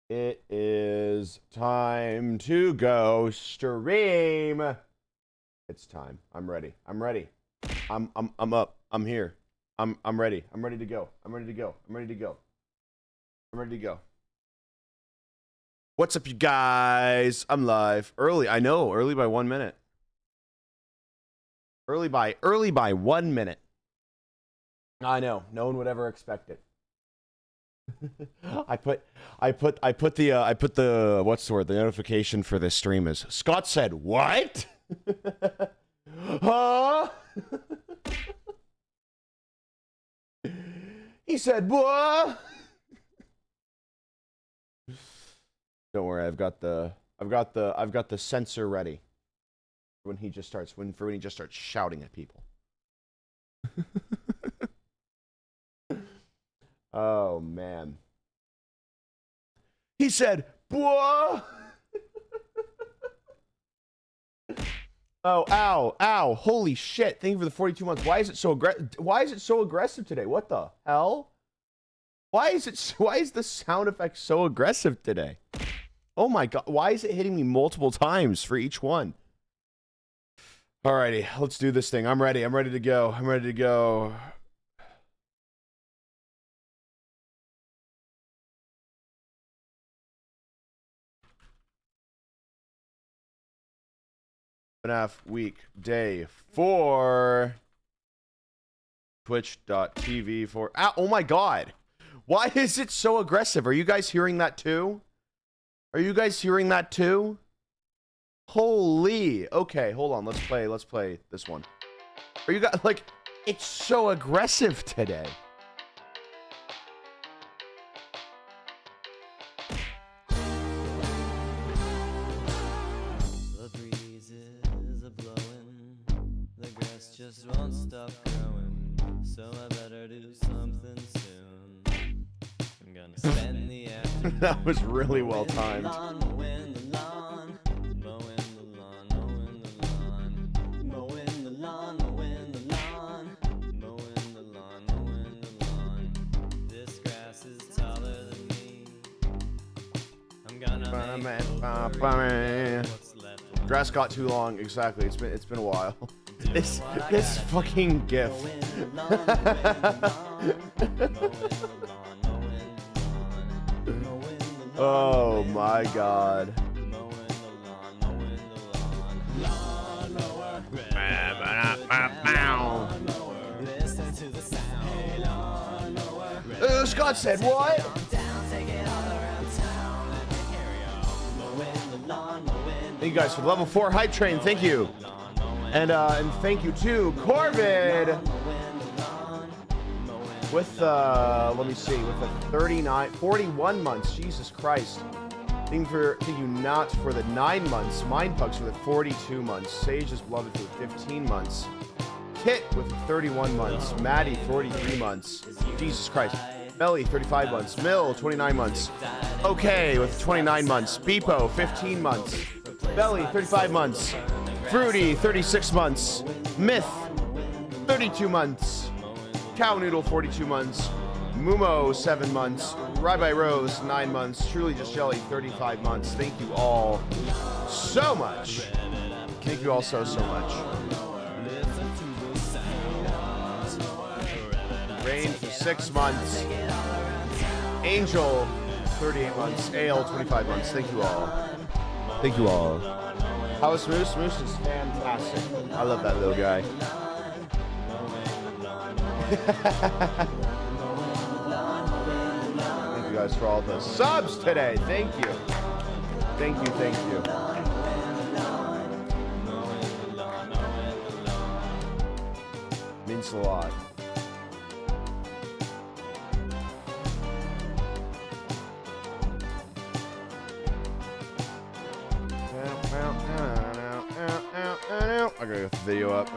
It is time to go stream. It's time. I'm ready. I'm ready. I'm up. I'm here. I'm ready. I'm ready to go. I'm ready to go. I'm ready to go. I'm ready to go. What's up, you guys? I'm live. Early. I know. Early by 1 minute. Early by 1 minute. I know. No one would ever expect it. I put the what's the word? The notification for this stream is Scott said what? Huh? He said what? Don't worry, I've got the sensor ready when he just starts shouting at people. Oh man. He said, "Boah." Oh, ow. Holy shit. Thank you for the 42 months. Why is it so aggressive today? What the hell? Why is the sound effect so aggressive today? Oh my god. Why is it hitting me multiple times for each one? Alrighty, let's do this thing. I'm ready. I'm ready to go. Fnaf week day 4. Twitch.tv for... Oh my god. Why is it so aggressive? Are you guys hearing that too? Holy. Okay, hold on. Let's play this one. Are you guys like... It's so aggressive today. The breezes are blowing, the grass just won't stop growing, so I better do something soon. I'm gonna spend the afternoon. That was really well timed. Mowing the lawn, mowing the lawn, mowing the lawn, mowing the lawn, mowing the lawn, mowing the lawn, mowing the lawn. This grass is taller than me. I'm gonna make what's left. Grass got too long. Exactly. It's been a while. This fucking gif. Oh my god. Scott said what? Thank you guys for the level 4 hype train. Thank you. And thank you to Corvid with let me see, with a 41 months. Jesus Christ. Thank you not for the 9 months. Mindpugs for the 42 months. Sage's Beloved for the 15 months. Kit with 31 months. Maddie 43 months. Jesus Christ. Melly 35 months. Mill 29 months. Okay with 29 months. Beepo 15 months. Belly 35 months. Fruity 36 months. Myth 32 months. Cow Noodle 42 months. Mumo 7 months. Rabbi Rose 9 months. Truly Just Jelly 35 months. Thank you all so much. Thank you all so much. Rain for 6 months. Angel 38 months. Ale 25 months. Thank you all. Thank you all. How is Moose? Moose is fantastic. I love that little guy. Thank you guys for all the subs today. Thank you. Thank you. Means a lot. I gotta get the video up.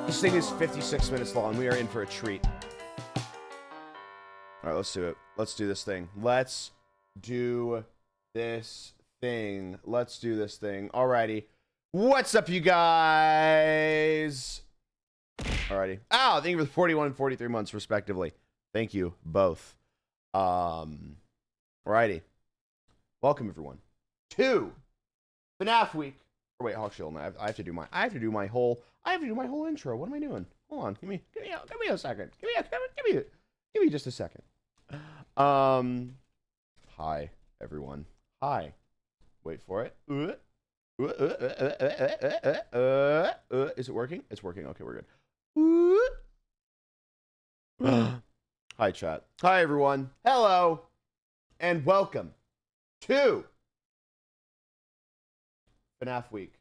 This thing is 56 minutes long. We are in for a treat. All right, let's do it. Let's do this thing. Let's do this thing. Let's do this thing. Alrighty. What's up, you guys? Alrighty. Oh, thank you for the 41 and 43 months, respectively. Thank you both. Alrighty. Welcome, everyone, to Fnaf week. Oh, wait, actually, no, I have to do my whole intro. What am I doing? Hold on. Give me a second. Give me just a second. Hi, everyone. Hi. Wait for it. Is it working? It's working. Okay, we're good. Hi, chat. Hi, everyone. Hello, and welcome to Fnaf week.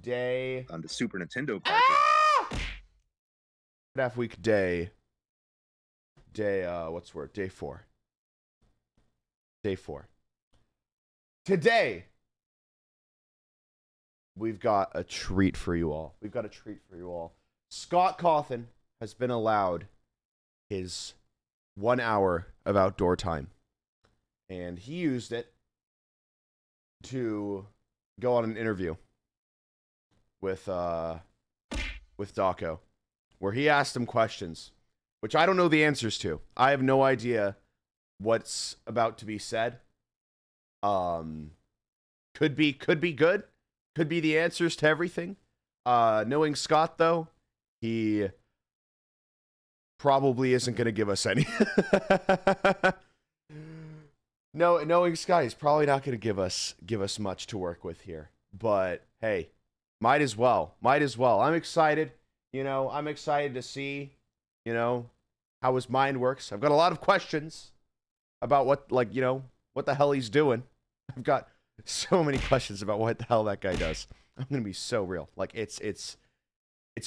Day on the Super Nintendo party. Fnaf week day. What's the word? Day 4. Day 4. Today, we've got a treat for you all. Scott Cawthon has been allowed his 1 hour of outdoor time, and he used it to go on an interview with Daco, where he asked him questions, which I don't know the answers to. I have no idea what's about to be said. Could be good. Could be the answers to everything. Knowing Scott, though, he probably isn't going to give us any. No, knowing Scott, he's probably not going to give us much to work with here. But hey, might as well. I'm excited. I'm excited to see, how his mind works. I've got a lot of questions about what the hell he's doing. I've got so many questions about what the hell that guy does. I'm gonna be so real. Like it's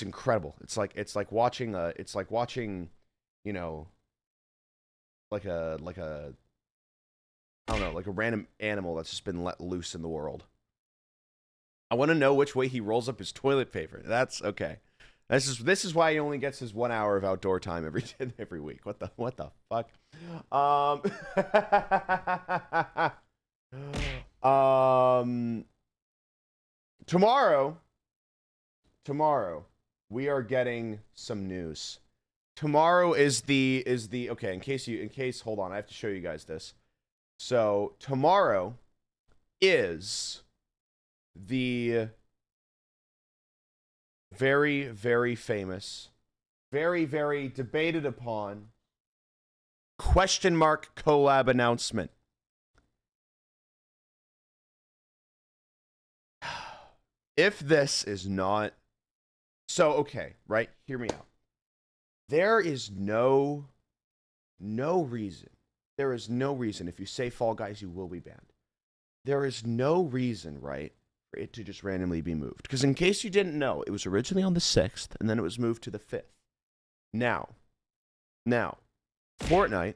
incredible. It's like watching, like a I don't know, like a random animal that's just been let loose in the world. I want to know which way he rolls up his toilet paper. That's okay. This is why he only gets his 1 hour of outdoor time every week. What the fuck? Tomorrow we are getting some news. Tomorrow is the okay, in case hold on, I have to show you guys this. So tomorrow is the very, very famous, very, very debated upon question mark collab announcement. If this is not so, okay, right? Hear me out. There is no reason. There is no reason. If you say Fall Guys, you will be banned. There is no reason, right, for it to just randomly be moved. Because in case you didn't know, it was originally on the 6th, and then it was moved to the 5th. Now, Fortnite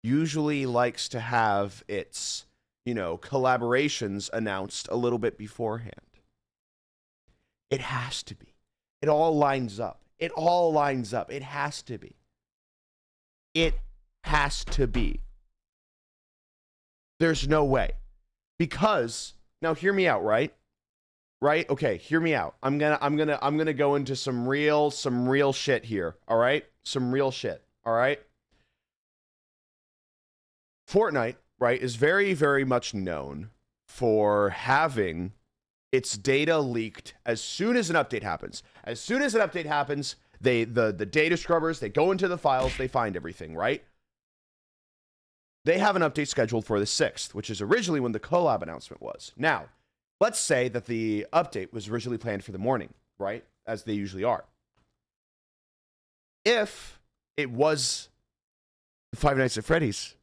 usually likes to have its, collaborations announced a little bit beforehand. It has to be. It all lines up. It has to be. It has to be. There's no way. Because now hear me out, right? Right? Okay, hear me out. I'm gonna go into some real shit here, all right? Some real shit, all right? Fortnite, right, is very, very much known for having its data leaked as soon as an update happens. As soon as an update happens, the data scrubbers, they go into the files, they find everything, right? They have an update scheduled for the 6th, which is originally when the collab announcement was. Now, let's say that the update was originally planned for the morning, right? As they usually are. If it was Five Nights at Freddy's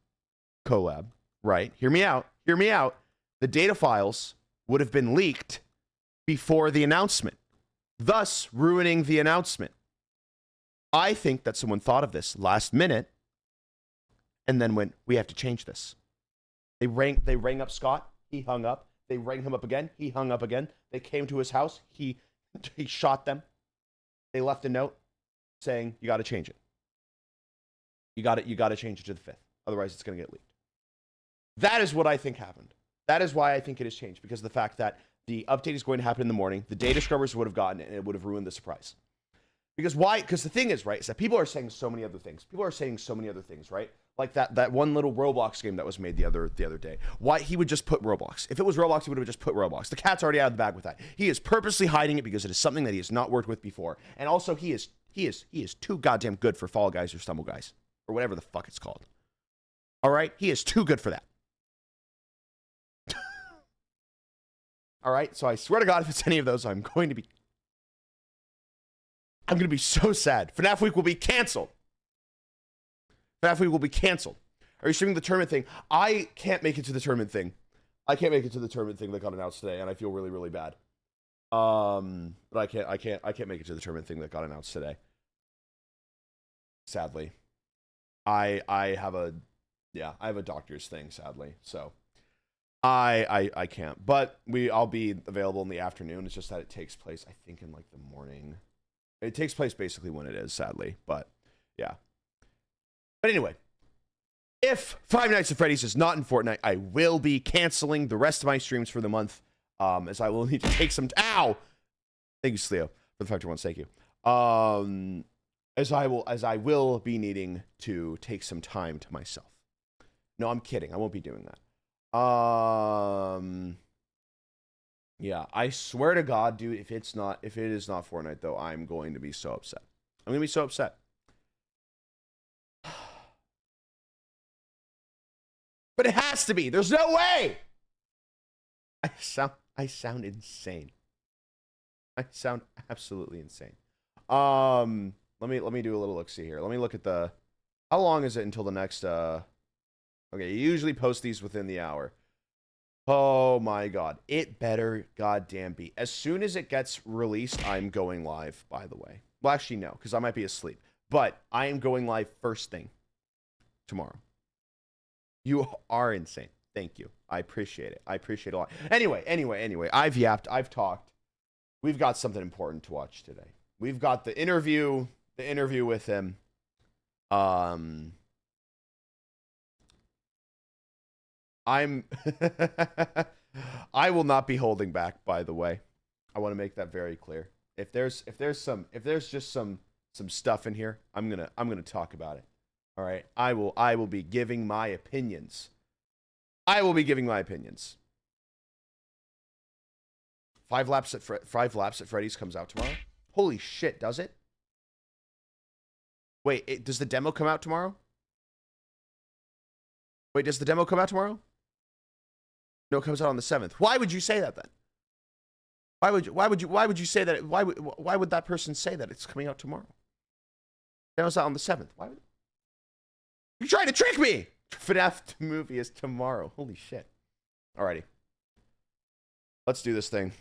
collab, right? Hear me out. The data files would have been leaked before the announcement, thus ruining the announcement. I think that someone thought of this last minute and then went, we have to change this. They rang up Scott, he hung up. They rang him up again, he hung up again. They came to his house, he shot them. They left a note saying, you got to change it. You got to change it to the 5th. Otherwise, it's going to get leaked. That is what I think happened. That is why I think it has changed, because of the fact that the update is going to happen in the morning. The data scrubbers would have gotten it, and it would have ruined the surprise. Because why? Because the thing is, right, is that people are saying so many other things. People are saying so many other things, right? Like that one little Roblox game that was made the other day. Why he would just put Roblox. If it was Roblox, he would have just put Roblox. The cat's already out of the bag with that. He is purposely hiding it because it is something that he has not worked with before. And also he is too goddamn good for Fall Guys or Stumble Guys. Or whatever the fuck it's called. Alright? He is too good for that. Alright? So I swear to God, if it's any of those, I'm going to be so sad. FNAF Week will be canceled. FNAF Week will be canceled. Are you streaming the tournament thing? I can't make it to the tournament thing. I can't make it to the tournament thing that got announced today, and I feel really, really bad. But I can't make it to the tournament thing that got announced today. Sadly. I have a doctor's thing, sadly. So I can't. But I'll be available in the afternoon. It's just that it takes place, I think, in like the morning. It takes place basically when it is, sadly. But yeah. But anyway, if Five Nights at Freddy's is not in Fortnite, I will be canceling the rest of my streams for the month. As I will need to take some. Ow! Thank you, Sleo, for the 521. Thank you. As I will be needing to take some time to myself. No, I'm kidding. I won't be doing that. Yeah, I swear to God, dude, if it is not Fortnite, though, I'm going to be so upset. I'm going to be so upset. But it has to be. There's no way. I sound insane. I sound absolutely insane. Let me do a little look-see here. Let me look at the. How long is it until the next? Okay, you usually post these within the hour. Oh my God! It better goddamn be. As soon as it gets released, I'm going live. By the way, well, actually no, because I might be asleep. But I am going live first thing tomorrow. You are insane. Thank you. I appreciate it. I appreciate it a lot. Anyway. I've yapped. I've talked. We've got something important to watch today. We've got the interview with him. I will not be holding back, by the way. I want to make that very clear. If there's just some stuff in here, I'm gonna talk about it. All right. I will be giving my opinions. Five Laps at Freddy's comes out tomorrow. Holy shit, does it? Wait, does the demo come out tomorrow? No, it comes out on the 7th. Why would you say that then? Why would you say that? Why would that person say that it's coming out tomorrow? Demo's out on the 7th. Why would you trying to trick me? FNAF movie is tomorrow. Holy shit. Alrighty. Let's do this thing.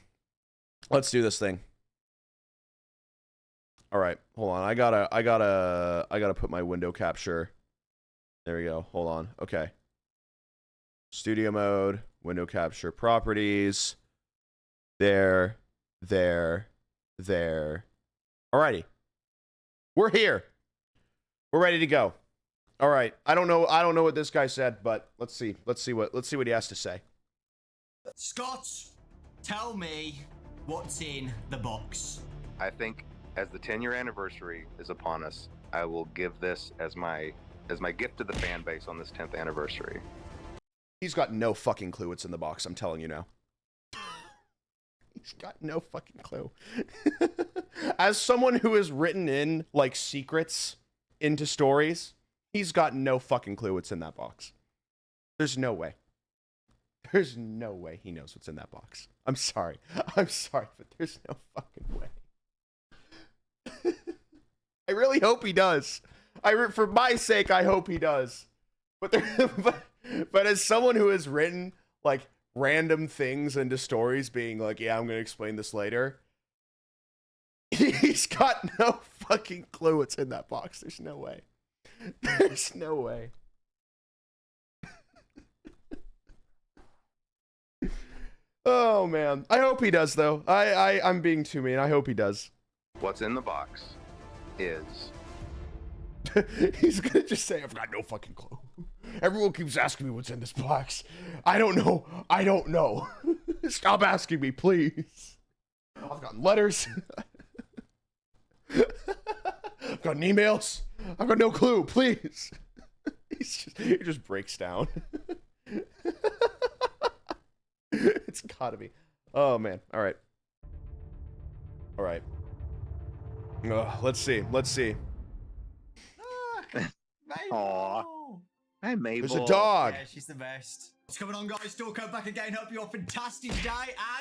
All right, hold on. I gotta put my window capture. There we go. Hold on. Okay. Studio mode, window capture properties. There. Alrighty. We're here. We're ready to go. All right. I don't know what this guy said, but let's see what he has to say. Scott, tell me what's in the box. I think as the 10-year anniversary is upon us, I will give this as my gift to the fan base on this 10th anniversary. He's got no fucking clue what's in the box, I'm telling you now. He's got no fucking clue. As someone who has written in like secrets into stories, he's got no fucking clue what's in that box. There's no way. There's no way he knows what's in that box. I'm sorry, but there's no fucking way. I really hope he does. For my sake, I hope he does. But as someone who has written like random things into stories, being like, yeah, I'm gonna explain this later. He's got no fucking clue what's in that box. There's no way. There's no way. Oh man, I hope he does though. I'm being too mean. I hope he does. What's in the box is he's gonna just say, I've got no fucking clue. Everyone keeps asking me what's in this box. I don't know. I don't know. Stop asking me, please. I've gotten letters. I've gotten emails. I've got no clue. Please. He just breaks down. It's gotta be. Oh man. All right. All right. Let's see. Let's see. Aw. Hi, Mabel. There's a dog. Yeah, she's the best. What's going on, guys? Dorko back again. Hope you have a fantastic day.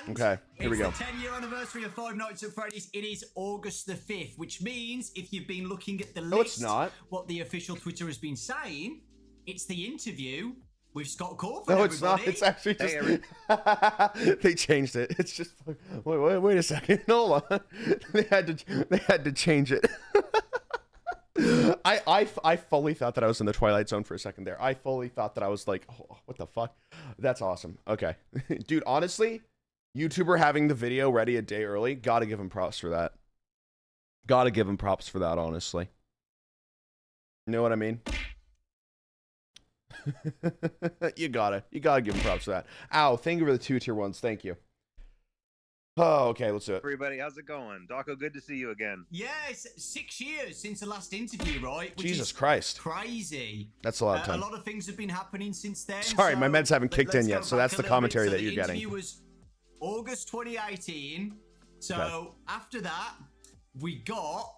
And Okay, here we go. It's the 10-year anniversary of Five Nights at Freddy's. It is August the 5th, which means if you've been looking at the list, No, it's not. what the official Twitter has been saying, it's the interview with Scott Corford. No, it's not. It's actually just they changed it. It's just wait a second. Hold on. They had to change it. I fully thought that I was in the Twilight Zone for a second there. I fully thought that I was like, oh, what the fuck? That's awesome. Okay. Dude, honestly, YouTuber having the video ready a day early, gotta give him props for that. Gotta give him props for that, honestly. You know what I mean? You gotta give him props for that. Ow, thank you for the 2-tier ones. Thank you. Oh, okay, let's do it. Everybody, how's it going? Dawko, good to see you again. Yeah, it's 6 years since the last interview, right? Which Jesus is Christ. crazy. That's a lot of time. A lot of things have been happening since then. Sorry, my meds haven't kicked in let's yet, go so back that's a the little bit. commentary So that the you're getting. interview was August 2018. So Okay. after that, we got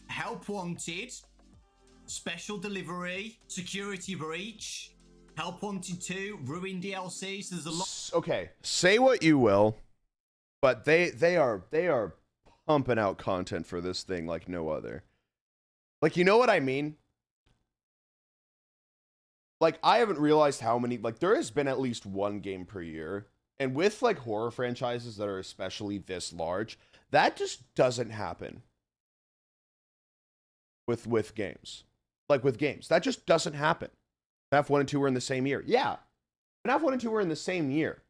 Help Wanted, Special Delivery, Security Breach, Help Wanted 2, Ruin DLC. So there's a lot. Okay, say what you will, but they are pumping out content for this thing like no other. Like, you know what I mean? Like, I haven't realized how many, like, there has been at least one game per year. And with, like, horror franchises that are especially this large, that just doesn't happen with games. Like, with games. That just doesn't happen. FNAF 1 and 2 were in the same year. Yeah. FNAF 1 and 2 were in the same year.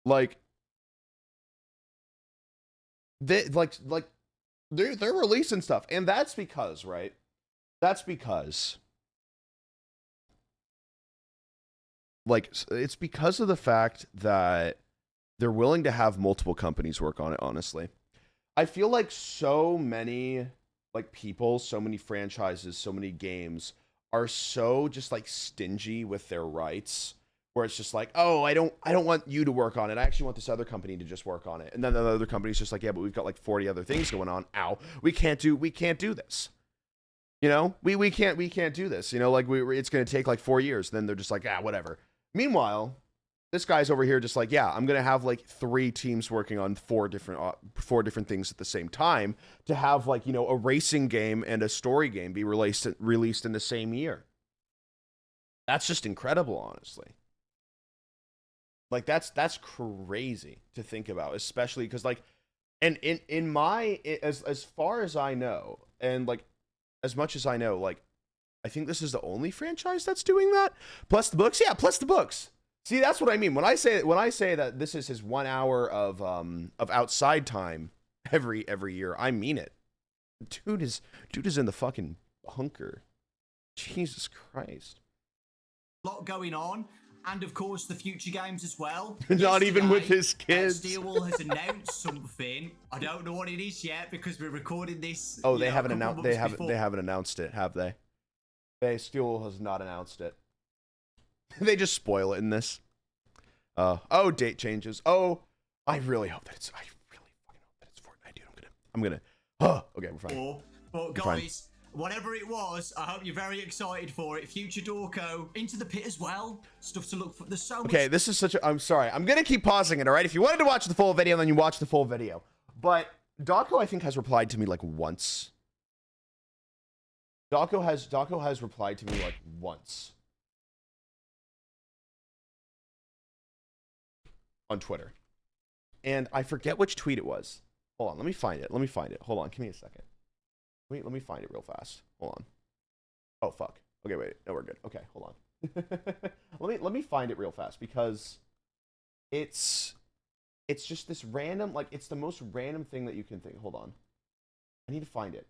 Like, they're releasing stuff. And that's because, right? That's because, like, it's because of the fact that they're willing to have multiple companies work on it, honestly. I feel like so many, like, people, so many franchises, so many games are so just, like, stingy with their rights, where it's just like, oh, I don't want you to work on it. I actually want this other company to just work on it. And then the other company's just like, yeah, but we've got like 40 other things going on. Ow. We can't do this. You know? We can't do this. You know, like it's going to take like 4 years. Then they're just like, whatever. Meanwhile, this guy's over here just like, yeah, I'm going to have like 3 teams working on 4 different things at the same time to have, like, you know, a racing game and a story game be released in the same year. That's just incredible, honestly. Like, that's crazy to think about, especially because, like, and in my, as far as I know, and like as much as I know, like, I think this is the only franchise that's doing that. Plus the books. Yeah, plus the books. See, that's what I mean when I say that this is his 1 hour of outside time every year. I mean it. Dude is in the fucking bunker. Jesus Christ. A lot going on. And of course, the future games as well. Not even with Yesterday, his kids. Steelwall has announced something. I don't know what it is yet because we're recording this. Oh, they haven't announced. They haven't announced it, have they? Steelwall has not announced it. They just spoil it in this. Oh, date changes. Oh, I really hope that it's. I really fucking hope that it's Fortnite, dude. I'm gonna. Oh, okay, we're fine. But guys, whatever it was, I hope you're very excited for it. Future Dorko, Into the Pit as well. Stuff to look for. There's so much. Okay, this is such a. I'm sorry. I'm gonna keep pausing it. All right. If you wanted to watch the full video, then you watch the full video. But Dawko, I think, has replied to me like once. Dawko has replied to me like once on Twitter, and I forget which tweet it was. Hold on, let me find it. Hold on, give me a second. Wait, let me find it real fast. Hold on. Oh fuck. Okay, wait. No, we're good. Okay, hold on. let me find it real fast because it's just this random, like, it's the most random thing that you can think. Hold on. I need to find it.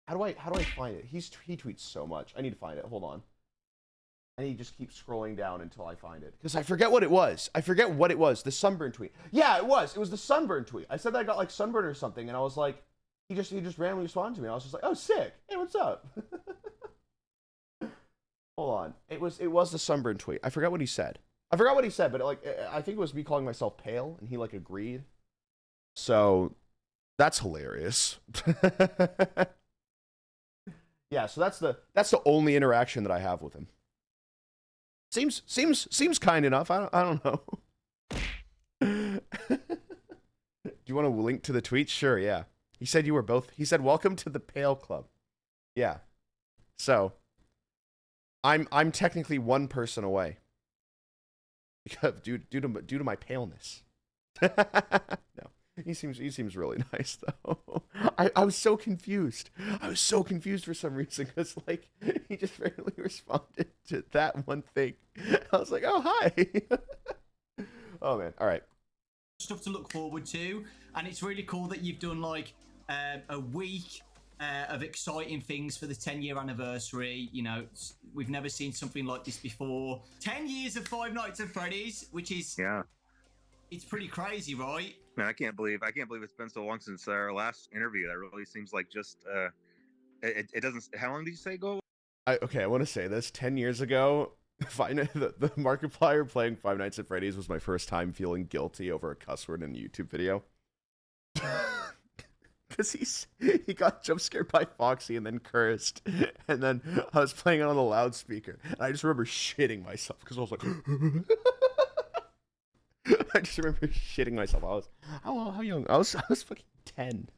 How do I find it? He tweets so much. I need to find it. Hold on. And he just keeps scrolling down until I find it. Because I forget what it was. The sunburn tweet. Yeah, it was. It was the sunburn tweet. I said that I got like sunburn or something, and I was like, he just randomly responded to me. I was just like, oh, sick. Hey, what's up? Hold on. It was the sunburn tweet. I forgot what he said. But like, I think it was me calling myself pale, and he like agreed. So that's hilarious. Yeah, so that's the only interaction that I have with him. Seems kind enough. I don't know. Do you want to link to the tweet? Sure, yeah. He said you were both. He said welcome to the Pale Club. Yeah. So I'm technically one person away. Because due to my paleness. No. He seems really nice though. I was so confused. I was so confused for some reason because like he just randomly responded to that one thing. I was like, oh hi. Oh man. All right. Stuff to look forward to, and it's really cool that you've done like a week of exciting things for the 10-year anniversary. You know, we've never seen something like this before. 10 years of Five Nights at Freddy's, which is it's pretty crazy, right? Man, I can't believe it's been so long since our last interview. That really seems like just it doesn't. How long did you say ago? I want to say this. 10 years ago, the Markiplier playing Five Nights at Freddy's was my first time feeling guilty over a cuss word in a YouTube video. Because he got jump scared by Foxy and then cursed, and then I was playing it on the loudspeaker, and I just remember shitting myself because I was like. I just remember shitting myself. How young? I was fucking 10.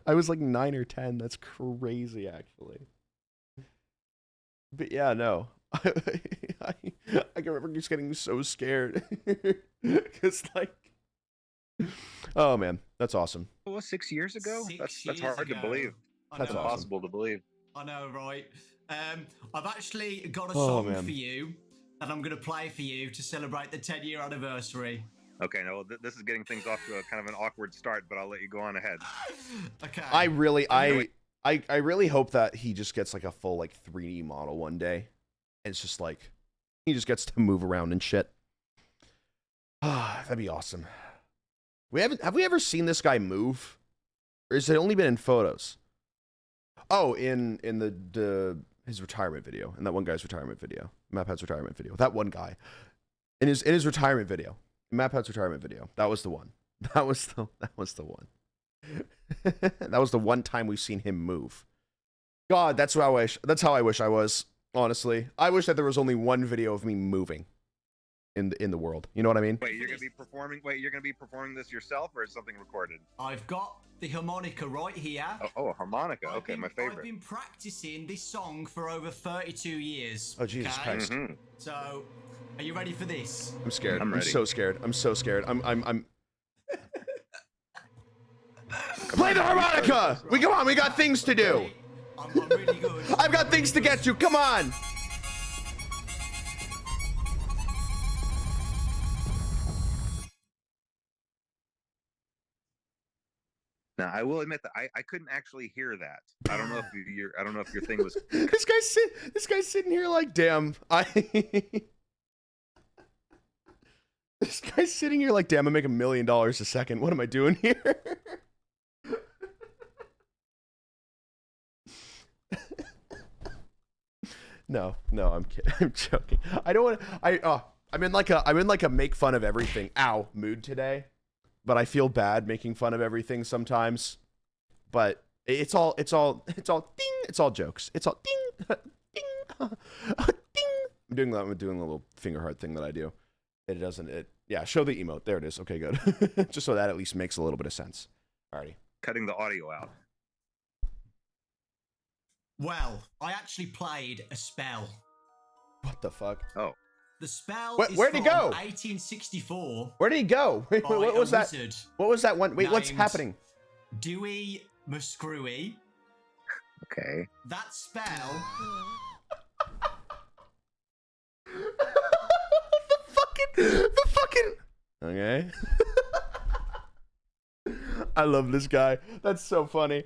I was like 9 or 10. That's crazy, actually. But yeah, no. I can remember just getting so scared. Because like, oh man, that's awesome. It was 6 years ago. That's hard to believe. That's impossible to believe. I know, right? I've actually got a song for you that I'm going to play for you to celebrate the 10-year anniversary. Okay, no, this is getting things off to a kind of an awkward start, but I'll let you go on ahead. Okay. I really hope that he just gets like a full like 3D model one day. And it's just like he just gets to move around and shit. That'd be awesome. Have we ever seen this guy move? Or has it only been in photos? Oh, in his retirement video, in that one guy's retirement video, MapHead's retirement video. That one guy, in his retirement video, MapHead's retirement video. That was the one. That was the one. That was the one time we've seen him move. God, that's how I wish I was. Honestly, I wish that there was only one video of me moving in the world. You know what I mean? Wait, you're gonna be performing this yourself, or is something recorded? I've got the harmonica right here. Oh, a harmonica. Okay, my favorite. I've been practicing this song for over 32 years. Oh, Jesus Christ. Mm-hmm. So, are you ready for this? I'm scared. I'm ready. so scared. I'm so scared. I'm Play the harmonica! We come on, we got things to do. I'm really good. I've got things to get to. Come on. Now, I will admit that I couldn't actually hear that. I don't know if your thing was. This guy's sitting here like, damn. This guy's sitting here like, damn. I make $1 million a second. What am I doing here? No, I'm kidding. I'm joking. I don't want to. I'm in like a make fun of everything. Ow, mood today. But I feel bad making fun of everything sometimes. But it's all ding. It's all jokes. It's all ding, ding, ding. I'm doing a little finger heart thing that I do. Yeah, show the emote. There it is. Okay, good. Just so that at least makes a little bit of sense. Alrighty. Cutting the audio out. Well, I actually played a spell. What the fuck? Oh. The spell is where'd he go? 1864. Where did he go? Wait, what was that? What was that one? Wait, what's happening? Dewey Muscrewy. Okay. That spell. the fucking. Okay. I love this guy. That's so funny.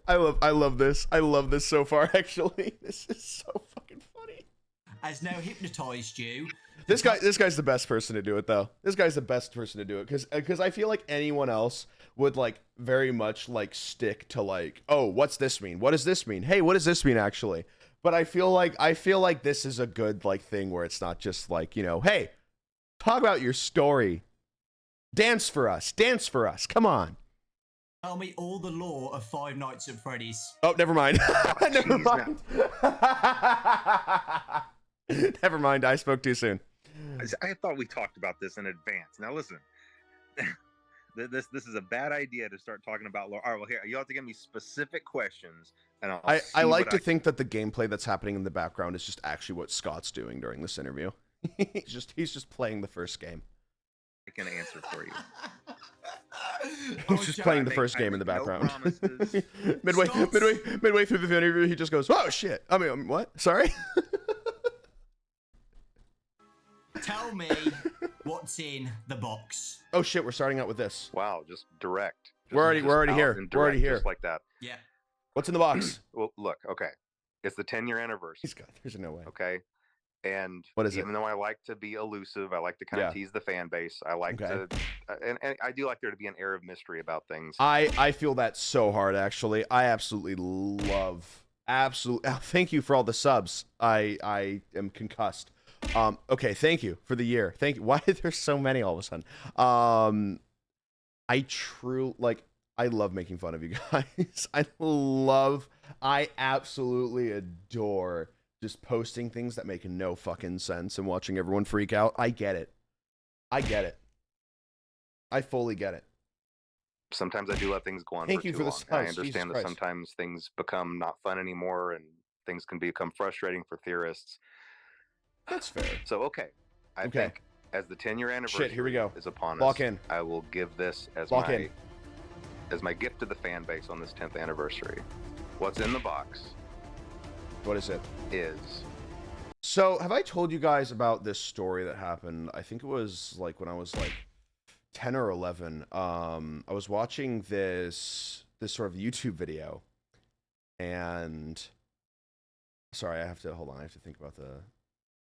I love this. I love this so far. Actually, this is so fucking funny. has now hypnotized you. This guy's the best person to do it, though. This guy's the best person to do it, because I feel like anyone else would like very much like stick to like, oh, what's this mean? What does this mean? Hey, what does this mean actually? But I feel like this is a good like thing where it's not just like, you know, hey, talk about your story, dance for us, come on. Tell me all the lore of Five Nights at Freddy's. Oh, never mind. Never Jeez, mind. Never mind. I spoke too soon. I thought we talked about this in advance. Now listen, this is a bad idea to start talking about lore. All right, well here you have to give me specific questions, and I like to think that the gameplay that's happening in the background is just actually what Scott's doing during this interview. he's just playing the first game. I can answer for you. He's just playing the first game in the background. midway through the interview, he just goes, "Oh shit! I mean, what? Sorry." Tell me what's in the box. Oh shit! We're starting out with this. Wow, just direct. We're already here. And We're already direct, here. just like that. Yeah. What's in the box? Well, look, okay, it's the 10-year anniversary. There's no way. Okay, and What is it? even though I like to be elusive, I like to kind of tease the fan base. I like to, and I do like there to be an air of mystery about things. I feel that so hard, actually. I absolutely love. Thank you for all the subs. I am concussed. Okay, thank you for the year. Thank you. Why are there so many all of a sudden? I love making fun of you guys. I absolutely adore just posting things that make no fucking sense and watching everyone freak out. I get it. I fully get it. Sometimes I do let things go on Thank for you too for the long. subs. I Jesus understand that Christ. sometimes things become not fun anymore, and things can become frustrating for theorists. That's fair. So I think as the 10-year anniversary Here we go. is upon us, Lock in. I will give this as Lock my in. as my gift to the fan base on this 10th anniversary. What's in the box What is it? is So, have I told you guys about this story that happened? I think it was like when I was like 10 or 11. I was watching this sort of YouTube video, and sorry, I have to think about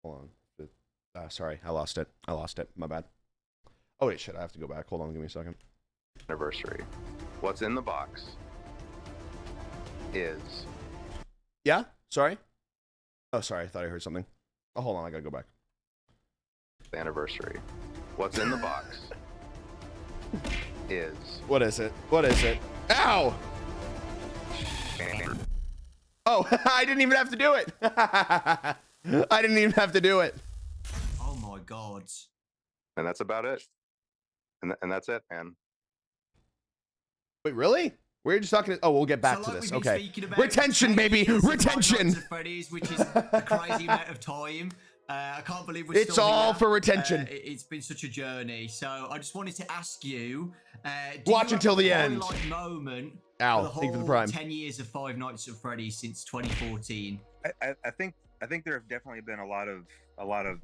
hold on. Sorry, I lost it. My bad. Oh wait, shit, I have to go back. Hold on, give me a second. anniversary. What's in the box is Yeah? Sorry? Oh, sorry, I thought I heard something. Oh, hold on, I gotta go back. the anniversary. What's in the box is What is it? Ow! Oh, I didn't even have to do it. Oh my god. and that's about it. And that's it, man. Wait, really? We're just talking. Oh, we'll get back to like this. we've been Okay. speaking about Retention, baby. 10 years of Retention. Five Nights at Freddy's, which is a crazy amount of time. I can't believe we're It's still all here. for retention. It's been such a journey. So I just wanted to ask you. Watch until the end. Highlight moment Ow, for the thank you for the whole prime. 10 years of Five Nights at Freddy's since 2014. I think there have definitely been a lot of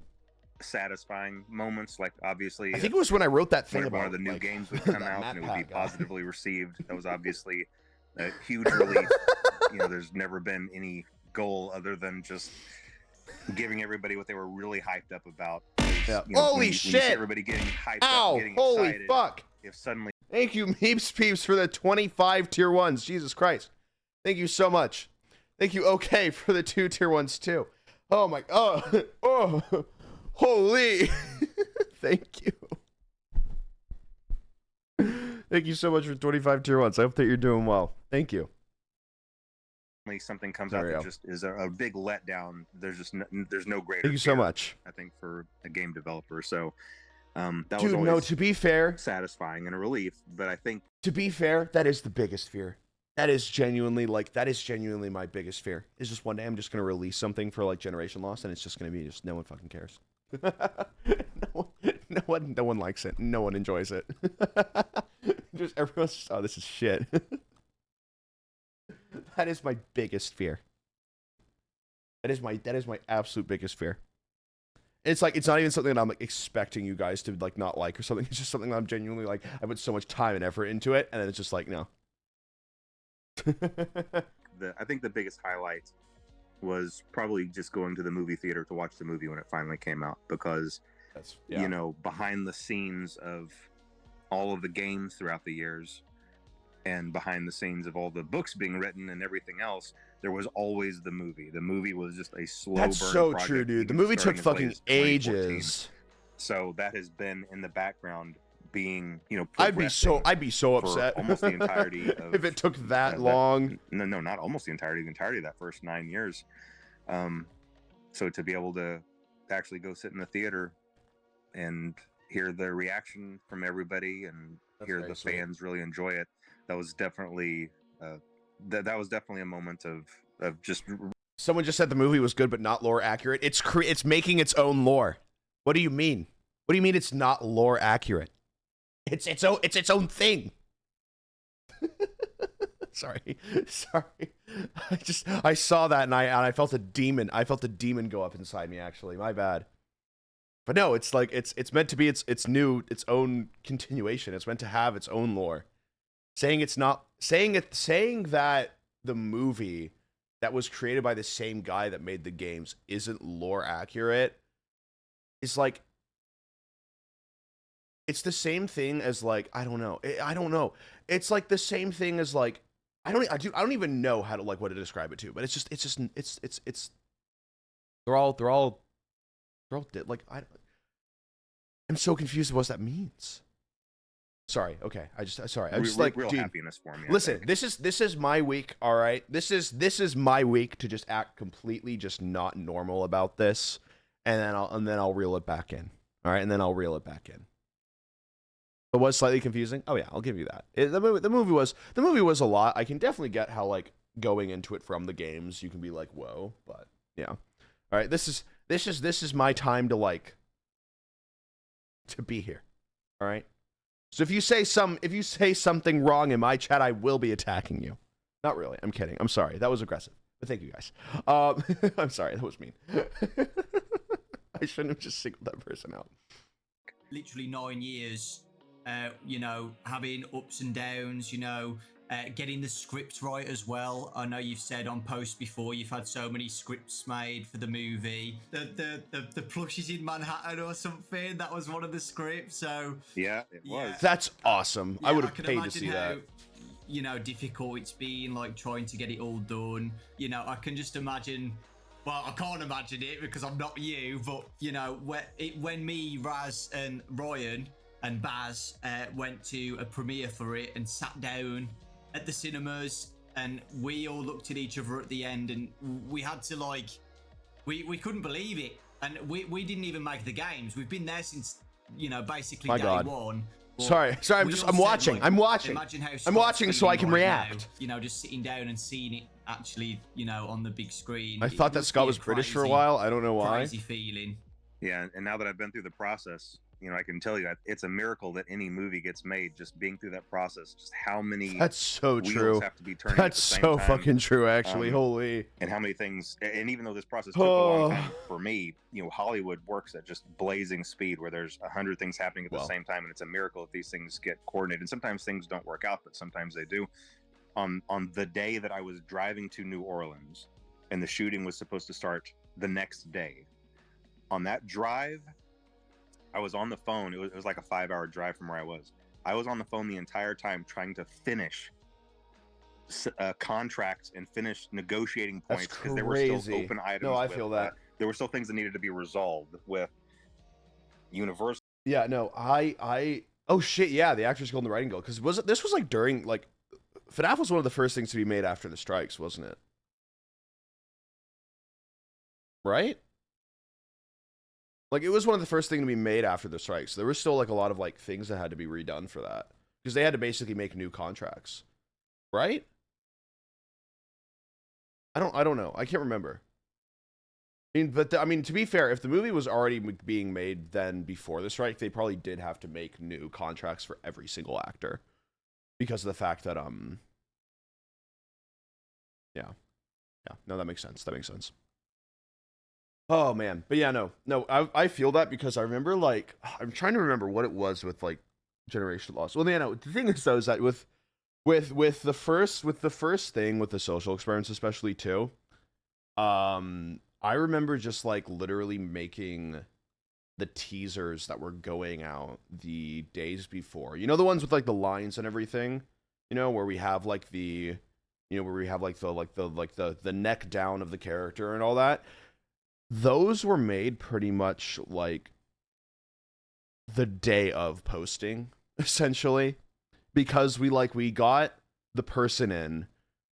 satisfying moments. Like obviously, I think it was when I wrote that thing whenever about one of the new like, games would come that out map and it would be pack guy. positively received. That was obviously a huge relief. You know, there's never been any goal other than just giving everybody what they were really hyped up about. Yeah. You know, Holy when you see shit! everybody getting hyped Ow! up, getting Holy excited. fuck! If suddenly Thank you, Meeps Peeps, for the 25 tier 1s. Jesus Christ. Thank you so much. Thank you, OK, for the 2 tier 1s, too. Oh, my... Oh, holy... Thank you. Thank you so much for 25 tier 1s. I hope that you're doing well. Thank you. something comes There out we that go. just is a big letdown, there's no greater Thank you so fear, much. I think, for a game developer. So that was Dude, always no, to be fair, satisfying and a relief. But I think that is the biggest fear. That is genuinely my biggest fear. Is just one day I'm just gonna release something for like Generation Lost, and it's just gonna be just no one fucking cares. no one likes it. No one enjoys it. Just everyone's just, oh, this is shit. That is my biggest fear. That is my absolute biggest fear. It's like, it's not even something that I'm like expecting you guys to like not like or something. It's just something that I'm genuinely like, I put so much time and effort into it, and then it's just like, no. I think the biggest highlight was probably just going to the movie theater to watch the movie when it finally came out, because Yeah. you know, behind the scenes of all of the games throughout the years and behind the scenes of all the books being written and everything else, there was always the movie. The movie was just a slow That's burn so project, true, dude. The even movie starting took as late fucking as 2014. ages. So that has been in the background, being, you know, I'd be so for upset almost the entirety of if it took that long. No, not almost the entirety of that first 9 years. So to be able to actually go sit in the theater and hear the reaction from everybody and hear the fans really enjoy it, that was definitely that was definitely a moment of just. Someone just said the movie was good but not lore accurate. It's making its own lore. What do you mean? What do you mean it's not lore accurate? It's its own thing. Sorry. I saw that and I felt a demon. I felt a demon go up inside me, actually. My bad. But no, it's like it's meant to be its own continuation. It's meant to have its own lore. Saying that the movie that was created by the same guy that made the games isn't lore accurate is like, it's the same thing as like, I don't know. It's like the same thing as like, I don't even know how to like what to describe it to, but it's they're all like, I'm so confused what that means. Sorry. Okay. I'm just like, real dude, happiness for me. Listen, this is my week. All right. This is my week to just act completely just not normal about this, and then I'll reel it back in. All right, and then I'll reel it back in. It was slightly confusing. Oh yeah, I'll give you that. The movie was a lot. I can definitely get how like going into it from the games you can be like, whoa, but yeah. All right, this is my time to like to be here. All right. So if you say something wrong in my chat, I will be attacking you. Not really. I'm kidding. I'm sorry. That was aggressive. But thank you guys. I'm sorry. That was mean. I shouldn't have just singled that person out. Literally 9 years, you know, having ups and downs, you know, getting the script right as well. I know you've said on post before you've had so many scripts made for the movie. The plushes in Manhattan or something, that was one of the scripts. So yeah, it was. That's awesome. Yeah, I would have paid to see how, that. You know, difficult it's been, like trying to get it all done. You know, I can just imagine. Well, I can't imagine it because I'm not you, but you know, when me, Raz, and Ryan and Baz went to a premiere for it and sat down at the cinemas, and we all looked at each other at the end, and we had to like, we couldn't believe it, and we didn't even make the games. We've been there since, you know, basically day one. Sorry, I'm watching. I'm watching. Imagine how I'm watching so I can react. now, you know, just sitting down and seeing it actually, you know, on the big screen. I thought that Scott was British for a while. I don't know why. Crazy feeling. Yeah, and now that I've been through the process, you know, I can tell you it's a miracle that any movie gets made. Just being through that process, just how many That's so wheels true. have to be turning. That's at the same so time. fucking true, actually. Holy. And how many things, and even though this process took a long time for me, you know, Hollywood works at just blazing speed, where there's 100 things happening at the same time, and it's a miracle if these things get coordinated. And sometimes things don't work out, but sometimes they do. On the day that I was driving to New Orleans, and the shooting was supposed to start the next day, on that drive, I was on the phone. It was like a 5-hour drive from where I was. I was on the phone the entire time trying to finish contracts and finish negotiating points, because there were still open items. No, I feel that. There were still things that needed to be resolved with Universal. Yeah, no, oh shit, yeah, the Actors Guild and the Writing Guild, because this was like during, like, FNAF was one of the first things to be made after the strikes, wasn't it? Right? Like, it was one of the first things to be made after the strikes. There was still like a lot of like things that had to be redone for that, because they had to basically make new contracts, right? I don't know. I can't remember. I mean, but I mean, to be fair, if the movie was already being made then before the strike, they probably did have to make new contracts for every single actor, because of the fact that yeah, no, that makes sense. Oh man, but yeah, no, I feel that, because I remember, like, I'm trying to remember what it was with like Generation Lost. Well, yeah, no, the thing is though, is that with the first thing with the social experiments, especially too, I remember just like literally making the teasers that were going out the days before. You know, the ones with like the lines and everything, you know, where we have like the, you know, where we have like the neck down of the character and all that. Those were made pretty much like the day of posting, essentially, because we got the person in,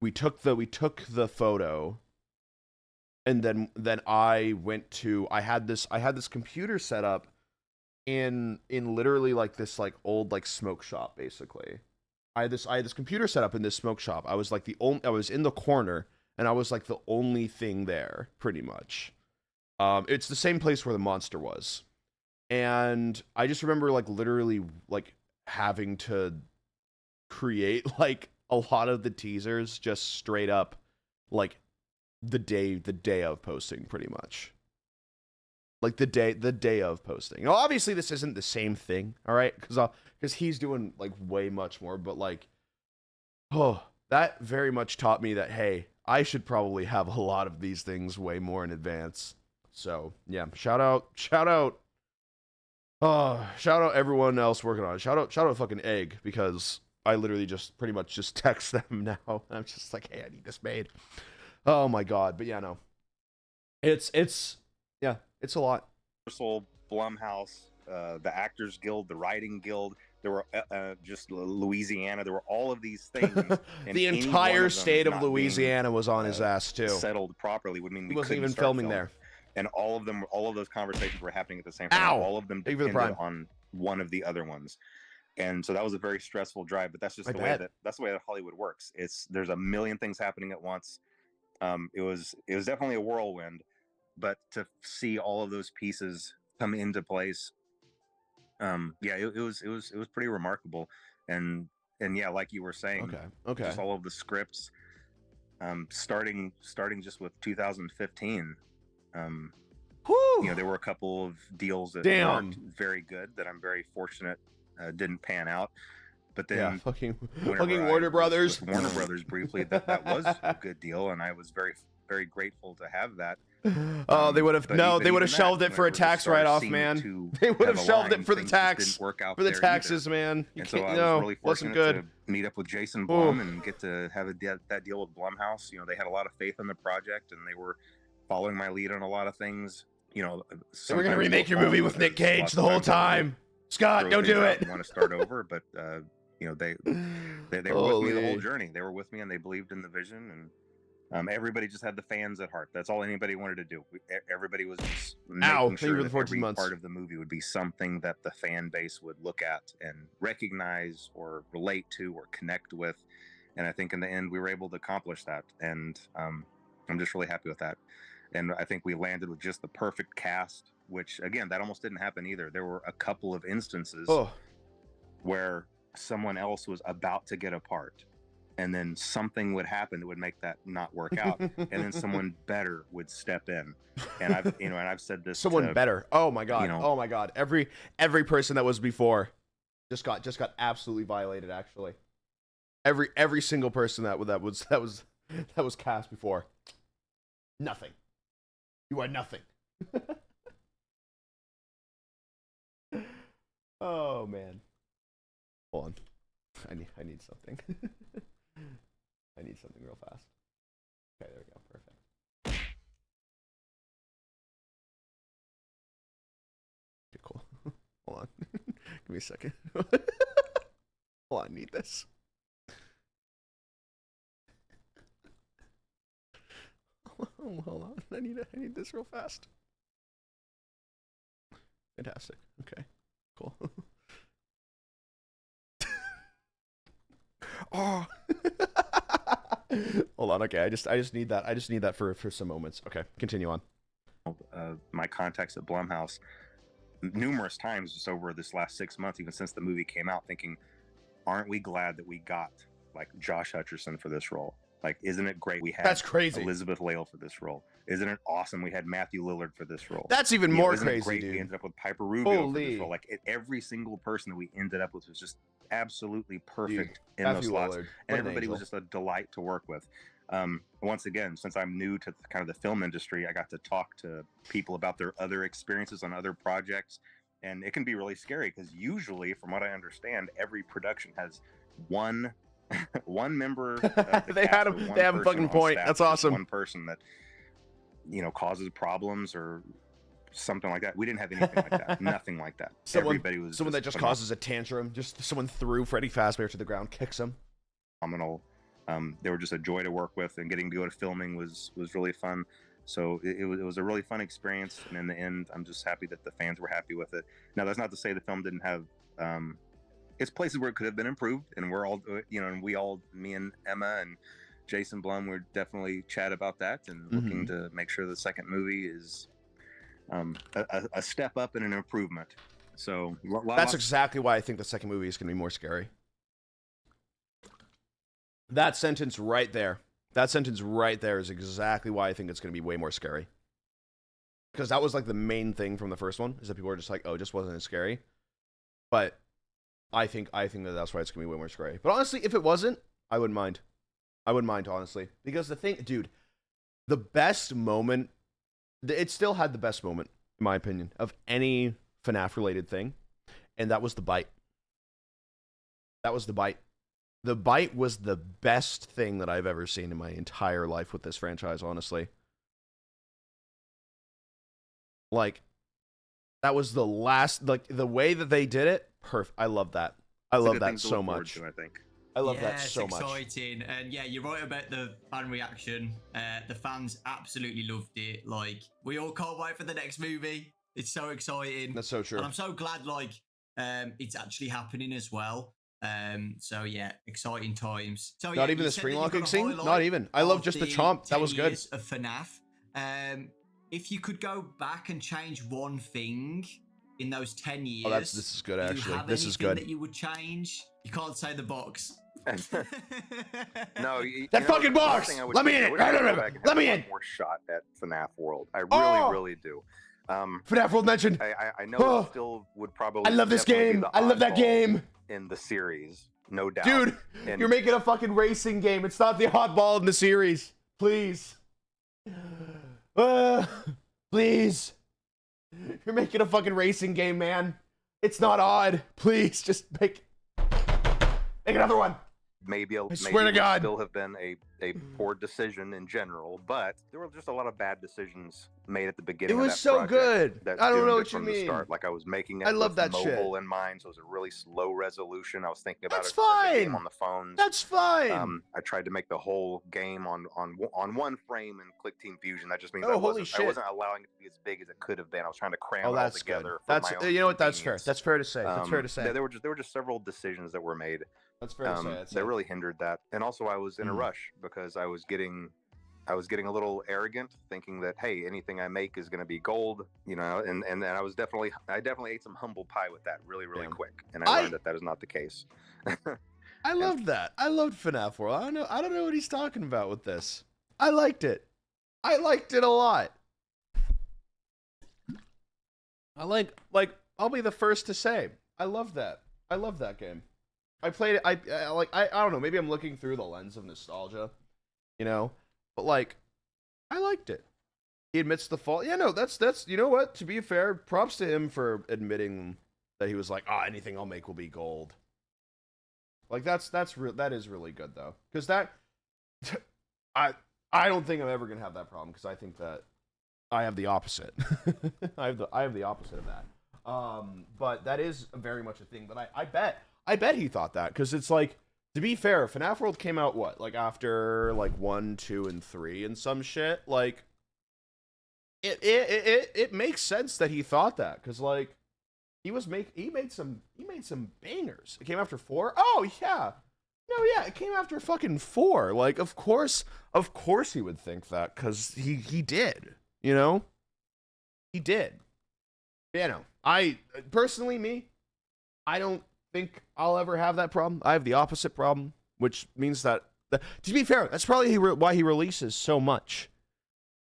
we took the photo, and then I went to, I had this computer set up in literally like this like old like smoke shop. Basically, I had this computer set up in this smoke shop. I was like I was in the corner, and I was like the only thing there pretty much. It's the same place where the monster was, and I just remember like literally like having to create like a lot of the teasers just straight up like the day of posting, pretty much. Like the day of posting. Now, obviously this isn't the same thing, all right? Because he's doing like way much more, but like, oh, that very much taught me that, hey, I should probably have a lot of these things way more in advance. So yeah, shout out everyone else working on it. Shout out fucking Egg, because I literally just pretty much just text them now, and I'm just like, hey, I need this made. Oh my god. But yeah, no, it's yeah, it's a lot. Universal, Blumhouse, the Actors Guild, the Writing Guild. There were just Louisiana. There were all of these things. And the entire state of Louisiana was on his ass too. Settled properly would mean he wasn't even filming there. And all of those conversations were happening at the same time. Ow! All of them depended on one of the other ones. And so that was a very stressful drive, but that's just the way that Hollywood works. There's a million things happening at once. It was definitely a whirlwind, but to see all of those pieces come into place, yeah, it was pretty remarkable. And yeah, like you were saying, okay, just all of the scripts, starting just with 2015. You know, there were a couple of deals that weren't very good that I'm very fortunate didn't pan out. But then, yeah, fucking Warner Brothers. Warner Brothers briefly, that was a good deal, and I was very, very grateful to have that. Oh, they would have shelved it for a tax write-off, man. They would have shelved it for the tax, for the taxes, man. And so I was really fortunate to meet up with Jason Blum and get to have that deal with Blumhouse. You know, they had a lot of faith in the project, and they were following my lead on a lot of things. You know, they were gonna remake your movie with Nick Cage the whole time. Scott, don't do it. I want to start over, but you know, they were with me the whole journey. They were with me, and they believed in the vision, and everybody just had the fans at heart. That's all anybody wanted to do. Everybody was just making sure that every part of the movie would be something that the fan base would look at and recognize or relate to or connect with. And I think in the end, we were able to accomplish that. And I'm just really happy with that. And I think we landed with just the perfect cast, which, again, that almost didn't happen either. There were a couple of instances where someone else was about to get a part, and then something would happen that would make that not work out, and then someone better would step in. And I've said this. Someone better. Oh my god. Oh my god. Every person that was before just got absolutely violated. Actually, every single person that was cast before. Nothing. You are nothing. Oh man. Hold on. I need something. I need something real fast. Okay, there we go. Perfect. Okay, cool. Hold on. Give me a second. Hold on, I need this. Hold on. I need this real fast. Fantastic. Okay. Cool. Oh. Hold on. Okay. I just need that. I just need that for some moments. Okay. Continue on. My contacts at Blumhouse numerous times just over this last 6 months, even since the movie came out, thinking, aren't we glad that we got like Josh Hutcherson for this role? Like, isn't it great we had Elizabeth Lail for this role? Isn't it awesome we had Matthew Lillard for this role? That's even more isn't it crazy, great dude. We ended up with Piper Rubio for this role. Like, every single person that we ended up with was just absolutely perfect in Matthew those slots. Lillard. And everybody was just a delight to work with. Once again, since I'm new to kind of the film industry, I got to talk to people about their other experiences on other projects, and it can be really scary because usually, from what I understand, every production has one one member of the They cast had or him. one They have a person fucking on point. staff, That's just awesome. one person that causes problems or something like that. We didn't have anything like that. Nothing like that. Everybody was someone that just causes a tantrum. Just someone threw Freddy Fazbear to the ground, kicks him. phenomenal. They were just a joy to work with, and getting to go to filming was really fun. So it was a really fun experience, and in the end, I'm just happy that the fans were happy with it. Now, that's not to say the film didn't have it's places where it could have been improved, and we're all and me and Emma and Jason Blum, we're definitely chat about that and looking to make sure the second movie is a step up and an improvement. So that's exactly why I think the second movie is going to be more scary. That sentence right there is exactly why I think it's going to be way more scary. Because that was like the main thing from the first one, is that people were just like, oh, it just wasn't as scary. But I think that that's why it's going to be way more scary. But honestly, if it wasn't, I wouldn't mind. I wouldn't mind, honestly. Because the thing, dude, the best moment, it still had the best moment, in my opinion, of any FNAF-related thing. And that was the bite. That was the bite. The bite was the best thing that I've ever seen in my entire life with this franchise, honestly. Like, that was the last, like, the way that they did it, perfect. I love that. I love that so much. I think. I love that so much. It's exciting. And yeah, you're right about the fan reaction. The fans absolutely loved it. Like, we all can't wait for the next movie. It's so exciting. That's so true. And I'm so glad, like, it's actually happening as well. So yeah, exciting times. So not even the spring locking scene. Not even. I love just the chomp. That was good. Of FNAF. If you could go back and change one thing in those 10 years, this is good. Actually, this is good. That you would change. You can't say the box. No, that fucking box. Let me in. Let me in. More shot at FNAF World. I really do. FNAF World mentioned. I know it still would probably. I love this game. I love that game. In the series, no doubt. Dude, you're making a fucking racing game. It's not the oddball in the series. Please. Please. You're making a fucking racing game, man. It's not odd. Please, just make another one. Maybe I swear to God. Still have been a poor decision in general, but there were just a lot of bad decisions made at the beginning. It was so good. I don't know what you mean. Start. Like I was making it. I love that mobile in mind, so it was a really slow resolution. I was thinking about it as a game on the phones. That's fine. I tried to make the whole game on one frame in Click Team Fusion. That just means I wasn't allowing it to be as big as it could have been. I was trying to cram it all together. That's you know what? That's fair. That's fair to say. That's fair to say. There were just several decisions that were made. That's fair to say. That really hindered that. And also I was in a rush because I was getting a little arrogant, thinking that, hey, anything I make is going to be gold, and I definitely ate some humble pie with that really quick, and I learned that is not the case. I loved that. I loved FNAF World. I don't know what he's talking about with this. I liked it. I liked it a lot. I'll be the first to say, I love that. I love that game. I played it. I don't know. Maybe I'm looking through the lens of nostalgia, but like, I liked it. He admits the fault. Yeah, no, that's you know what? To be fair, props to him for admitting that he was like, anything I'll make will be gold. Like that is really good though, because that I don't think I'm ever gonna have that problem, because I think that I have the opposite. I have the opposite of that. But that is very much a thing. But I bet he thought that, because it's like, to be fair, FNAF World came out after 1, 2, and 3 and some shit. Like, it makes sense that he thought that, because like he made some bangers. It came after 4. Oh yeah, no yeah, it came after fucking 4. Like of course he would think that, because he did. He did. I personally I don't think I'll ever have that problem. I have the opposite problem, which means that to be fair, that's probably why he releases so much.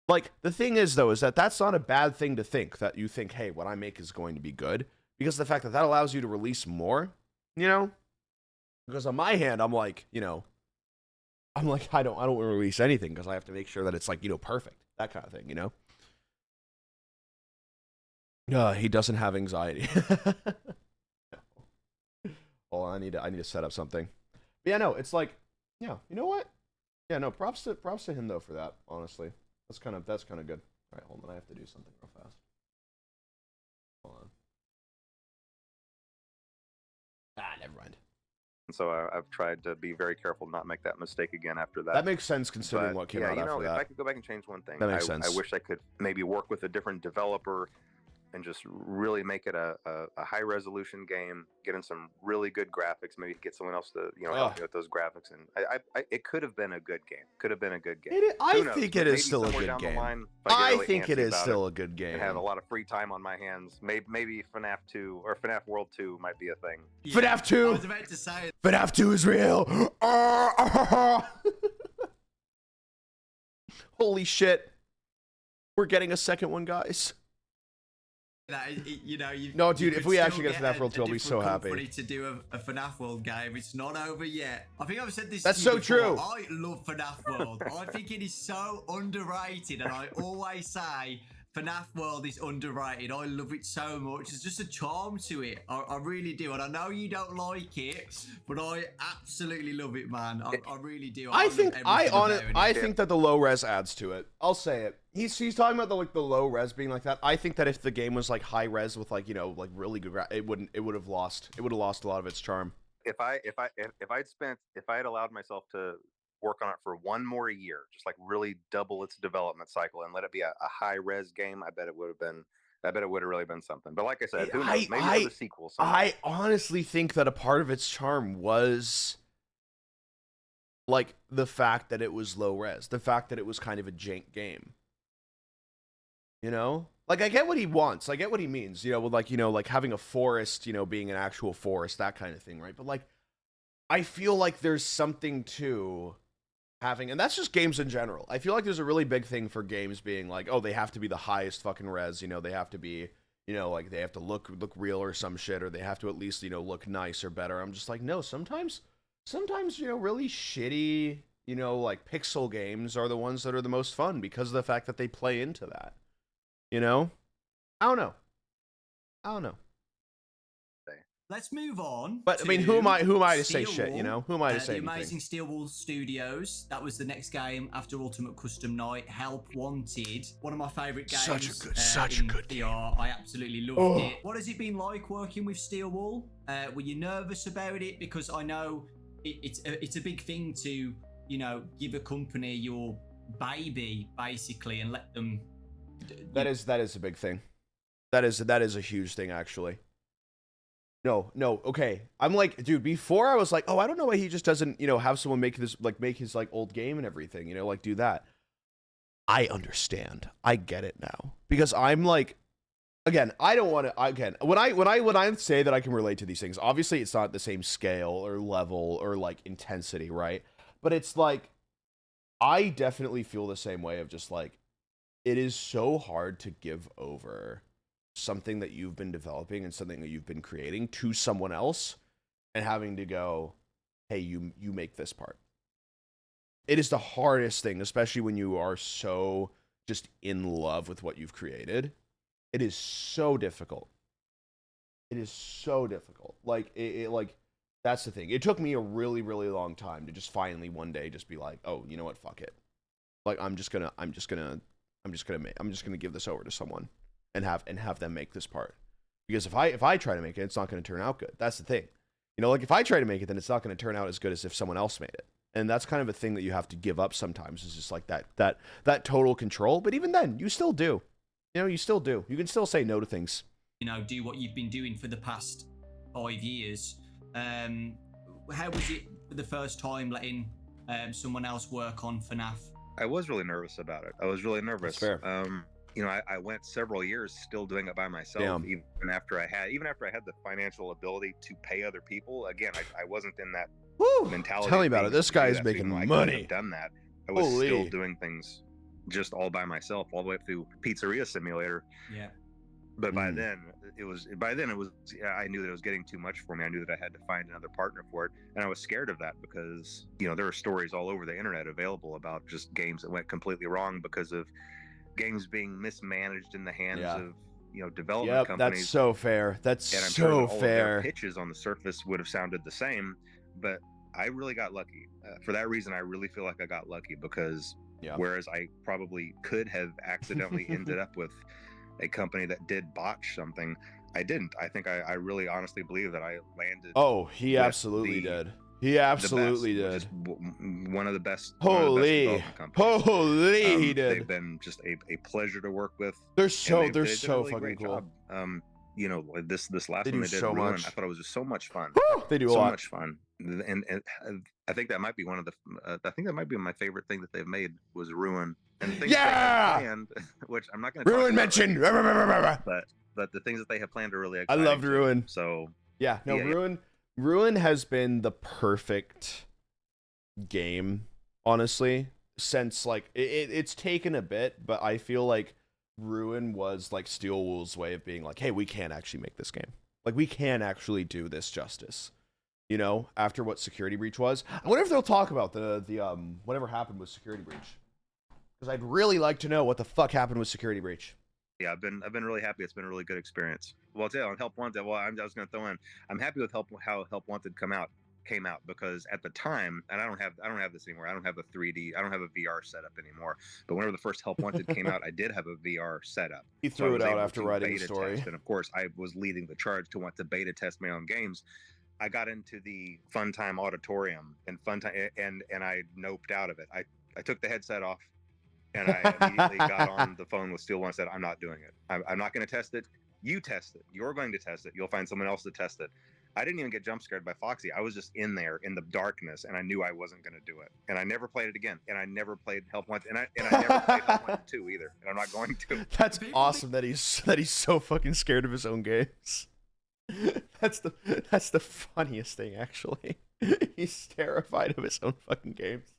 Like, the thing is, though, is that that's not a bad thing to think, that you think, hey, what I make is going to be good, because the fact that allows you to release more, because on my hand, I'm like, I'm like, I don't want to release anything because I have to make sure that it's like, perfect. That kind of thing, he doesn't have anxiety. Hold on, I need to set up something. But yeah, no, it's like, yeah, you know what? Yeah, no, props to him though for that, honestly. That's kind of good. All right, hold on, I have to do something real fast. Hold on. Never mind. So I've tried to be very careful not make that mistake again after that. That makes sense considering But, what came yeah, out after if that. I could go back and change one thing, That makes sense. I wish I could maybe work with a different developer and just really make it a high resolution game, get in some really good graphics, maybe get someone else to help me with those graphics, and it could have been a good game. I think it is still a good game. I think it is still a good game. And have a lot of free time on my hands. Maybe FNAF 2 or FNAF World 2 might be a thing. Yeah, FNAF 2. I was about to say FNAF 2 is real. Holy shit! We're getting a second one, guys. No, dude, if we actually get a FNAF World 2, I'll be so happy. To do a FNAF World game, it's not over yet. I think I've said this. That's so true. I love FNAF World. I think it is so underrated, and I always say FNAF World is underrated. I love it so much. There's just a charm to it. I really do, and I know you don't like it, but I absolutely love it, man. I really do. I think that the low res adds to it. I'll say it. He's talking about the low res being like that. I think that if the game was like high res with like really good, it would have lost a lot of its charm. If I had allowed myself to work on it for one more year, just like really double its development cycle and let it be a high res game, I bet it would have really been something. But like I said, who knows? Maybe the sequel. I honestly think that a part of its charm was like the fact that it was low res, the fact that it was kind of a jank game. Like I get what he wants, I get what he means, with like having a forest, being an actual forest, that kind of thing, right? But like, I feel like there's something to having, and that's just games in general. I feel like there's a really big thing for games being like, oh, they have to be the highest fucking res, they have to be, like they have to look real or some shit, or they have to at least, look nice or better. I'm just like, no, sometimes, really shitty, like pixel games are the ones that are the most fun because of the fact that they play into that. I don't know. Let's move on. But I mean, who am I to say shit? Who am I to say anything? The amazing Steel Wool Studios. That was the next game after Ultimate Custom Night. Help Wanted. One of my favorite games. Such a good game. I absolutely loved it. What has it been like working with Steel Wool? Were you nervous about it? Because I know it's a big thing to give a company your baby basically and let them. That is a big thing. That is a huge thing, actually. No, okay. I'm like, dude, before I was like, oh, I don't know why he just doesn't, have someone make his old game and everything, do that. I understand. I get it now. Because I'm like, again, I don't want to, when I say that I can relate to these things, obviously it's not the same scale or level or like intensity, right? But it's like, I definitely feel the same way of just like, it is so hard to give over something that you've been developing and something that you've been creating to someone else and having to go, hey, you make this part. It is the hardest thing, especially when you are so just in love with what you've created. It is so difficult. Like, like, that's the thing. It took me a really, really long time to just finally one day just be like, oh, you know what? Fuck it. Like, I'm just gonna give this over to someone and have them make this part. Because if I try to make it, it's not going to turn out good. That's the thing. Like if I try to make it, then it's not going to turn out as good as if someone else made it. And that's kind of a thing that you have to give up sometimes, is just like that total control. But even then, you still do. You still do. You can still say no to things. Do what you've been doing for the past 5 years. How was it for the first time letting someone else work on FNAF? I was really nervous about it. I was really nervous. That's fair. I went several years still doing it by myself. Even after I had the financial ability to pay other people. Again, I wasn't in that mentality. Tell me about it. This guy is making money. I could have done that. I was still doing things just all by myself, all the way up through Pizzeria Simulator. Yeah. But by then it was I knew that it was getting too much for me. I knew that I had to find another partner for it, and I was scared of that because there are stories all over the internet available about just games that went completely wrong because of games being mismanaged in the hands of development Yep, companies. that's so fair. That's and I'm so sure that all of fair. their pitches on the surface would have sounded the same, but I really got lucky. For that reason, I really feel like I got lucky because whereas I probably could have accidentally ended up with a company that did botch something, I didn't. I think I really honestly believe that I landed. Oh, he absolutely did. He absolutely did. One of the best. Holy, development companies. holy, he did. They've been just a pleasure to work with. They're so they did a really fucking great cool. job. This last They one do they did, so Ruin, much. I thought it was just so much fun. Woo! They do a so lot. much fun, and I think that might be one of the. I think that might be my favorite thing that they've made was Ruin, and the things they have planned, which I'm not going to. Ruin mentioned. But the things that they have planned are really I exciting. loved Ruin. So Ruin has been the perfect game, honestly, since like it's taken a bit, but I feel like Ruin was like Steel Wool's way of being like, hey, we can actually make this game. Like, we can actually do this justice. After what Security Breach was. I wonder if they'll talk about the whatever happened with Security Breach. Because I'd really like to know what the fuck happened with Security Breach. Yeah, I've been really happy. It's been a really good experience. Well, I'll tell you, on Help Wanted, I was going to throw in, I'm happy with how Help Wanted came out because at the time, and I don't have this anymore. I don't have a 3D, I don't have a VR setup anymore. But whenever the first Help Wanted came out, I did have a VR setup. He threw it out after writing the story. And of course, I was leading the charge to want to beta test my own games. I got into the Funtime Auditorium and I noped out of it. I took the headset off. And I immediately got on the phone with Steel One and said, I'm not doing it. I'm not going to test it. You test it. You're going to test it. You'll find someone else to test it. I didn't even get jump scared by Foxy. I was just in there in the darkness, and I knew I wasn't going to do it. And I never played it again. And I never played Help Wanted. And I never played Help Wanted 2 either. And I'm not going to. That's awesome that he's so fucking scared of his own games. That's the funniest thing, actually. He's terrified of his own fucking games.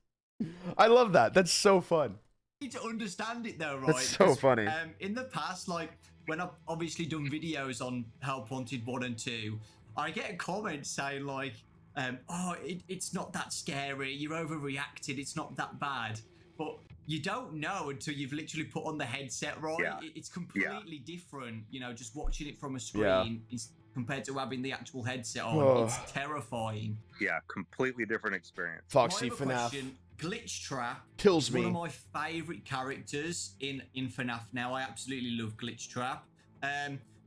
I love that. That's so fun. Need to understand it though, right? That's so funny. In the past, like when I've obviously done videos on Help Wanted 1 and 2, I get a comment saying like, it's not that scary, you're overreacted, it's not that bad. But you don't know until you've literally put on the headset, right? Yeah. It's completely different, just watching it from a screen compared to having the actual headset on. It's terrifying. Yeah, completely different experience. Foxy Fnaf. Glitch Trap kills me. One of my favorite characters in Fnaf now. I absolutely love Glitch Trap.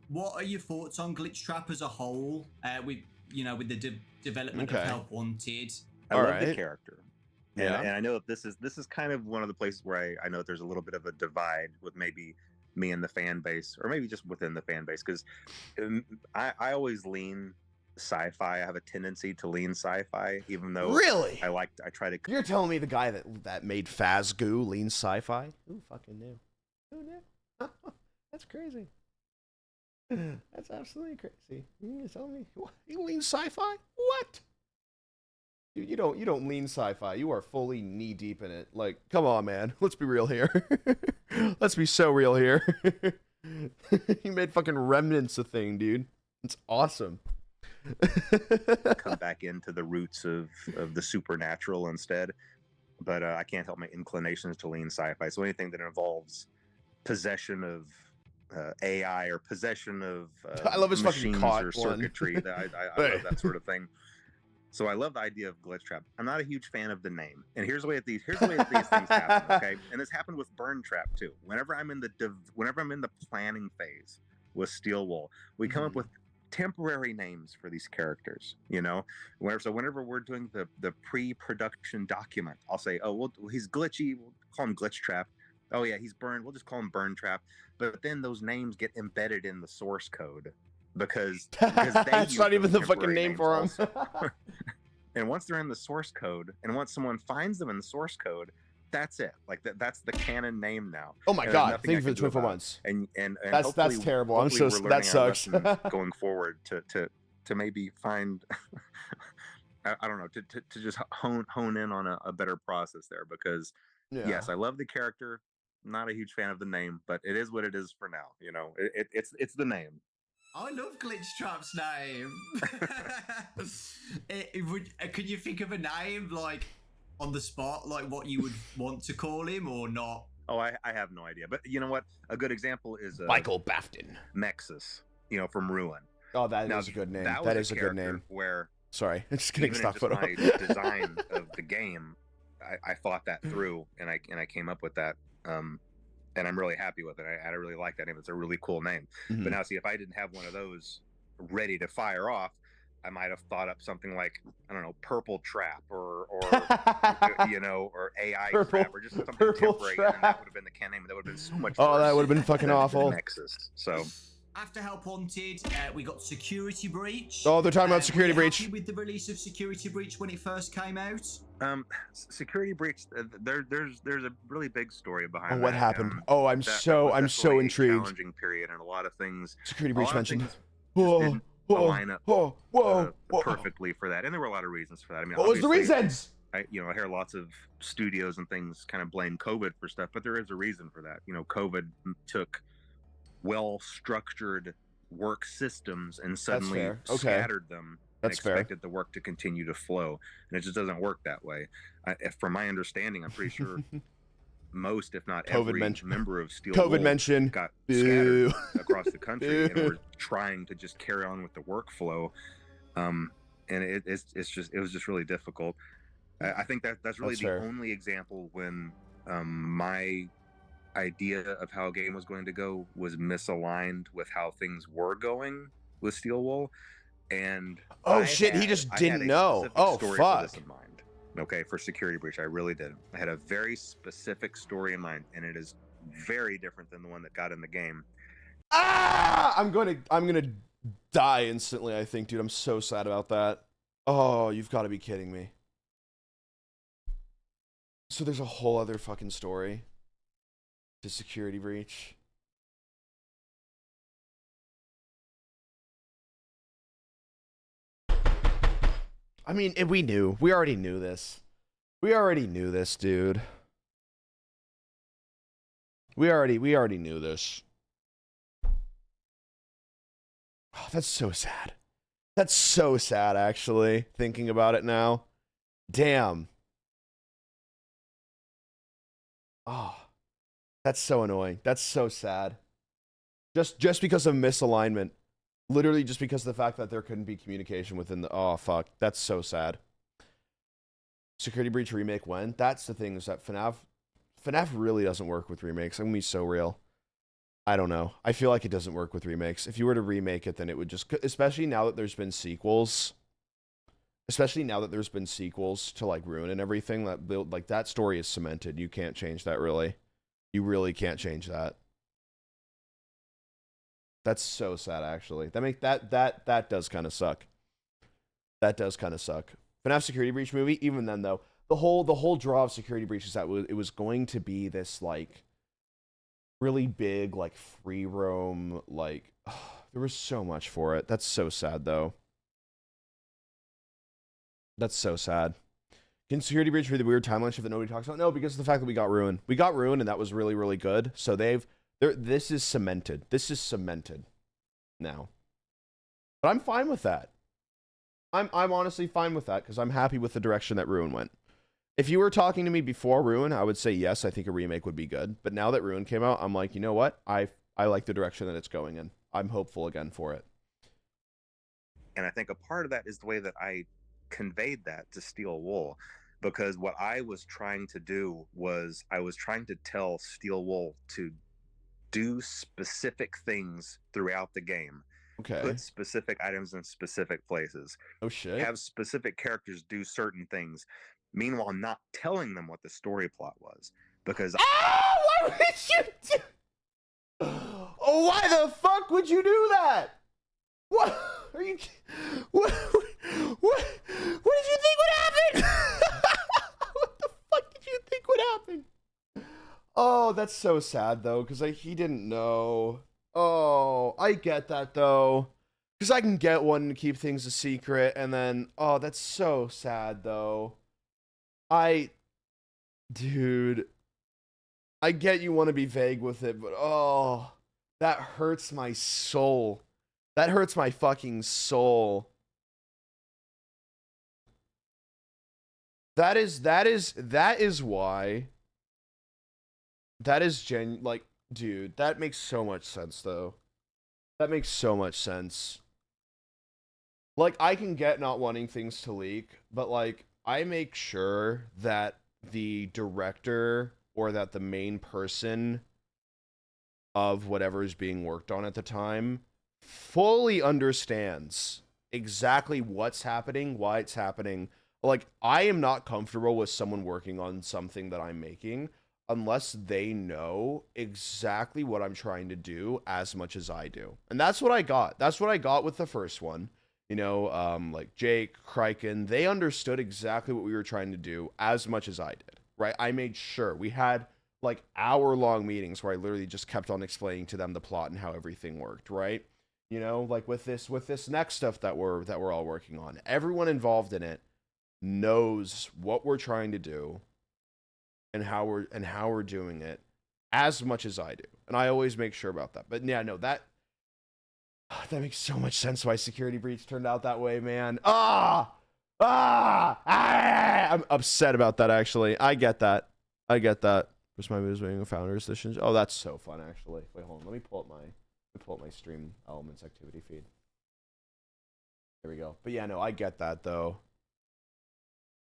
What are your thoughts on Glitch Trap as a whole? With the development of Help Wanted. I love the character. And I know that this is kind of one of the places where I know that there's a little bit of a divide with maybe me and the fan base, or maybe just within the fan base, because I always lean sci-fi. I have a tendency to lean sci-fi, even though really I try to. You're telling me the guy that made Phasgoo leans sci-fi? Who fucking knew? Who knew? That's crazy. That's absolutely crazy. You're telling me you lean sci-fi? What? Dude, you don't lean sci-fi. You are fully knee deep in it. Like, come on, man. Let's be real here. Let's be so real here. You made fucking Remnants a thing, dude. It's awesome. Come back into the roots of the supernatural instead, but I can't help my inclinations to lean sci-fi. So anything that involves possession of AI or possession of I love his machines fucking caught or circuitry, I love that sort of thing. So I love the idea of Glitch Trap. I'm not a huge fan of the name, and here's the way that these things happen. Okay, and this happened with Burn Trap too. Whenever I'm in the planning phase with Steel Wool, we come up with temporary names for these characters, whenever we're doing the pre-production document, I'll say, well, he's glitchy, we'll call him Glitch Trap. Oh yeah, he's Burn, we'll just call him Burn Trap. But then those names get embedded in the source code because that's not even the fucking name for them. And once they're in the source code, and once someone finds them in the source code, that's it. Like that's the canon name now. Oh my god! Thank you for the 24 months. And that's terrible. I'm so that sucks. Going forward to maybe find I don't know to just hone in on a better process there, because yes, I love the character. not a huge fan of the name, but it is what it is for now. You know, it's the name. I love Glitchtrap's name. Can you think of a name like on the spot, like what you would want to call him or not? Oh, I have no idea. But you know what? A good example is Michael Bafton. Nexus, you know, from Ruin. Oh, that Now, is a good name. That That was is a good name. Where Sorry, I'm just getting even in stock just photo. my design of the game, I thought that through, and I came up with that. And I'm really happy with it. I really like that name. It's a really cool name. Mhm. But now, see, if I didn't have one of those ready to fire off, I might have thought up something like, I don't know, Purple Trap or you know, or AI Trap or just something temporary, and then that would have been the can name. That would have been so much. Oh, that worse would have been fucking than awful. Nexus. So After Help Wanted, we got Security Breach. Oh, they're talking about Security were you Breach. happy with the release of Security Breach when it first came out? Security Breach. There's a really big story behind. Oh, what that. happened? Oh, I'm so definitely a intrigued. Challenging period, and a lot of things. Security Breach mentioned. Didn't line up Whoa. perfectly for that, and there were a lot of reasons for that. I mean, What was the obviously, reasons? I hear lots of studios and things kind of blame COVID for stuff, but there is a reason for that. You know, COVID took well-structured work systems and suddenly fair. Okay. scattered them. And That's fair. expected the work to continue to flow, and it just doesn't work that way. From my understanding, I'm pretty sure most, if not every member of Steel COVID Wool mention. got Boo. scattered across the country, and Boo. we're trying to just carry on with the workflow. And it was just really difficult. I think that's really That's the fair. only example when my idea of how a game was going to go was misaligned with how things were going with Steel Wool. And Oh shit, he just didn't know. Oh fuck. in mind. Okay, for Security Breach, I really did. I had a very specific story in mind, and it is very different than the one that got in the game. Ah! I'm gonna die instantly, I think, dude. I'm so sad about that. Oh, you've got to be kidding me. So there's a whole other fucking story to Security Breach. I mean, we knew. We already knew this. We already knew this, dude. We already knew this. Oh, that's so sad. That's so sad, actually, thinking about it now. Damn. Oh, that's so annoying. That's so sad. Just because of misalignment. Literally just because of the fact that there couldn't be communication within the... Oh, fuck. That's so sad. Security Breach remake when? That's the thing, is that FNAF really doesn't work with remakes. I'm gonna be so real. I don't know. I feel like it doesn't work with remakes. If you were to remake it, then it would just... Especially now that there's been sequels. Especially now that there's been sequels to, like, Ruin and everything. That story is cemented. You can't change that, really. You really can't change that. That's so sad, actually. That does kind of suck. That does kind of suck. FNAF Security Breach movie, even then though, the whole draw of Security Breach is that it was going to be this like really big like free roam, like there was so much for it. That's so sad though. That's so sad. Can Security Breach be the weird timeline shift that nobody talks about? No, because of the fact that we got Ruin. We got Ruin, and that was really, really good. So this is cemented. This is cemented now. But I'm fine with that. I'm honestly fine with that because I'm happy with the direction that Ruin went. If you were talking to me before Ruin, I would say yes, I think a remake would be good. But now that Ruin came out, I'm like, you know what? I like the direction that it's going in. I'm hopeful again for it. And I think a part of that is the way that I conveyed that to Steel Wool, because what I was trying to do was I was trying to tell Steel Wool to do specific things throughout the game. Okay. Put specific items in specific places. Oh shit. Have specific characters do certain things. Meanwhile, not telling them what the story plot was. Because why would you do? Oh, why the fuck would you do that? What are you? What did you think would happen? What the fuck did you think would happen? Oh, that's so sad though, because he didn't know. Oh, I get that though, because I can get one to keep things a secret, and then oh, that's so sad though. Dude, I get you want to be vague with it, but oh, that hurts my soul. That hurts my fucking soul. That is why. That is like, dude, that makes so much sense though. That makes so much sense. Like, I can get not wanting things to leak, but like, I make sure that the director or that the main person of whatever is being worked on at the time fully understands exactly what's happening, why it's happening. Like, I am not comfortable with someone working on something that I'm making unless they know exactly what I'm trying to do as much as I do. And that's what I got. That's what I got with the first one. You know, like Jake, Kryken, they understood exactly what we were trying to do as much as I did, right? I made sure we had like hour-long meetings where I literally just kept on explaining to them the plot and how everything worked, right? You know, like with this next stuff that we're all working on. Everyone involved in it knows what we're trying to do and how we're doing it as much as I do. And I always make sure about that. But yeah, no, that makes so much sense why Security Breach turned out that way, man. I'm upset about that, actually. I get that. Where's my moves waiting Founders Edition? Oh, that's so fun, actually. Wait, hold on. Let me pull up my Stream Elements activity feed. There we go. But yeah, no, I get that, though.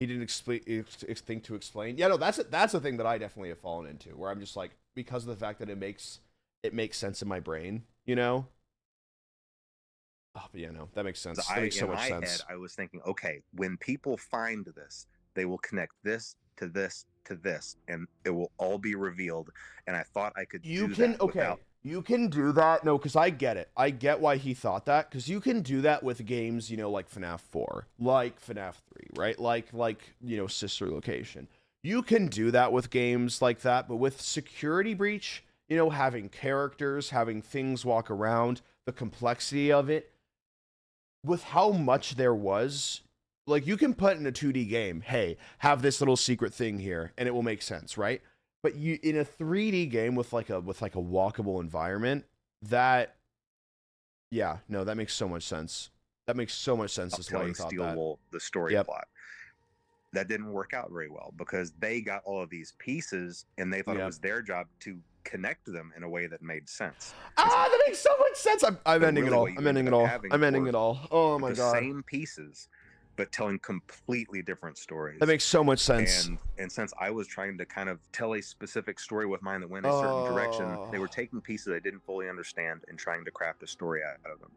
He didn't think to explain. Yeah, no, that's a thing that I definitely have fallen into, where I'm just like, because of the fact that it makes sense in my brain, you know? Oh, but yeah, no, that makes sense. That makes so much sense. In my head, I was thinking, okay, when people find this, they will connect this to this to this, and it will all be revealed. And I thought I could do that without... You can do that. No, because I get it. I get why he thought that, because you can do that with games, you know, like FNAF 4, like FNAF 3, right? Like you know, Sister Location. You can do that with games like that, but with Security Breach, you know, having characters, having things walk around, the complexity of it, with how much there was, like, you can put in a 2D game, hey, have this little secret thing here, and it will make sense, right? But you, in a 3D game with like a walkable environment, that, yeah, no, that makes so much sense. That makes so much sense as why you thought that. The story plot. That didn't work out very well because they got all of these pieces and they thought it was their job to connect them in a way that made sense. That makes so much sense. I'm ending it all. I'm ending it all. Oh my god. The same pieces, but telling completely different stories. That makes so much sense. And since I was trying to kind of tell a specific story with mine that went a certain direction, they were taking pieces I didn't fully understand and trying to craft a story out of them.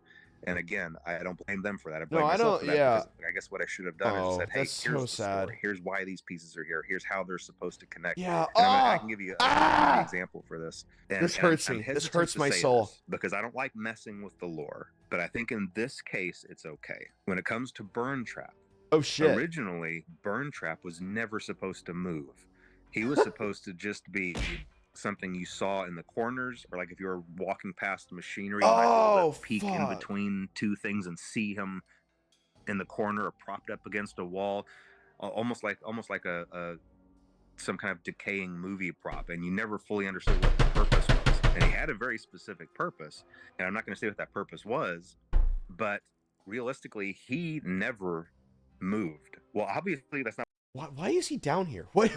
And again, I don't blame them for that. I blame myself for that. Because I guess what I should have done is said, hey, here's the story. Here's why these pieces are here. Here's how they're supposed to connect. Yeah. And I can give you an example for this. This hurts me. This hurts my soul. Because I don't like messing with the lore. But I think in this case, it's okay. When it comes to Burn Trap. Oh, shit. Originally, Burn Trap was never supposed to move. He was supposed to just be something you saw in the corners, or like if you were walking past machinery, you might be able to peek in between two things and see him in the corner or propped up against a wall, almost like a some kind of decaying movie prop, and you never fully understood what the purpose was. And he had a very specific purpose, and I'm not going to say what that purpose was, but realistically, he never moved. Well, obviously, that's not. Why is he down here? Why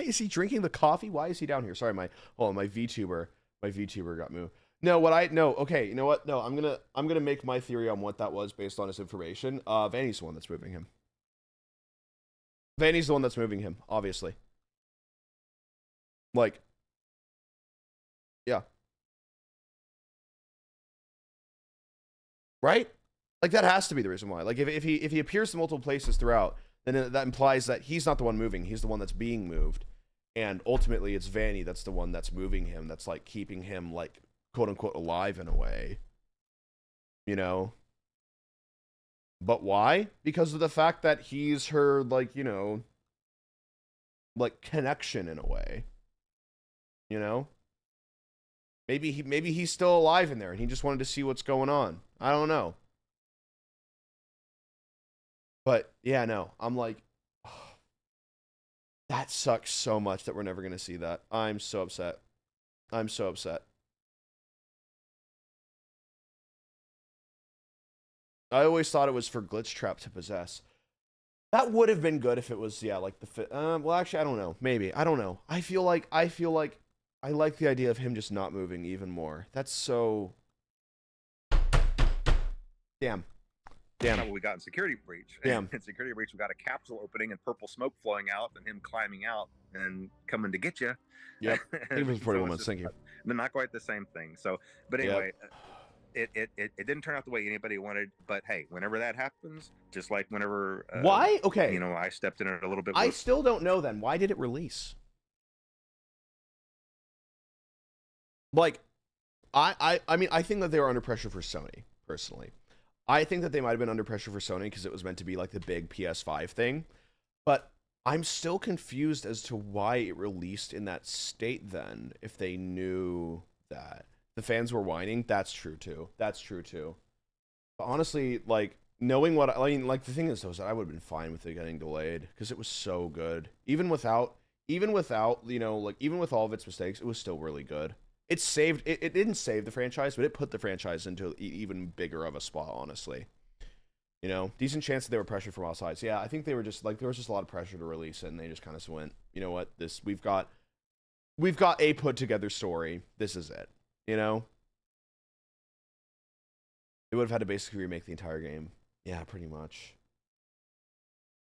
is he drinking the coffee? Why is he down here? Sorry, my VTuber got moved. No, okay, you know what? No, I'm gonna make my theory on what that was based on his information. Vanny's the one that's moving him. Vanny's the one that's moving him, obviously. Like, yeah. Right? Like, that has to be the reason why. Like, if he appears in multiple places throughout, then that implies that he's not the one moving. He's the one that's being moved. And ultimately, it's Vanny that's the one that's moving him. That's, like, keeping him, like, quote-unquote alive in a way. You know? But why? Because of the fact that he's her, like, you know, like, connection in a way. You know? Maybe he's still alive in there and he just wanted to see what's going on. I don't know. But yeah, no, I'm like, That sucks so much that we're never gonna see that. I'm so upset. I'm so upset. I always thought it was for Glitch Trap to possess. That would have been good if it was, yeah, like the well, actually, I don't know. Maybe. I don't know. I feel like I like the idea of him just not moving even more. That's so... Damn. That's not what we got in Security Breach. Damn. In Security Breach, we got a capsule opening and purple smoke flowing out, and him climbing out and coming to get you. Yep. He was 41 months. Just, Thank you. not quite the same thing. So, but anyway, it didn't turn out the way anybody wanted. But hey, whenever that happens, just like whenever Why? Okay. you know, I stepped in it a little bit. I still don't know then. Why did it release? Like, I mean, I think that they were under pressure for Sony, personally. I think that they might have been under pressure for Sony because it was meant to be like the big PS5 thing. But I'm still confused as to why it released in that state then, if they knew that. The fans were whining. That's true too. That's true too. But honestly, like, knowing what I mean, like, the thing is, though, is that I would have been fine with it getting delayed because it was so good. Even without, you know, like, even with all of its mistakes, it was still really good. It saved, it didn't save the franchise, but it put the franchise into even bigger of a spot, honestly. You know, decent chance that they were pressured from all sides. Yeah, I think they were just, like, there was just a lot of pressure to release it, and they just kind of went, you know what, we've got a put together story. This is it, you know? They would have had to basically remake the entire game. Yeah, pretty much.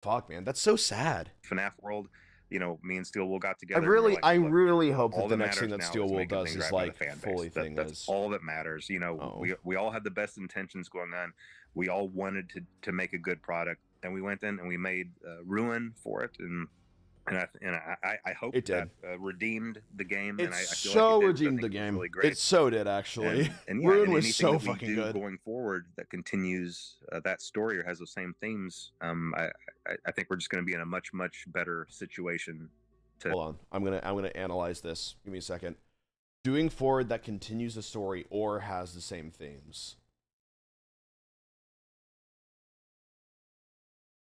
Fuck, man, that's so sad. FNAF World, you know, me and Steelwool got together. I really hope that all the that next thing that matters now is Steelwool making does things is right by like the fan fully base. thing. That's all that matters. You know, we all had the best intentions going on. We all wanted to make a good product, and we went in and we made Ruin for it, and I hope it did. that redeemed the game. It and I feel so like it did. redeemed I the think it was game. really great. It so did, actually. And yeah, Ruin and was anything so that we fucking do good. going forward that continues that story or has those same themes. I think we're just going to be in a much better situation. Hold on, I'm gonna analyze this. Give me a second. Doing forward that continues the story or has the same themes.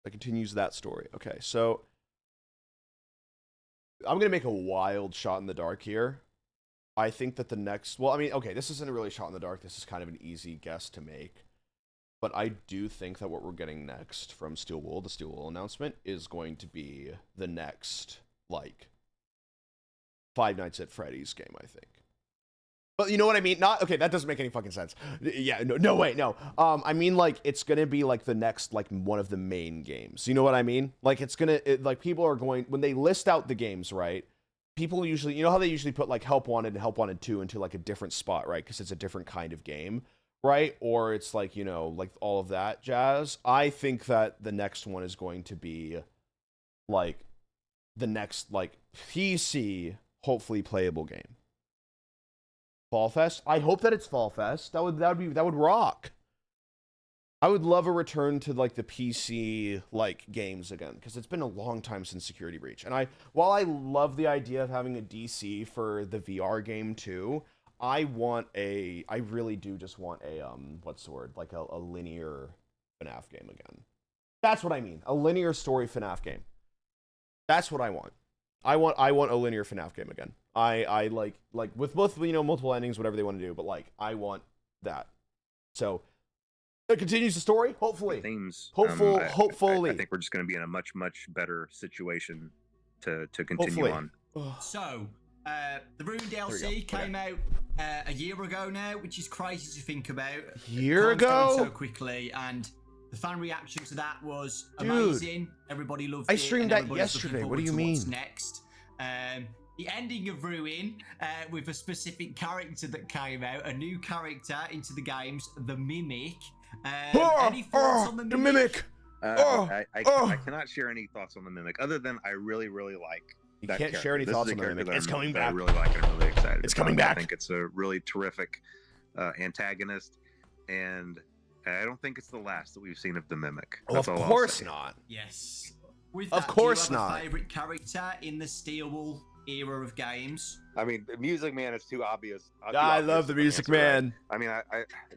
That continues that story. Okay, so I'm gonna make a wild shot in the dark here. I think that the next, well, I mean, okay, this isn't a really shot in the dark. This is kind of an easy guess to make. But I do think that what we're getting next from Steelwool, the Steelwool announcement, is going to be the next, like, Five Nights at Freddy's game, I think. But you know what I mean? Not, okay, that doesn't make any fucking sense. Yeah, no, wait, no. I mean, like, it's gonna be, like, the next, like, one of the main games. You know what I mean? Like, it's gonna, like, people are going, when they list out the games, right? People usually, you know how they usually put, like, Help Wanted and Help Wanted 2 into, like, a different spot, right? Because it's a different kind of game, right? Or it's, like, you know, like, all of that jazz. I think that the next one is going to be, like, the next, like, PC, hopefully playable game. Fall Fest? I hope that it's Fall Fest. That would rock. I would love a return to, like, the PC, like, games again, because it's been a long time since Security Breach. And while I love the idea of having a DC for the VR game too, I really do just want a what's the word? Like a linear FNAF game again. That's what I mean. A linear story FNAF game. That's what I want. I want a linear FNAF game again. I like with both, you know, multiple endings, whatever they want to do, but, like, I want that. So it continues the story, hopefully. Themes. Hopefully. I think we're just going to be in a much better situation to continue Hopefully. on. So, the Ruin DLC came out a year ago now, which is crazy to think about. Year Time's going ago? so quickly, and the fan reaction to that was amazing. Everybody loved it. I streamed and that everybody's looking yesterday. What do forward you to what's mean? next? The ending of Ruin, with a specific character that came out, a new character into the games, the Mimic. Any thoughts on the Mimic? I cannot share any thoughts on the Mimic other than I really like. You that can't character. share any This thoughts is on a the character Mimic. that It's I'm- coming that back. I really like and I'm really excited. It's about. coming back. I think it's a really terrific antagonist, and I don't think it's the last that we've seen of the Mimic. Well, That's of all I'll course say. not. Yes. With Of that, course do you have not. a favourite character in the Steelwool era of games. I mean, Music Man is too obvious. I love the Music Man. I mean, I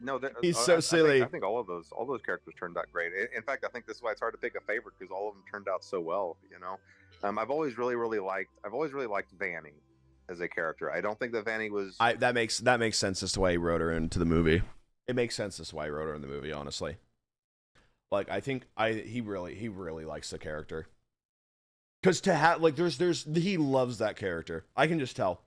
no, He's so silly. I think all those characters turned out great. In fact, I think this is why it's hard to pick a favorite, because all of them turned out so well. You know, I've always really liked Vanny as a character. I don't think that Vanny was. That makes sense as to why he wrote her into the movie. It makes sense as to why he wrote her in the movie. Honestly, like I think he really likes the character. Because to have like he loves that character. I can just tell.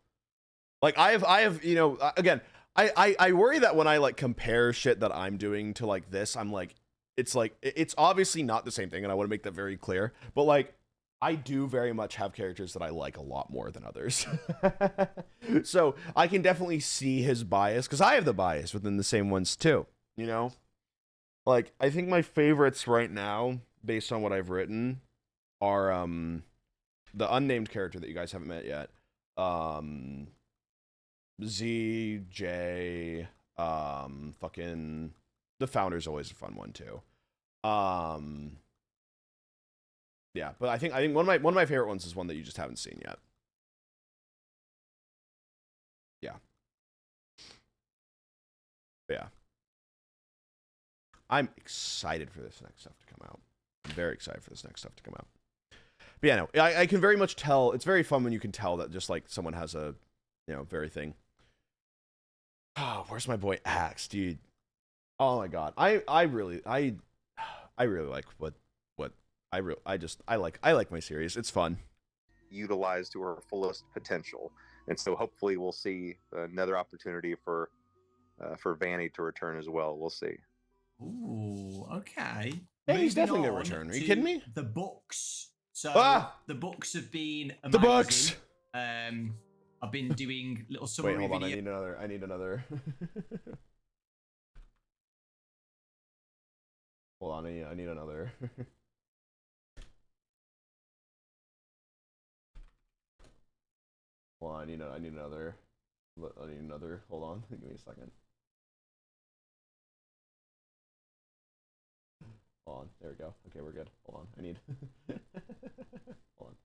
Like I have you know, again, I worry that when I like compare shit that I'm doing to like this, I'm like it's obviously not the same thing, and I want to make that very clear. But like I do very much have characters that I like a lot more than others. So I can definitely see his bias, because I have the bias within the same ones too. You know? Like I think my favorites right now, based on what I've written, are the unnamed character that you guys haven't met yet. Z, J, fucking the Founder's always a fun one too. Yeah, but I think one of my favorite ones is one that you just haven't seen yet. Yeah. But yeah. I'm excited for this next stuff to come out. I'm very excited for this next stuff to come out. But yeah, no, I can very much tell. It's very fun when you can tell that just like someone has a, you know, very thing. Oh, where's my boy Axe, dude? Oh my god, I really like what I like my series. It's fun. Utilized to her fullest potential, and so hopefully we'll see another opportunity for Vanny to return as well. We'll see. Ooh, okay. Yeah, he's Moving definitely gonna on return. Are you to kidding me? The books. So the books have been amazing. The books. I've been doing little summary Wait, hold on. videos. I need another. Hold on. I need another. Hold on. I need another. I need another. Hold on. Give me a second. Hold on. There we go. Okay, we're good. Hold on. I need. Hold on.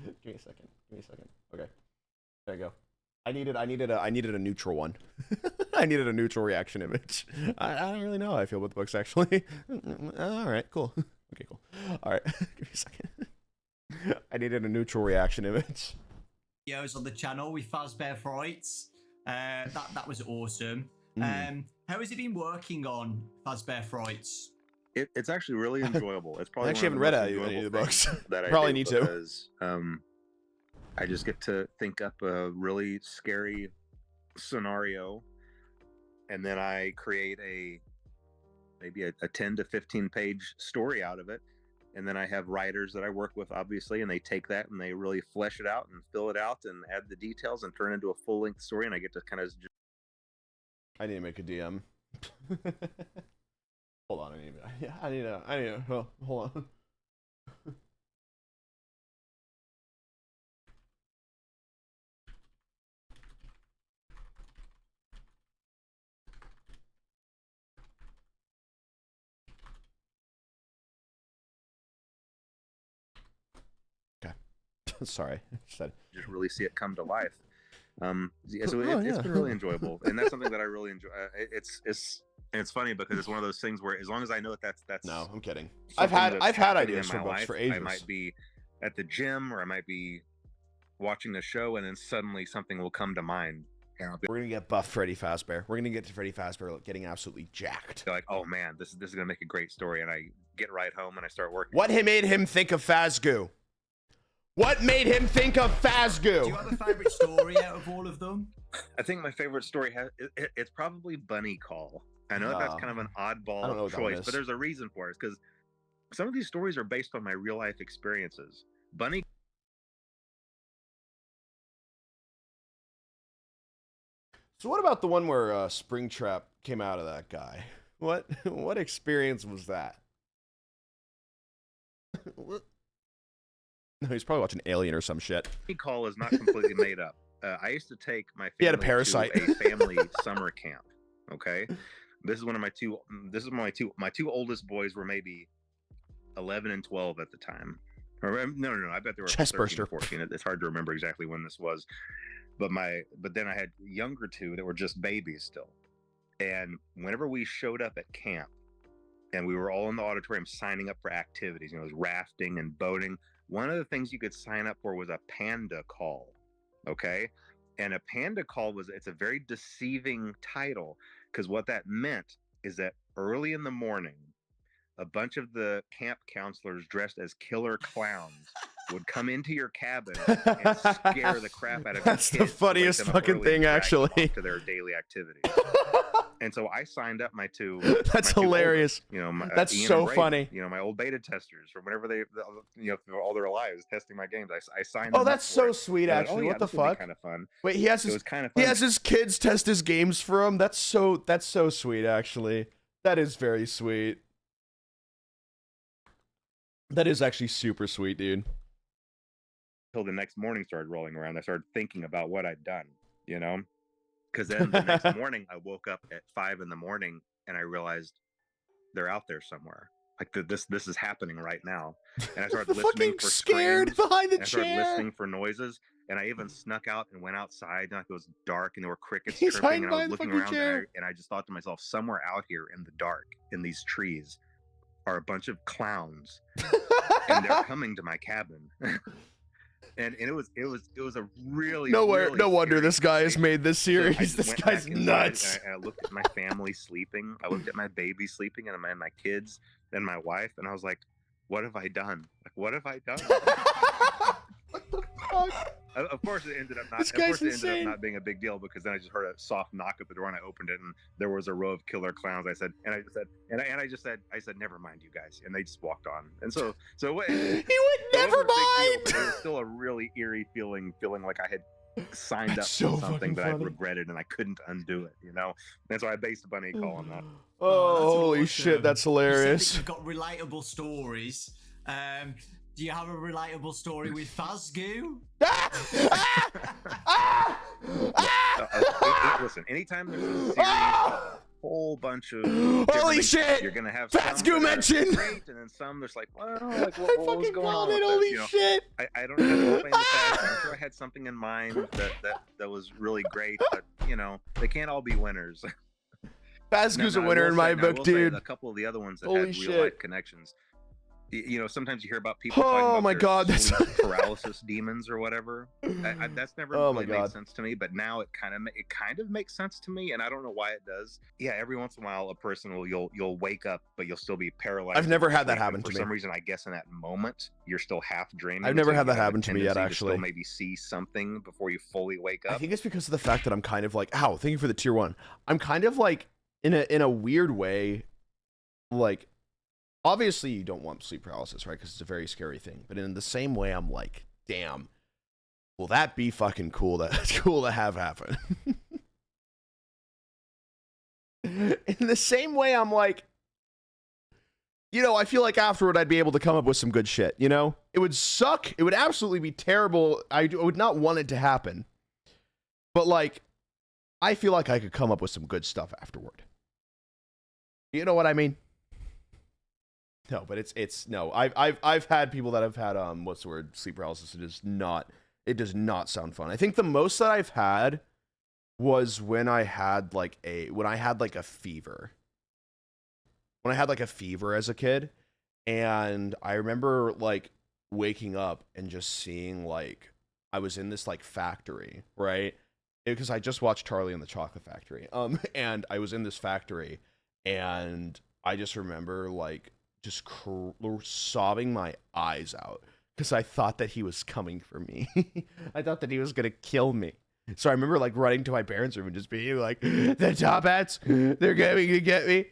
Give me a second. Okay. There you go. I needed a neutral one. I needed a neutral reaction image. I don't really know how I feel about the books, actually. All right, cool. Okay, cool. All right, give me a second. I needed a neutral reaction image. Videos on the channel with Fazbear Frights. That was awesome. How has it been working on Fazbear Frights? It's actually really enjoyable. It's probably I actually haven't read any of the books. That I probably do need because, I just get to think up a really scary scenario, and then I create maybe a 10 to 15 page story out of it. And then I have writers that I work with, obviously, and they take that and they really flesh it out and fill it out and add the details and turn it into a full length story. And I get to kind of. I need to make a DM. Hold on, I need a. Oh, hold on. Sorry, just really see it come to life. It's been really enjoyable, and that's something that I really enjoy. It's funny because it's one of those things where as long as I know that's no, I'm kidding. I've had ideas for books for ages. I might be at the gym, or I might be watching the show, and then suddenly something will come to mind. We're gonna get buff Freddy Fazbear. We're gonna get to Freddy Fazbear getting absolutely jacked. They're like, oh man, this is gonna make a great story, and I get right home and I start working. What made him think of Fazgoo? What made him think of Fazgoo? Do you have a favorite story out of all of them? I think my favorite story it's probably Bunny Call. I know that's kind of an oddball choice, but there's a reason for it. It's because some of these stories are based on my real life experiences. Bunny. So what about the one where Springtrap came out of that guy? What experience was that? No, he's probably watching Alien or some shit. Call is not completely made up. I used to take my family he had a parasite. to a family summer camp. Okay, this is one of my two. This is my two oldest boys were maybe 11 and 12 at the time, No. I bet they were Chest 13 burster. or 14. It's hard to remember exactly when this was. But then I had younger two that were just babies still. And whenever we showed up at camp and we were all in the auditorium signing up for activities, it was rafting and boating. One of the things you could sign up for was a panda call. Okay. And a panda call it's a very deceiving title, because what that meant is that early in the morning, a bunch of the camp counselors dressed as killer clowns would come into your cabin and scare the crap out of That's your the kids to wake funniest them up fucking early and thing, drag them actually. off to their daily activities. And so I signed up my two. That's my two hilarious. oldest, That's Ian so and Braden, funny. my old beta testers, or whenever through all their lives testing my games, I signed them Oh, up that's for so it. sweet, And actually. What the fuck? Kind of fun. Wait, he has So it his was kind of he fun. has his kids test his games for him. That's so sweet, actually. That is very sweet. That is actually super sweet, dude. Until the next morning started rolling around, I started thinking about what I'd done, because then the next morning I woke up at 5 a.m. and I realized they're out there somewhere. Like this is happening right now. And I started listening for scared screams, behind the and I started chair. listening for noises, and I even snuck out and went outside, and it was dark and there were crickets He's chirping, hiding and I was behind the looking fucking around chair. and I just thought to myself, somewhere out here in the dark in these trees are a bunch of clowns and they're coming to my cabin. And it was a really no really wonder scary this guy has situation. made this So I series. just This went guy's back inside, nuts. and I looked at my family sleeping. I looked at my baby sleeping, and my kids, and my wife, and I was like, "What have I done? Like, what have I done?" What the fuck? Of course, it ended up not. This Of course, guy's it ended up insane. not being a big deal, because then I just heard a soft knock at the door, and I opened it, and there was a row of killer clowns. I said, I said, "Never mind, you guys," and they just walked on. And so He went, it never wasn't a big deal, mind. but it was still a really eerie feeling like I had signed That's up so for something fucking that I funny. regretted and I couldn't undo it, And so I based a bunny call on that. Oh, that's holy awesome. shit, that's You said that hilarious. you've got relatable stories. Do you have a relatable story with Fazgoo? Listen, anytime there's a series, whole bunch of different Holy things, shit! you're gonna have Fast some Goo that are mention! great, and then some there's like, well, like I what was fucking going on called with it, this? holy shit! I don't have to explain the facts. I'm sure I had something in mind that was really great, but they can't all be winners. Fazgoo's a I winner will in say- my now, I book, will say dude. A couple of the other ones that Holy had real shit. life connections. Sometimes you hear about people Oh talking about my their God, that's- sleep paralysis demons or whatever. That's never Oh my really made God. sense to me, but now it kind of makes sense to me, and I don't know why it does. Yeah, every once in a while, a person you'll wake up, but you'll still be paralyzed. I've never in your had that sleep, happen and to for me. some reason, I guess in that moment, you're still half dreaming. I've never so had you that have a happen to me yet, tendency to still actually. maybe see something before you fully wake up. I think it's because of the fact that I'm kind of like, ow, thank you for the tier 1. I'm kind of like, in a weird way, like, obviously you don't want sleep paralysis, right? Because it's a very scary thing. But in the same way, I'm like, damn, will that be fucking cool to have happen? In the same way, I'm like, I feel like afterward I'd be able to come up with some good shit, It would suck. It would absolutely be terrible. I would not want it to happen. But, like, I feel like I could come up with some good stuff afterward. You know what I mean? No, but it's no. I've had people that have had what's the word, sleep paralysis. It does not sound fun. I think the most that I've had was when I had like a fever. When I had like a fever as a kid, and I remember like waking up and just seeing like I was in this like factory, right? Because I just watched Charlie and the Chocolate Factory. And I was in this factory, and I just remember like just sobbing my eyes out because I thought that he was coming for me. I thought that he was gonna kill me. So I remember like running to my parents' room and just being like, "The Top Hats, they're coming to get me,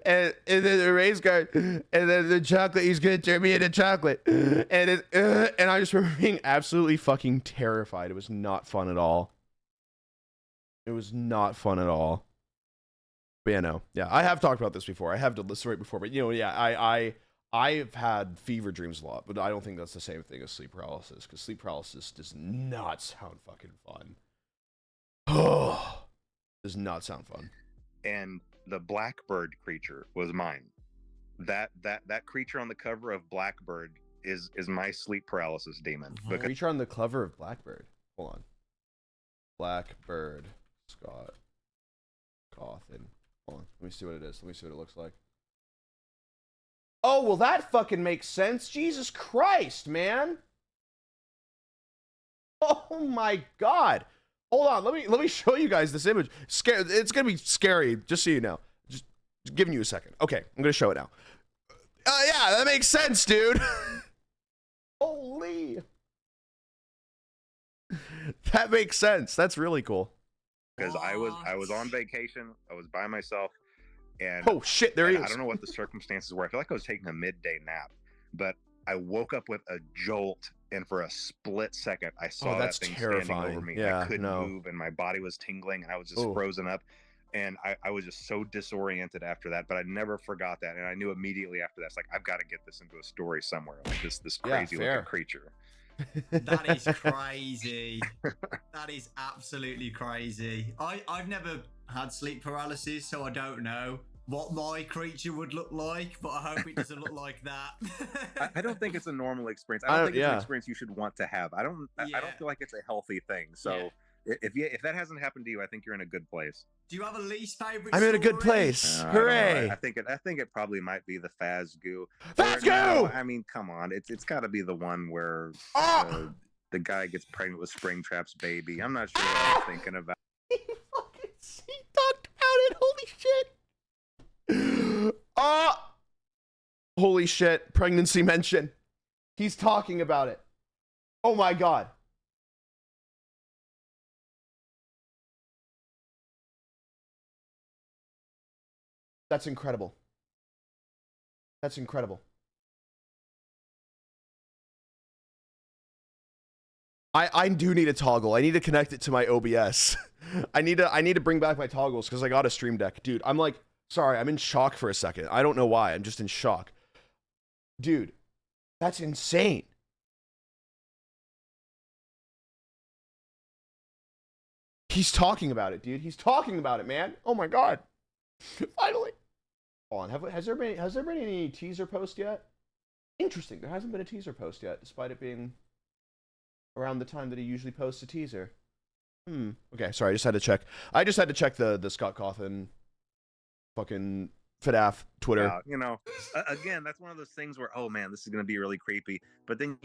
and then the race car, and then the chocolate, he's gonna turn me into chocolate." And I just remember being absolutely fucking terrified. It was not fun at all. It was not fun at all. But yeah, I have talked about this before. I have done this right before, but I've had fever dreams a lot, but I don't think that's the same thing as sleep paralysis, because sleep paralysis does not sound fucking fun. Oh, does not sound fun. And the Blackbird creature was mine. That creature on the cover of Blackbird is my sleep paralysis demon. Because Reach on the cover of Blackbird. Hold on. Blackbird. Scott Cawthon. Hold on. Let me see what it is. Let me see what it looks like. Oh, well, that fucking makes sense. Jesus Christ, man. Oh my God. Hold on. Let me show you guys this image. It's gonna be scary, just so you know. Just giving you a second. Okay, I'm gonna show it now. Yeah, that makes sense, dude. Holy. That makes sense. That's really cool. because I was on vacation, I was by myself, and Oh shit, there he is. I don't know what the circumstances were. I feel like I was taking a midday nap, but I woke up with a jolt, and for a split second, I saw that's that thing terrifying. standing over me. Yeah, I couldn't no. move, and my body was tingling, and I was just Ooh. frozen up. And I was just so disoriented after that, but I never forgot that. And I knew immediately after that, it's like, I've got to get this into a story somewhere. Like this crazy looking creature. That is crazy. That is absolutely crazy. I've never had sleep paralysis, so I don't know what my creature would look like, but I hope it doesn't look like that. I don't think it's a normal experience. I don't think it's an experience you should want to have. I don't feel like it's a healthy thing. So if that hasn't happened to you, I think you're in a good place. Do you have a least favorite? I'm in a good place. Hooray! I think it probably might be the Fazgoo. Fazgoo! No, I mean, come on, it's got to be the one where the guy gets pregnant with Springtrap's baby. I'm not sure what I'm thinking about. He talked about it. Holy shit! Holy shit! Pregnancy mention. He's talking about it. Oh my God. That's incredible. That's incredible. I do need a toggle. I need to connect it to my OBS. I need to bring back my toggles because I got a stream deck. Dude, I'm like, sorry, I'm in shock for a second. I don't know why. I'm just in shock. Dude, that's insane. He's talking about it, dude. He's talking about it, man. Oh my God. Finally. Hold on. Has there been any teaser post yet? Interesting. There hasn't been a teaser post yet, despite it being around the time that he usually posts a teaser. Okay, sorry, I just had to check. I just had to check the Scott Cawthon fucking Fnaf Twitter. You know, again, that's one of those things where, oh man, this is gonna be really creepy. But then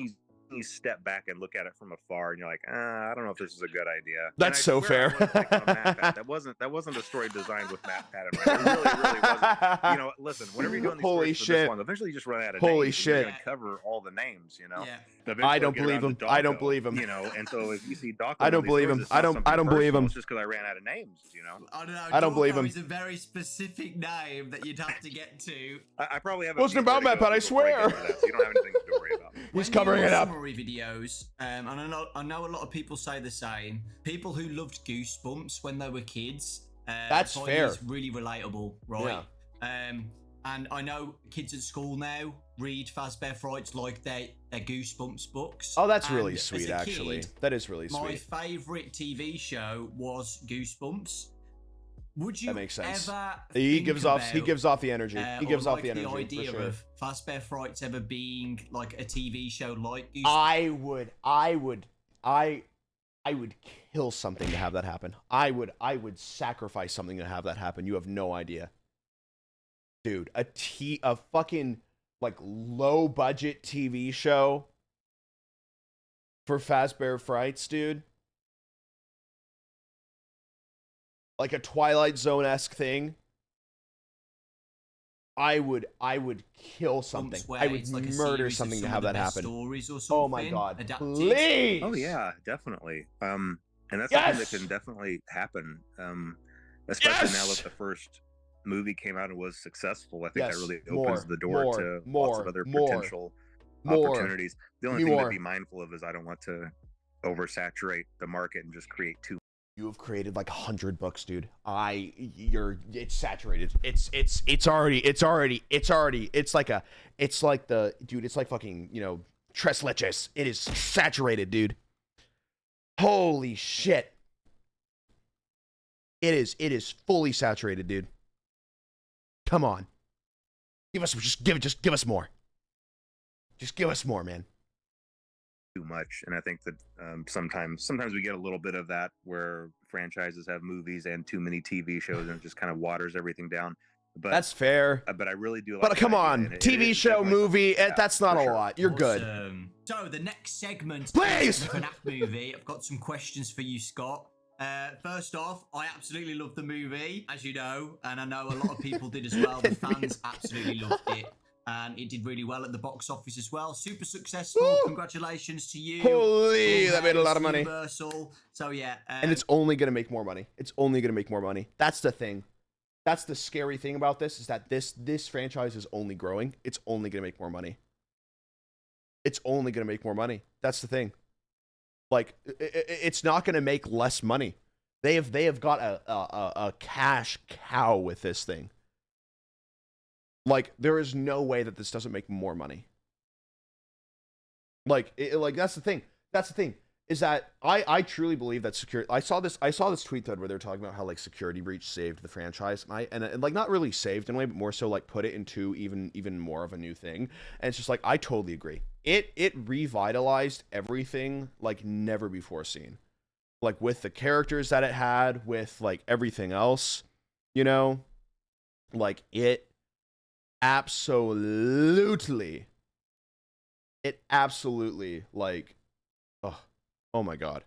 you step back and look at it from afar, and you're like, I don't know if this is a good idea. That's so fair. That wasn't a story designed with Matt Patton. Right? It really wasn't. You know, listen, whenever you're doing these stories for this one, eventually you just run out of Holy names. shit! You're gonna cover all the names, you know. Yeah. I don't believe him. I don't believe him. You know, and so if you see Doc, I don't believe him. I don't believe him. It's just because I ran out of names, you know. I don't know. I don't believe him. It's a very specific name that you'd have to get to. I probably have. Wasn't about Matt, but I swear. So you don't have anything to worry about. He's covering it up. Summary videos, and I know a lot of people say the same. People who loved Goosebumps when they were kids. That's fair. It's really relatable, right? Yeah. And I know kids at school now read Fazbear Frights like they're Goosebumps books. Oh, that's really sweet, actually. That is really sweet. My favorite TV show was Goosebumps. Would you that makes sense. ever he gives off the energy. He gives off the energy. The idea for sure. of Fazbear Frights ever being like a TV show like Goosebumps? I would kill something to have that happen. I would sacrifice something to have that happen. You have no idea. Dude, a fucking like low budget TV show for Fazbear Frights, dude. Like a Twilight Zone-esque thing. I would kill something. I would like murder something to have that happen. Stories or something. Oh my God! Adapted. Please. Oh yeah, definitely. And that's something that can definitely happen. Especially now that the first movie came out and was successful. I think that really opens the door to lots of other potential opportunities. The only thing to be mindful of is I don't want to oversaturate the market and just create too. You have created like 100 books, dude. It's saturated. It's like fucking, you know, tres leches. It is saturated, dude. Holy shit. It is fully saturated, dude. Come on. Give us more. Just give us more, man. Too much, and I think that sometimes we get a little bit of that where franchises have movies and too many TV shows, and it just kind of waters everything down. But That's fair. But I really do like. But come the idea, on, and it TV is show, definitely movie, something- yeah, that's not for a sure. lot. You're good. Awesome. So the next segment Please! is the Fnaf movie. I've got some questions for you, Scott. First off, I absolutely loved the movie, as you know, and I know a lot of people did as well. The fans absolutely loved it. And it did really well at the box office as well. Super successful. Woo! Congratulations to you. Holy, that made a lot of money. Universal. So yeah. And it's only going to make more money. It's only going to make more money. That's the thing. That's the scary thing about this, is that this franchise is only growing. It's only going to make more money. It's only going to make more money. That's the thing. Like, it's not going to make less money. They have got a cash cow with this thing. Like, there is no way that this doesn't make more money. Like, that's the thing. That's the thing. Is that I truly believe that security. I saw this tweet thread where they're talking about how like Security Breach saved the franchise, and like not really saved in a way, but more so like put it into even more of a new thing. And it's just like, I totally agree. It revitalized everything like never before seen. Like with the characters that it had, with like everything else, you know, like it absolutely like, oh my god,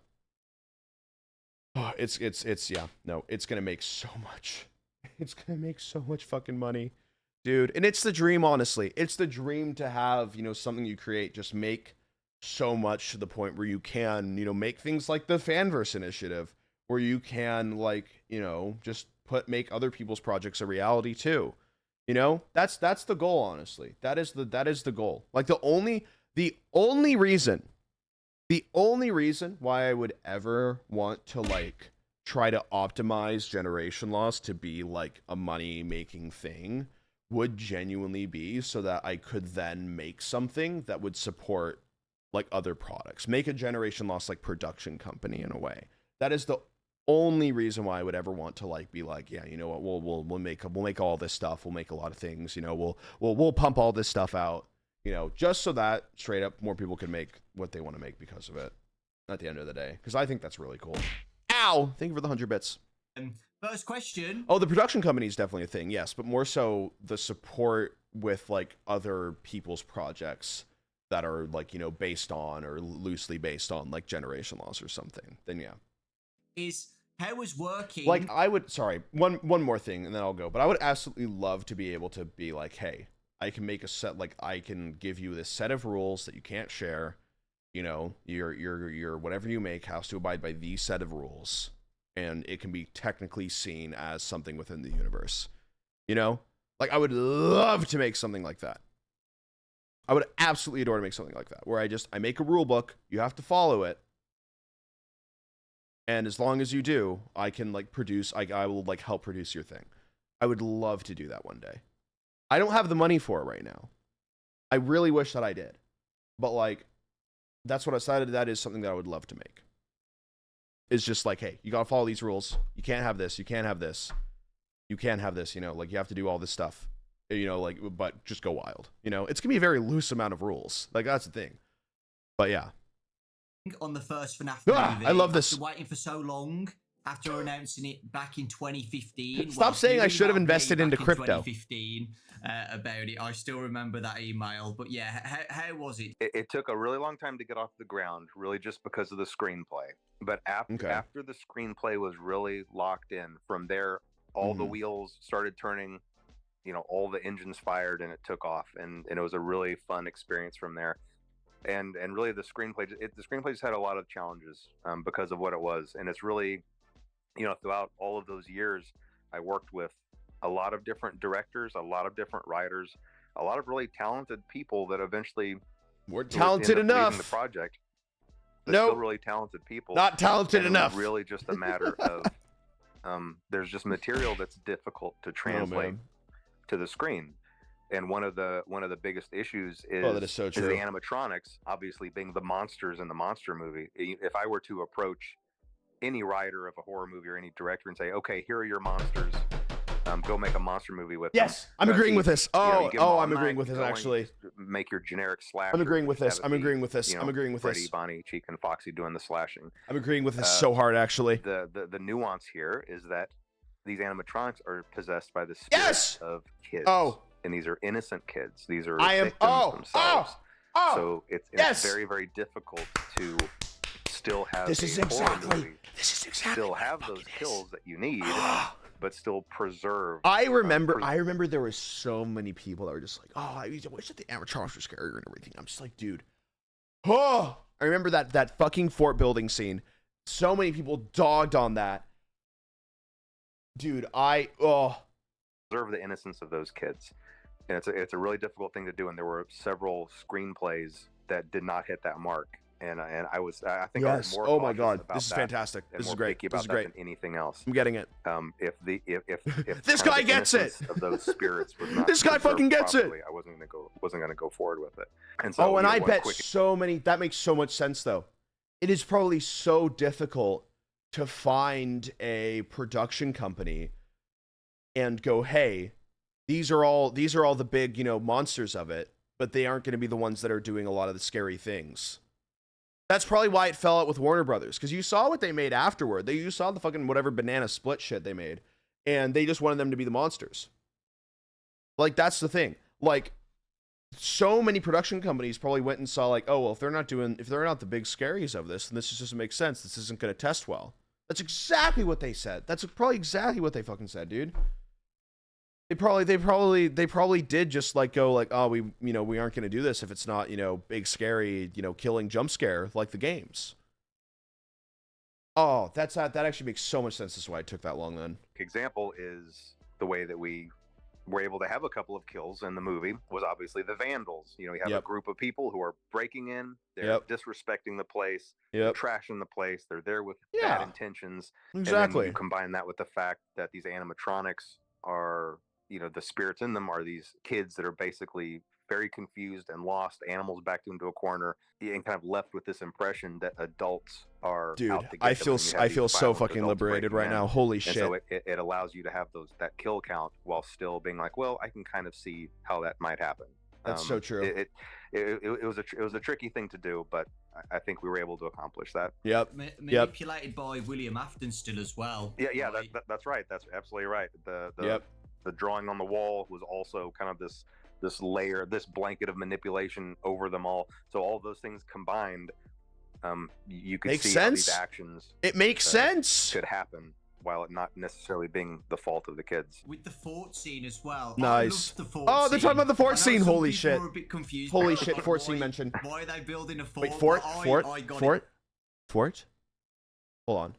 it's yeah, no, it's gonna make so much. It's gonna make so much fucking money, dude. And it's the dream, honestly. It's the dream to have, you know, something you create just make so much to the point where you can, you know, make things like the Fanverse initiative, where you can, like, you know, just make other people's projects a reality too. You know, that's the goal, honestly. That is the goal. Like the only reason why I would ever want to like try to optimize generation loss to be like a money making thing would genuinely be so that I could then make something that would support like other products, make a generation loss like production company in a way. That is the only reason why I would ever want to like be like, yeah, you know what, we'll make all this stuff, we'll make a lot of things, you know, we'll pump all this stuff out, you know, just so that straight up more people can make what they want to make because of it at the end of the day, because I think that's really cool. Ow, thank you for the 100 bits. First question. Oh, the production company is definitely a thing, yes, but more so the support with like other people's projects that are like, you know, based on or loosely based on like generation loss or something, then yeah. Is how was working like I would, sorry, one more thing and then I'll go, but I would absolutely love to be able to be like, hey, I can make a set, like I can give you this set of rules that you can't share, you know, your whatever you make has to abide by these set of rules, and it can be technically seen as something within the universe, you know. Like I would love to make something like that. I would absolutely adore to make something like that, where I make a rule book, you have to follow it, and as long as you do, I can like produce, I will like help produce your thing. I would love to do that one day. I don't have the money for it right now. I really wish that I did, but like, that's what I decided. That is something that I would love to make. It's just like, hey, you gotta follow these rules. You can't have this. You can't have this. You can't have this. You know, like you have to do all this stuff. You know, like, but just go wild. You know, it's gonna be a very loose amount of rules. Like that's the thing. But yeah. On the first FNAF movie, I love this. after waiting for so long, after announcing it back in 2015. Stop saying I should have invested into crypto. 2015 about it. I still remember that email. But yeah, how was it? It took a really long time to get off the ground, really just because of the screenplay. But after the screenplay was really locked in, from there, all the wheels started turning, you know, all the engines fired, and it took off. And it was a really fun experience from there. And really the screenplay just had a lot of challenges because of what it was. And it's really, you know, throughout all of those years, I worked with a lot of different directors, a lot of different writers, a lot of really talented people that eventually we're talented enough. The project. No, still really talented people. Not talented enough. Really, just a matter of there's just material that's difficult to translate to the screen. And one of the biggest issues is, that is so is true. the animatronics, obviously being the monsters in the monster movie. If I were to approach any writer of a horror movie or any director and say, okay, here are your monsters, go make a monster movie with Yes, them. I'm agreeing with this. Oh, give them all I'm agreeing night, with this go and actually. Make your generic slasher. I'm agreeing with Have this. it I'm be, agreeing with this. you know, I'm agreeing with Freddy, this. Bonnie, Chica, and Foxy doing the slashing. I'm agreeing with this so hard actually. The nuance here is that these animatronics are possessed by the spirits Yes! of kids. Oh. And these are innocent kids. These are I am. victims themselves. Oh. So it's Yes! very, very difficult to still have This is a horror exactly. movie, This is exactly. still what it have those fucking kills is. that you need, but still preserve. I remember there was so many people that were just like, oh, I wish that the animatronics were scarier and everything. I'm just like, dude. Oh, I remember that fucking fort building scene. So many people dogged on that. Dude, preserve the innocence of those kids, and it's a really difficult thing to do. And there were several screenplays that did not hit that mark, and I think I was yes. more Oh my cautious god, about this is that fantastic. and This is more great. picky This about is that great. than anything else. I'm getting it. If This kind of guy the gets it. innocence of those spirits was not This guy preserved fucking gets it. properly, I wasn't gonna go forward with it. And so, Oh, and you know, I one bet quick so many. That makes so much sense, though. It is probably so difficult to find a production company and go, "Hey, these are all the big, monsters of it, but they aren't going to be the ones that are doing a lot of the scary things." That's probably why it fell out with Warner Brothers, because you saw what they made afterward. You saw the fucking whatever banana split shit they made, and they just wanted them to be the monsters. Like, that's the thing. Like, so many production companies probably went and saw like, oh, well, if they're not the big scaries of this, then this just doesn't make sense. This isn't going to test well. That's exactly what they said. That's probably exactly what they fucking said, dude. They probably did just like go like, oh, we aren't going to do this if it's not, big scary, killing jump scare like the games. Oh, that actually makes so much sense as to why it took that long then. example is the way that we were able to have a couple of kills in the movie was obviously the vandals. You have a group of people who are breaking in, they're disrespecting the place, they're trashing the place, they're there with bad intentions. Exactly. And then you combine that with the fact that these animatronics are, the spirits in them are these kids that are basically very confused and lost, animals backed into a corner, and kind of left with this impression that adults are dude, out to get I them, feel so fucking adults liberated breaking right in. now. Holy And shit. so it allows you to have that kill count while still being like, well, I can kind of see how that might happen. That's so true. It was a tricky thing to do, but I think we were able to accomplish that. Yep. Manipulated by William Afton still as well. Yeah, that's right. That's absolutely right. The drawing on the wall was also kind of this layer, this blanket of manipulation over them all. So all those things combined, you could Makes see sense. how these actions It makes sense. could happen while it not necessarily being the fault of the kids. With the fort scene as well. Nice. I love the fort Oh, they're talking about the fort scene. I know scene. some Holy people shit. were a bit confused Holy about, shit, like, fort scene mentioned. Why are they building a fort? Wait, fort? But Fort? I got Fort? it. Fort? Hold on.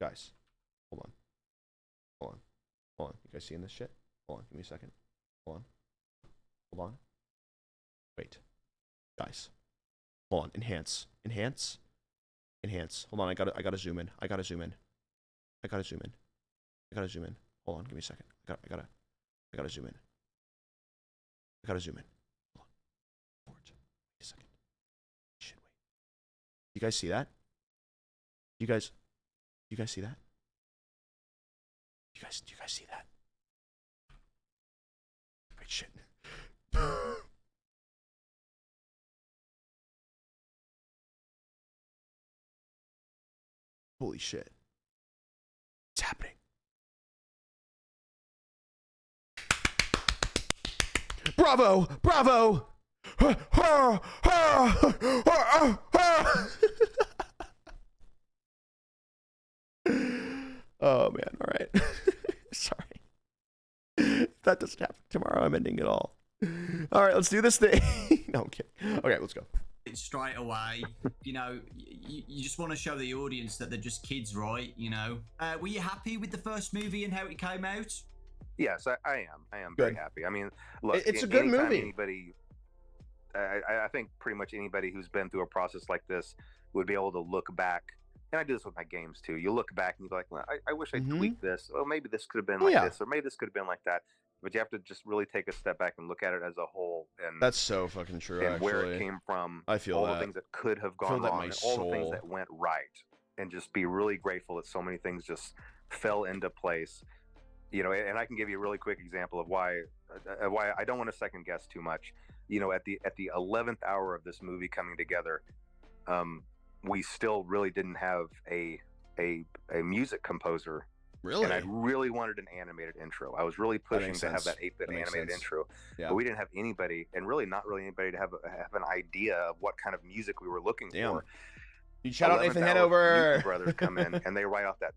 Guys. Hold on. You guys seeing this shit? Hold on. Give me a second. Hold on. Wait. Guys. Hold on. Enhance. Hold on. I gotta zoom in. I gotta zoom in. Hold on. Give me a second. I gotta zoom in. Hold on. Fort. Wait a second. Shit, wait. You guys see that? You guys see that? Do you guys see that? Wait, shit. Holy shit. It's happening. Bravo! Bravo! Oh man, all right. Sorry. If that doesn't happen tomorrow, I'm ending it all. All right, let's do this thing. No, I'm kidding. Okay, let's go. Straight away, you just want to show the audience that they're just kids, right? Were you happy with the first movie and how it came out? Yes, I am. I am Good. very happy. I mean, look, It's a good anytime movie. Anybody, I think pretty much anybody who's been through a process like this would be able to look back. And I do this with my games too. You look back and you're like, well, I wish I tweaked this. Oh, maybe this could have been like this, or maybe this could have been like that. But you have to just really take a step back and look at it as a whole. And That's so fucking true. and Actually, where it came from. I feel all that. the things that could have feel gone that wrong, my and all the things soul- that went right, and just be really grateful that so many things just fell into place. And I can give you a really quick example of why I don't want to second guess too much. At the 11th hour of this movie coming together, we still really didn't have a music composer. Really? And I really wanted an animated intro. I was really pushing to have that 8-bit animated intro, but we didn't have anybody, and really not really anybody to have an idea of what kind of music we were looking for. You shout out Nathan Hanover. Newton Brothers come in and they write out that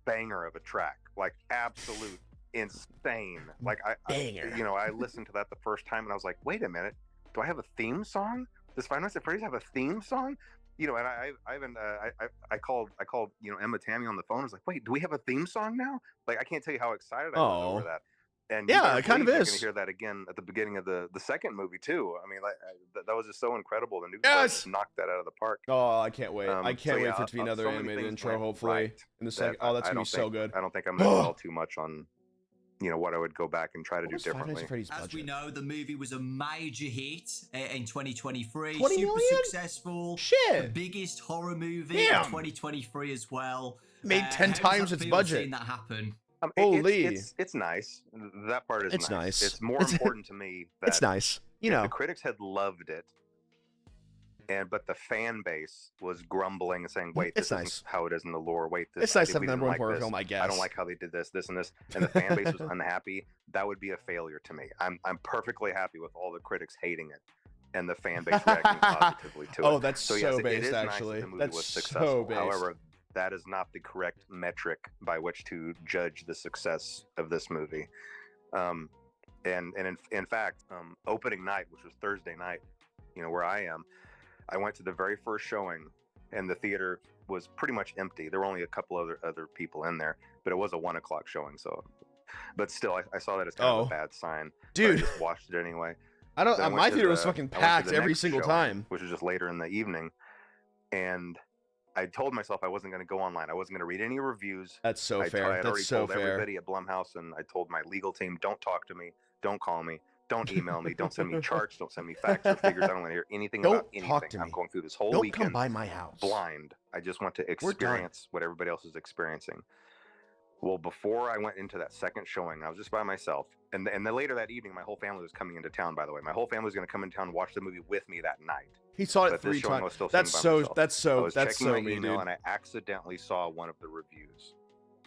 banger of a track, like absolute insane. Like I listened to that the first time and I was like, wait a minute, do I have a theme song? Does Five Nights at Freddy's have a theme song? And I called Emma Tammy on the phone. I was like, wait, do we have a theme song now? Like, I can't tell you how excited I was over that. And yeah, it kind of is. You're going to hear that again at the beginning of the second movie too. I mean, that was just so incredible. The Newton knocked that out of the park. Oh, I can't wait! I can't wait for it to be another animated intro. Hopefully, in the second. Oh, that's gonna be so good. I don't think I'm going to dwell too much on, what I would go back and try to do differently. As we know, the movie was a major hit in 2023. 20 Super million? successful. Shit. The biggest horror movie of 2023 as well. Made 10 times its budget. Seeing that happen. Holy. It's nice. That part is nice. It's more important to me that it's nice. The critics had loved it, but the fan base was grumbling and saying, "Wait, this isn't how it is in the lore. Wait, this." It's nice to have number one horror film, I guess. I don't like how they did this, and this, and the fan base was unhappy. That would be a failure to me. I'm perfectly happy with all the critics hating it and the fan base reacting positively to it. Oh, that's so yes, it based is actually. Nice that the movie that's was so successful. based. However, that is not the correct metric by which to judge the success of this movie. And in fact, opening night, which was Thursday night, where I am, I went to the very first showing, and the theater was pretty much empty. There were only a couple other people in there, but it was a 1 o'clock showing. So, but still, I saw that as kind of a bad sign. Dude, I just watched it anyway. I don't. My theater was fucking packed every single time, which was just later in the evening, and I told myself I wasn't going to go online. I wasn't going to read any reviews. That's so fair. I had already told everybody at Blumhouse, and I told my legal team, don't talk to me, don't call me, don't email me, don't send me charts, don't send me facts or figures. I don't want to hear anything about anything. Talk to me. I'm going through this whole don't weekend come by my house blind. I just want to experience what everybody else is experiencing. Well, before I went into that second showing, I was just by myself. And then later that evening, my whole family was coming into town, by the way. My whole family was going to come in town and watch the movie with me that night. He saw it 3 times. That's so mean, dude. And I accidentally saw one of the reviews.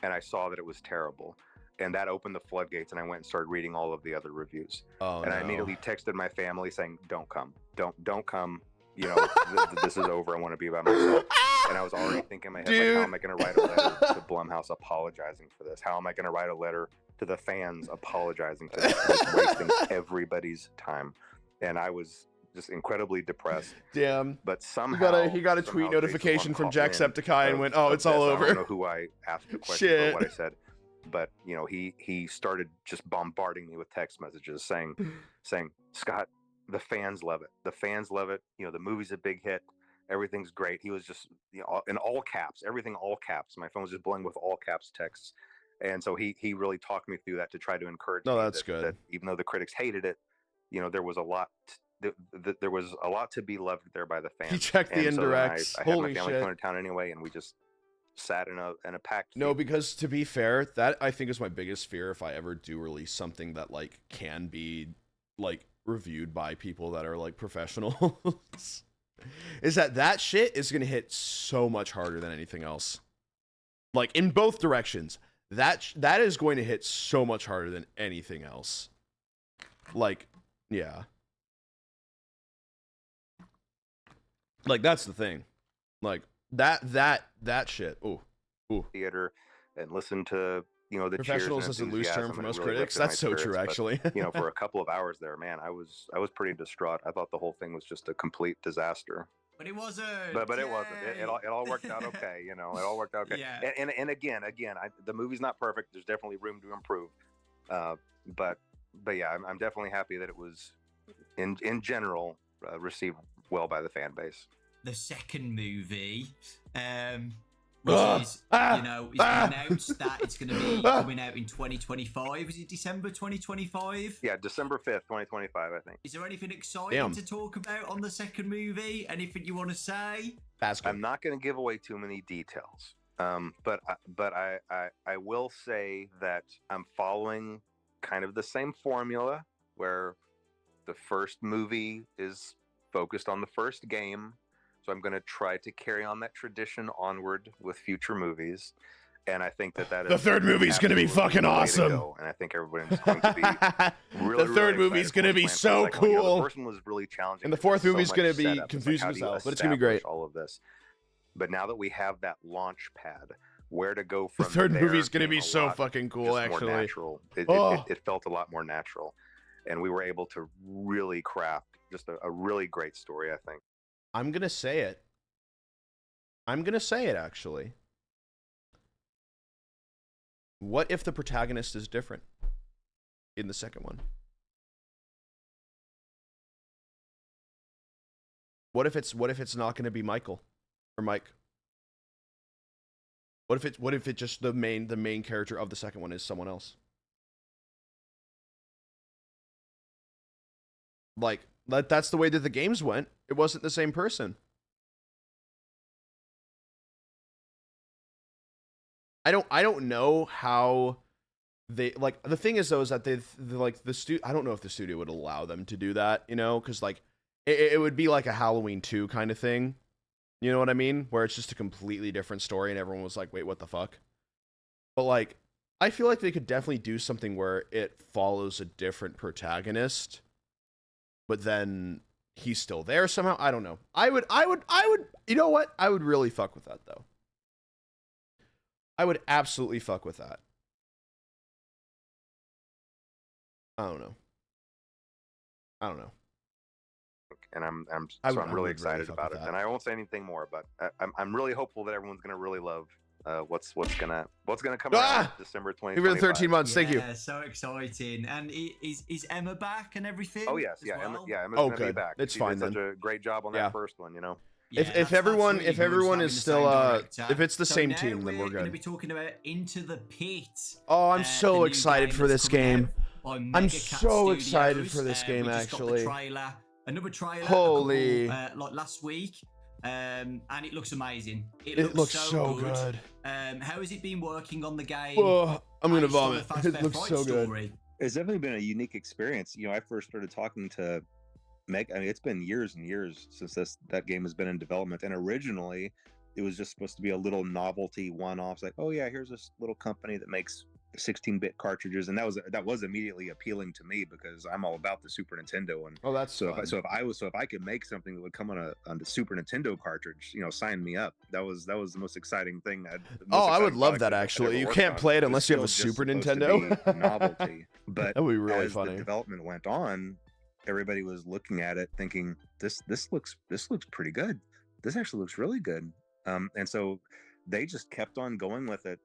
And I saw that it was terrible. And that opened the floodgates, and I went and started reading all of the other reviews. I immediately texted my family saying, don't come. Don't come. This is over. I want to be by myself. And I was already thinking in my head, like, how am I going to write a letter to Blumhouse apologizing for this? How am I going to write a letter to the fans apologizing for this? Just wasting everybody's time. And I was just incredibly depressed. Damn. But somehow he got a tweet notification from Jacksepticeye and went, "Oh, it's all over." I don't know who I asked the question or what I said, but he started just bombarding me with text messages saying, "Scott, the fans love it. The fans love it. The movie's a big hit. Everything's great." He was just, in all caps, everything all caps. My phone was just blowing with all caps texts. And so he really talked me through that to try to encourage me that's good. That even though the critics hated it, there was a lot there was a lot to be loved there by the fans. He checked the indirects. I had my family come to town anyway, and we just sat in a packed No, because to be fair, that I think is my biggest fear if I ever do release something that can be reviewed by people that are professionals. Is that shit is gonna hit so much harder than anything else. In both directions. That is going to hit so much harder than anything else. Yeah. That's the thing. That shit. Ooh. Theater and listen to the professionals cheers is a loose term for most really critics. That's so true, actually. For a couple of hours there, man, I was pretty distraught. I thought the whole thing was just a complete disaster. But it wasn't. But it wasn't. It all worked out okay. It all worked out okay. Yeah. And again, the movie's not perfect. There's definitely room to improve. But yeah, I'm definitely happy that it was in general received well by the fan base. The second movie, which is it's been announced that it's going to be coming out in 2025. Is it December 2025? Yeah, December 5th, 2025, I think. Is there anything exciting to talk about on the second movie? Anything you want to say? That's good. I'm not going to give away too many details. But I will say that I'm following kind of the same formula where the first movie is focused on the first game. So I'm going to try to carry on that tradition onward with future movies. And I think that The is third movie's gonna be absolutely fucking the way to awesome. go. And I think everyone's going to be really, The third really movie's excited for gonna what's be planned for so the second one. You know, cool. the first one was really challenging. And the because fourth there's so movie's much gonna be setup. It's like, confusing how as do you hell, but it's gonna be great. establish all of this? But now that we have that launch pad, where to go The from third there movie's gonna became be a so lot fucking cool, just more actually. natural. Oh. It felt a lot more natural, and we were able to really craft just a really great story, I think. I'm gonna say it. Actually. What if the protagonist is different in the second one? What if it's not going to be Michael or Mike? What if it just the main character of the second one is someone else? Like that's the way that the games went. It wasn't the same person. I don't know how they like the thing is though is that they like the studio. I don't know if the studio would allow them to do that, you know, because like it would be like a Halloween 2 kind of thing. You know what I mean? Where it's just a completely different story and everyone was like, wait, what the fuck? But like, I feel like they could definitely do something where it follows a different protagonist, but then he's still there somehow. I don't know. I would, you know what? I would really fuck with that though. I would absolutely fuck with that. I don't know. And I'm I really would excited fuck about with it. that. And I won't say anything more, but I'm really hopeful that everyone's gonna really love what's gonna come out December 20th. Give it 13 months. Thank you. Yeah, so exciting. And is Emma back and everything? Oh yes, as yeah, well? Emma's Oh, gonna be good. back. It's She fine did such then. a great job on Yeah. that first one, you know. Yeah, if everyone really if good everyone having is the still same director. if it's the So same now team, then we're going to good. be talking about Into the Pit. Oh, I'm the so new excited for that's this coming game. out by I'm Megacat so excited Studios. for this game, we just actually. got the trailer, another trailer, Holy. like last week, and it looks amazing. It looks so good. How has it been working on the game? Oh, I'm gonna based on vomit. the It Fazbear looks Fright so good. story? It's definitely been a unique experience. You know, I first started talking to Meg. I mean, it's been years and years since that game has been in development. And originally, it was just supposed to be a little novelty one-off. Like, oh yeah, here's this little company that makes 16-bit cartridges, and that was immediately appealing to me because I'm all about the Super Nintendo. And Oh, that's so fun. if I could make something that would come on a Super Nintendo cartridge, you know, sign me up. That was the most exciting thing. I would love that actually. You can't play it unless you have a still just Super supposed to Nintendo. be novelty, but That would be really as funny. the development went on, everybody was looking at it thinking this looks pretty good. This actually looks really good. And so they just kept on going with it.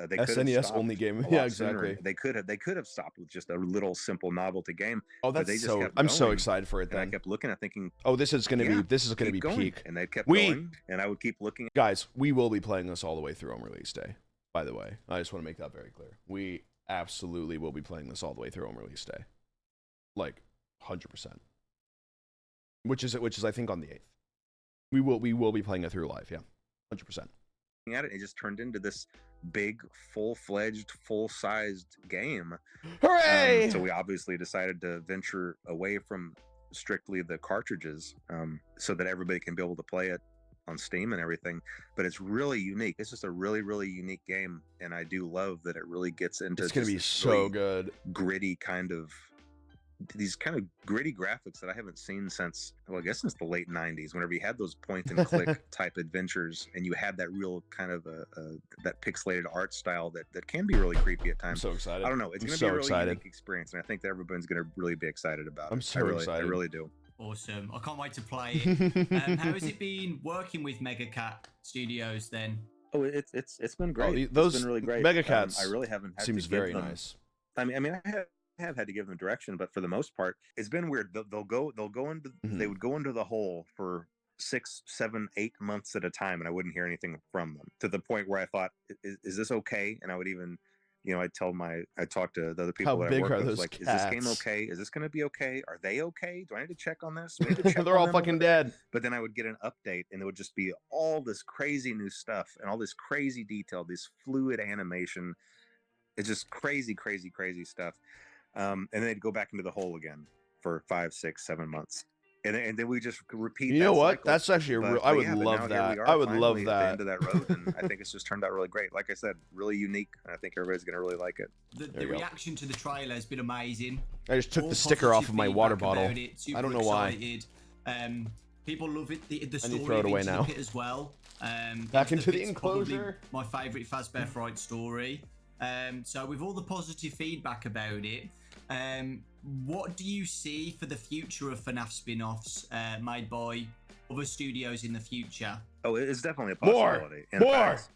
They could have SNES stopped only game. a Yeah, lot sooner. exactly. They could have stopped with just a little simple novelty game. Oh, but they that's just so. kept I'm so going. excited for it And I then. kept looking at thinking, Oh, this is gonna yeah, be keep going. peak. And they kept We- going, and I would keep looking. Guys, we will be playing this all the way through on release day. By the way, I just want to make that very clear. We absolutely will be playing this all the way through on release day, like 100%. Which is I think on the 8th. We will be playing it through live. Yeah, 100%. At it just turned into this big full-fledged full-sized game. Hooray! So we obviously decided to venture away from strictly the cartridges, so that everybody can be able to play it on Steam and everything. But it's really unique. It's just a really, really unique game, and I do love that it really gets into It's gonna just be this so really good. gritty kind of gritty graphics that I haven't seen since, well, I guess since the late 90s, whenever you had those point and click type adventures, and you had that real kind of that pixelated art style that can be really creepy at I'm times. so excited. I don't know. It's I'm going to so be a really excited. unique experience, and I think that everyone's going to really be excited about it. I'm so excited. I really do. Awesome. I can't wait to play it. How has it been working with Megacat Studios then? Oh, it's been great. Those it's been really great. Megacats I really haven't had seems to very give them, nice. I mean, I have had to give them direction, but for the most part, it's been weird. They'll go into Mhm. they would go into the hole for 6, 7, 8 months at a time, and I wouldn't hear anything from them, to the point where I thought, is this okay? And I would even I talked to the other How people that I big work are with. those Like, is this game cats? okay? Is this going to be okay? Are they okay? Do I need to check on this? We need to check They're on all them over fucking there? dead. But then I would get an update, and there would just be all this crazy new stuff and all this crazy detail, this fluid animation. It's just crazy, crazy, crazy stuff. And then they'd go back into the hole again for 5, 6, 7 months. And then we just repeat You that know what? cycle. That's actually I would Yeah, but love now here we that. are I would finally love at the that. end of that road, and I think it's just turned out really great. Like I said, really unique, and I think everybody's gonna really like it. The reaction to the trailer has been amazing. I just took All the sticker off positive of my water feedback bottle. about it, super I don't know why. excited. People love it. The I need to story throw it of away Into now. the Pit as well. Back into the Pit's Enclosure. probably my favourite Fazbear Fright story. So with all the positive feedback about it, what do you see for the future of FNAF spin-offs made by other studios in the future? Oh, it's definitely a More! possibility. In More! fact,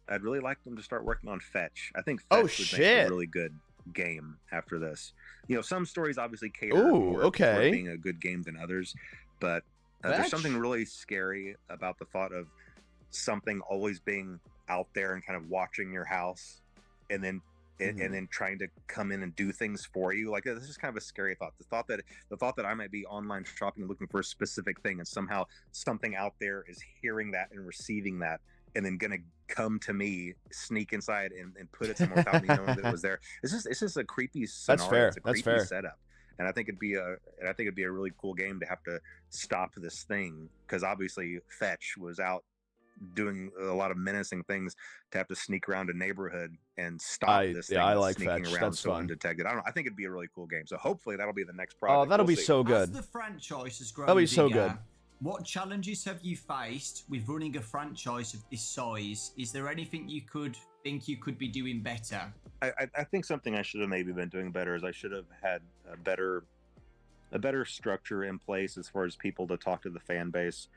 I'd really like them to start working on Fetch. I think Fetch Oh, would shit. make a really good game after this. Some stories obviously cater Ooh, more okay. toward being a good game than others, but there's Fetch? something really scary about the thought of something always being out there and kind of watching your house, and then and then trying to come in and do things for you. Like, this is kind of a scary thought. The thought that I might be online shopping looking for a specific thing, and somehow something out there is hearing that and receiving that, and then gonna come to me, sneak inside and put it somewhere without me knowing that it was there. It's just a creepy scenario. That's fair. It's a That's creepy fair. setup. And I think it'd be a really cool game to have to stop this thing, because obviously Fetch was out doing a lot of menacing things, to have to sneak around a neighborhood and stop this thing I that's like sneaking Fetch. around That's so fun. undetected. I think it'd be a really cool game. So hopefully that'll be the next project. Oh, that'll We'll be see. so As good. the franchise has grown That'll be so bigger, good. what challenges have you faced with running a franchise of this size? Is there anything you could think you could be doing better? I think something I should have maybe been doing better is I should have had a better structure in place as far as people to talk to the fan base.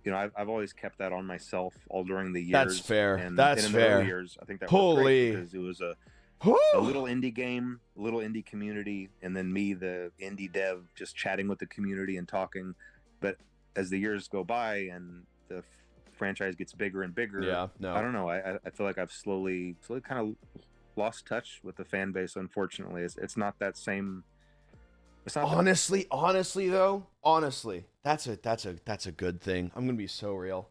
I've always kept that on myself all during the years. That's fair. And, That's and in fair. the early years, I think that Holy. worked great, because it was a Woo! little indie game, a little indie community, and then me, the indie dev, just chatting with the community and talking. But as the years go by and the franchise gets bigger and bigger, Yeah, no. I don't know. I feel like I've slowly kind of lost touch with the fan base. Unfortunately, it's not that same. It's not Honestly, though, that's a good thing. I'm gonna be so real.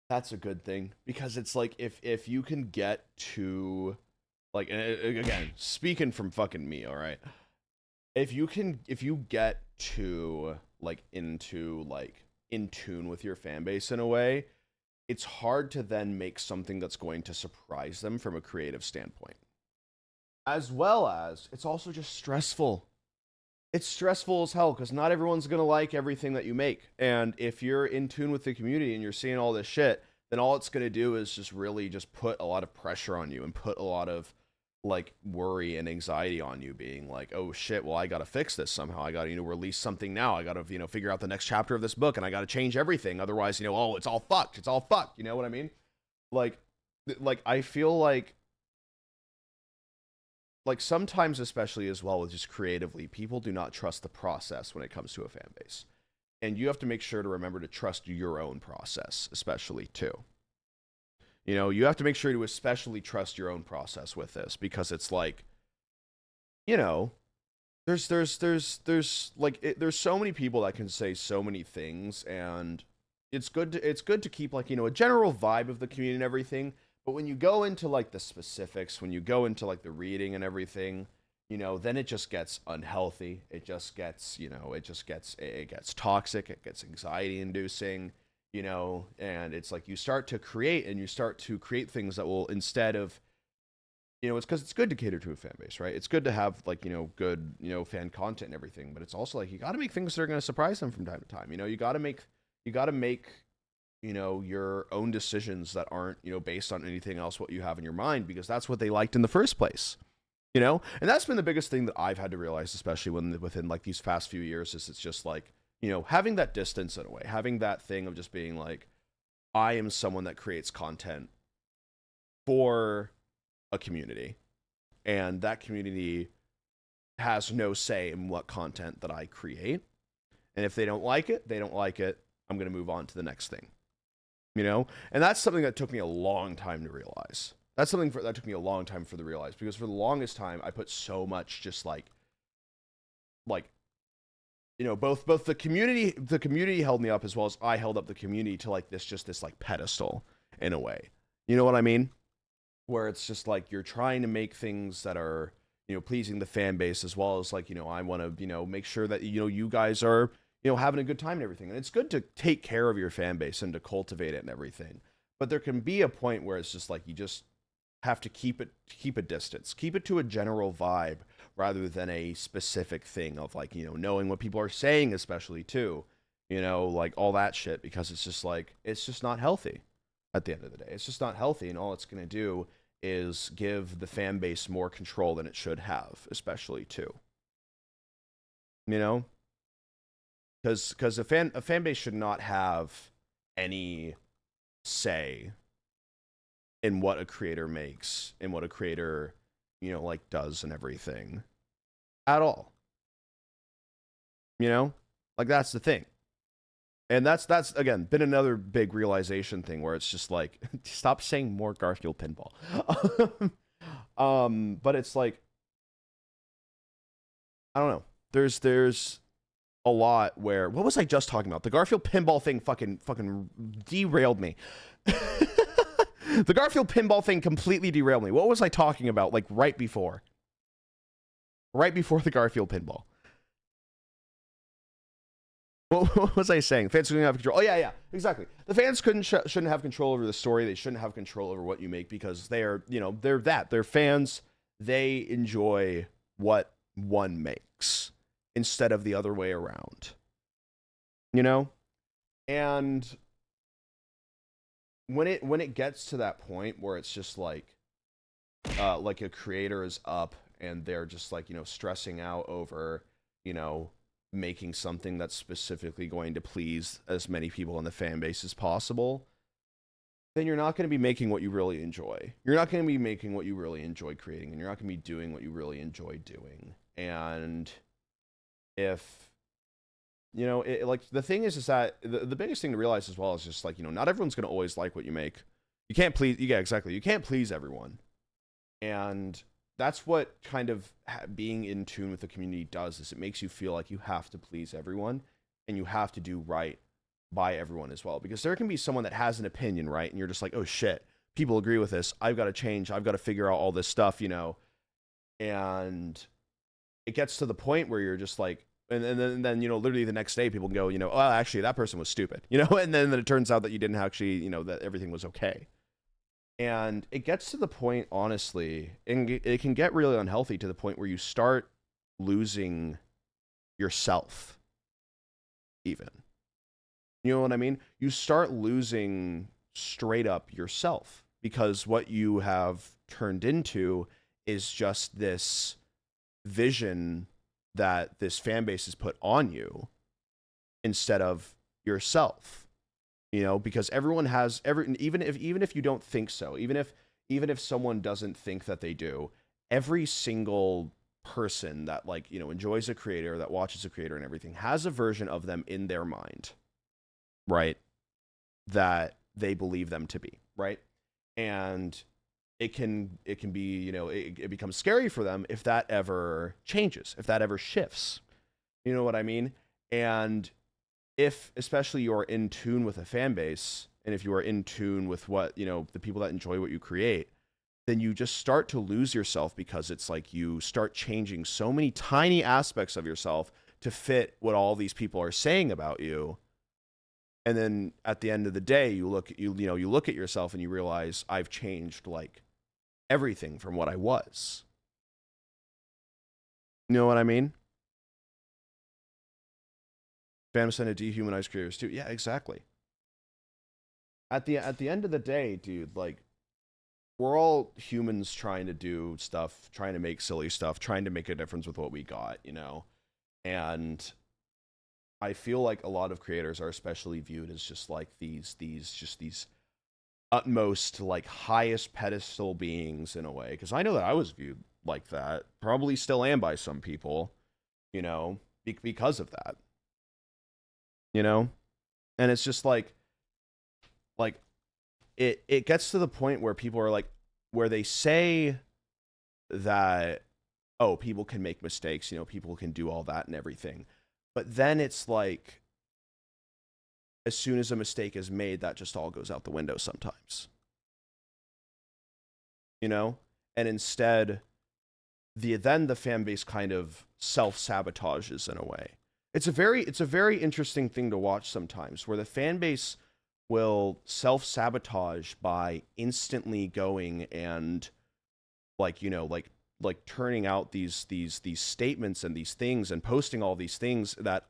That's a good thing, because it's like, if you can get to, like, again, speaking from fucking me, all right. If you get to, like, into, like, in tune with your fan base in a way, it's hard to then make something that's going to surprise them from a creative standpoint. As well as, it's also just stressful. It's stressful as hell, because not everyone's going to like everything that you make. And if you're in tune with the community and you're seeing all this shit, then all it's going to do is just really just put a lot of pressure on you and put a lot of, like, worry and anxiety on you, being like, oh shit, well, I got to fix this somehow. I got to, release something now. I got to, figure out the next chapter of this book, and I got to change everything. Otherwise, oh, it's all fucked. It's all fucked. You know what I mean? Like I feel like sometimes, especially as well with just creatively, people do not trust the process when it comes to a fan base. And you have to make sure to remember to trust your own process, especially too. You have to make sure to especially trust your own process with this, because it's like, there's so many people that can say so many things, and it's good to keep, like, a general vibe of the community and everything. But when you go into, like, the specifics, when you go into, like, the reading and everything, then it just gets unhealthy. It just gets, it gets toxic. It gets anxiety inducing, and it's like you start to create things that will, instead of, it's because it's good to cater to a fan base, right? It's good to have, like, good, fan content and everything, but it's also like, you got to make things that are going to surprise them from time to time. You got to make, your own decisions that aren't, based on anything else what you have in your mind, because that's what they liked in the first place. And that's been the biggest thing that I've had to realize, especially within, like, these past few years, is it's just like, having that distance in a way, having that thing of just being like, I am someone that creates content for a community, and that community has no say in what content that I create. And if they don't like it, they don't like it. I'm going to move on to the next thing. And that's something that took me a long time to realize. That's something that took me a long time for the realize, because for the longest time I put so much just like you know, both the community held me up as well as I held up the community to like this like pedestal in a way. You know what I mean? Where it's just like you're trying to make things that are, you know, pleasing the fan base as well as like, you know, I want to, you know, make sure that, you know, you guys are, you know, having a good time and everything. And it's good to take care of your fan base and to cultivate it and everything. But there can be a point where it's just like you just have to keep a distance, keep it to a general vibe rather than a specific thing of like, you know, knowing what people are saying, especially too, you know, like all that shit, because it's just like, it's just not healthy at the end of the day. It's just not healthy. And all it's going to do is give the fan base more control than it should have, especially too, you know, because a fan base should not have any say in what a creator makes and what a creator, you know, like does and everything at all. You know, like that's the thing. And that's again been another big realization thing where it's just like, stop saying more Garfield pinball. But it's like, I don't know. There's a lot where, what was I just talking about? The Garfield pinball thing fucking derailed me. The Garfield pinball thing completely derailed me. What was I talking about? Like right before the Garfield pinball. What was I saying? Fans couldn't have control. Oh yeah, exactly. The fans shouldn't have control over the story. They shouldn't have control over what you make because they are, you know, they're fans. They enjoy what one makes instead of the other way around. You know, and when it gets to that point where it's just like a creator is up and they're just like, you know, stressing out over, you know, making something that's specifically going to please as many people in the fan base as possible, then you're not going to be making what you really enjoy. You're not going to be making what you really enjoy creating, and you're not going to be doing what you really enjoy doing. And if, you know, like the thing is that the biggest thing to realize as well is just like, you know, not everyone's going to always like what you make. You can't please, yeah, exactly. You can't please everyone. And that's what kind of being in tune with the community does, is it makes you feel like you have to please everyone and you have to do right by everyone as well. Because there can be someone that has an opinion, right? And you're just like, oh shit, people agree with this. I've got to change. I've got to figure out all this stuff, you know? And it gets to the point where you're just like, and then, you know, literally the next day people can go, you know, oh, actually that person was stupid, you know? And then it turns out that you didn't actually, you know, that everything was okay. And it gets to the point, honestly, and it can get really unhealthy to the point where you start losing yourself, even. You know what I mean? You start losing straight up yourself, because what you have turned into is just this vision that this fan base has put on you instead of yourself. You know, because everyone has even if you don't think so, even if someone doesn't think that they do, every single person that, like, you know, enjoys a creator, that watches a creator and everything, has a version of them in their mind, right? That they believe them to be, right? And it can be, you know, it becomes scary for them if that ever changes, if that ever shifts. You know what I mean? And if especially you're in tune with a fan base, and if you are in tune with what, you know, the people that enjoy what you create, then you just start to lose yourself, because it's like you start changing so many tiny aspects of yourself to fit what all these people are saying about you. And then at the end of the day, you look at yourself and you realize, I've changed like everything from what I was. You know what I mean? Fans tend to dehumanize creators too. Yeah, exactly. At the end of the day, dude, like, we're all humans trying to do stuff, trying to make silly stuff, trying to make a difference with what we got, you know? And I feel like a lot of creators are especially viewed as just like these utmost, like, highest pedestal beings in a way. Because I know that I was viewed like that, probably still am by some people, you know, because of that. You know? And it's just like it gets to the point where people are like, where they say that, oh, people can make mistakes, you know, people can do all that and everything. But then it's like, as soon as a mistake is made, that just all goes out the window sometimes. You know? And instead, then the fan base kind of self-sabotages in a way. It's a very interesting thing to watch sometimes, where the fan base will self-sabotage by instantly going and, like, you know, like turning out these statements and these things and posting all these things that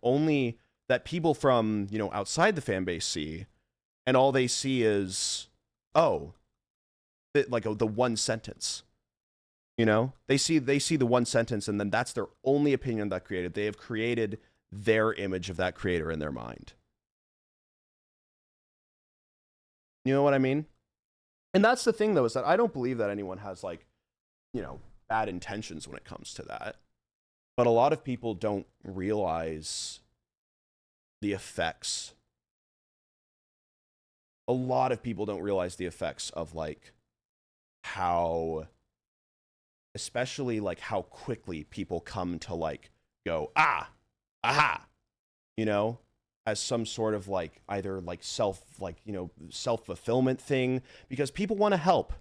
people from, you know, outside the fan base see, and all they see is, oh, like the one sentence. You know, they see the one sentence, and then that's their only opinion of that creator. They have created their image of that creator in their mind. You know what I mean? And that's the thing, though, is that I don't believe that anyone has, like, you know, bad intentions when it comes to that. But a lot of people don't realize the effects. A lot of people don't realize the effects of, like, how, especially, like, how quickly people come to, like, go, aha, you know, as some sort of, like, either, like, self-fulfillment thing, because people want to help.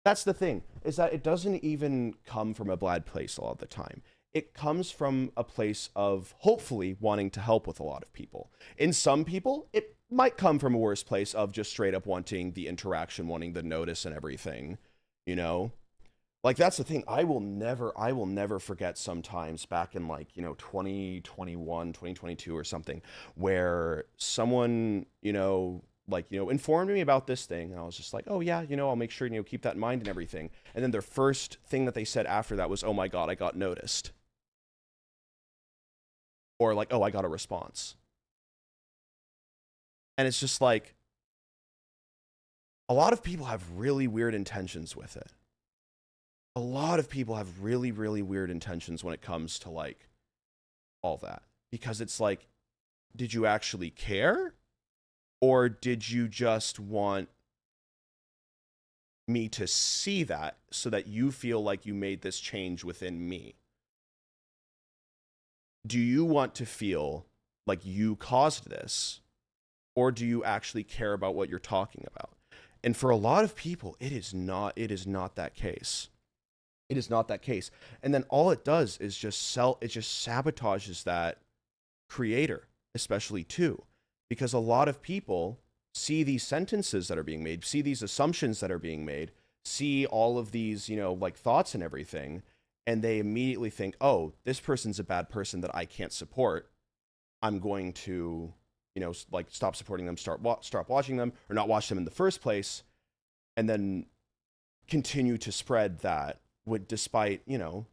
That's the thing, is that it doesn't even come from a bad place a lot of the time. It comes from a place of hopefully wanting to help with a lot of people. In some people, it might come from a worse place of just straight up wanting the interaction, wanting the notice and everything, you know? Like, that's the thing. I will never forget sometimes back in, like, you know, 2021, 2022 or something, where someone, you know, like, you know, informed me about this thing. And I was just like, oh yeah, you know, I'll make sure, you know, keep that in mind and everything. And then their first thing that they said after that was, oh my God, I got noticed. Or like, oh, I got a response. And it's just like, a lot of people have really weird intentions with it. A lot of people have really, really weird intentions when it comes to, like, all that. Because it's like, did you actually care? Or did you just want me to see that so that you feel like you made this change within me? Do you want to feel like you caused this? Or do you actually care about what you're talking about? And for a lot of people, it is not that case. It is not that case. And then all it does is just sabotages that creator, especially too. Because a lot of people see these sentences that are being made, see these assumptions that are being made, see all of these, you know, like, thoughts and everything, and they immediately think, oh, this person's a bad person that I can't support. I'm going to, you know, like, stop supporting them, stop watching them, or not watch them in the first place, and then continue to spread that, would, despite, you know,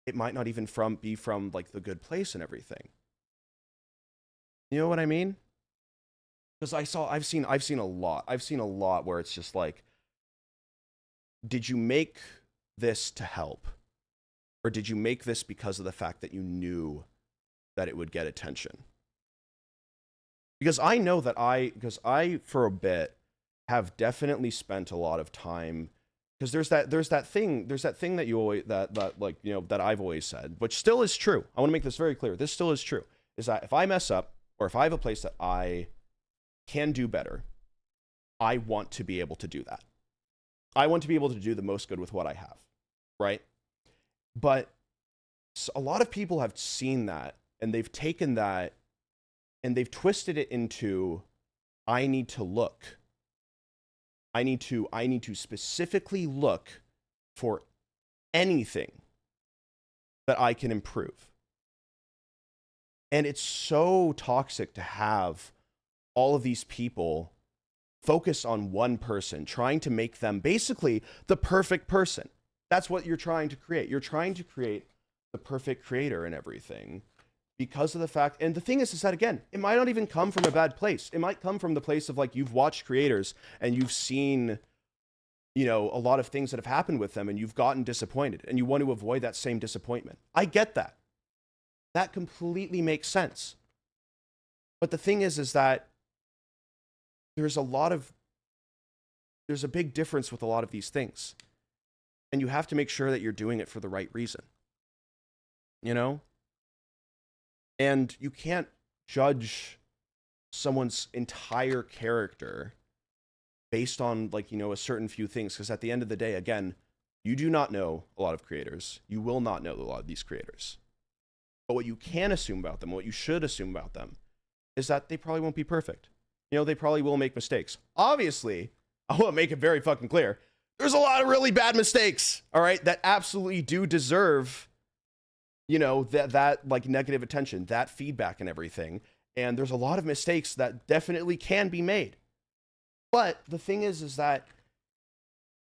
it might not even be from like the good place and everything. You know what I mean? Because I've seen a lot where it's just like, did you make this to help? Or did you make this because of the fact that you knew that it would get attention? Because I know that I for a bit have definitely spent a lot of time, because there's that thing that you always, that like, you know, that I've always said, which still is true. I want to make this very clear. This still is true. Is that if I mess up, or if I have a place that I can do better, I want to be able to do that. I want to be able to do the most good with what I have, right? But a lot of people have seen that, and they've taken that and they've twisted it into, I need to look. I need to specifically look for anything that I can improve. And it's so toxic to have all of these people focus on one person, trying to make them basically the perfect person. That's what you're trying to create. You're trying to create the perfect creator and everything, because of the fact, and the thing is that, again, it might not even come from a bad place. It might come from the place of, like, you've watched creators and you've seen, you know, a lot of things that have happened with them, and you've gotten disappointed and you want to avoid that same disappointment. I get that. That completely makes sense. But the thing is that there's a lot of there's a big difference with a lot of these things. And you have to make sure that you're doing it for the right reason. You know? And you can't judge someone's entire character based on, like, you know, a certain few things. Because at the end of the day, again, you do not know a lot of creators. You will not know a lot of these creators. But what you can assume about them, what you should assume about them, is that they probably won't be perfect. You know, they probably will make mistakes. Obviously, I want to make it very fucking clear. There's a lot of really bad mistakes, all right, that absolutely do deserve, you know, that like negative attention, that feedback and everything. And there's a lot of mistakes that definitely can be made. But the thing is that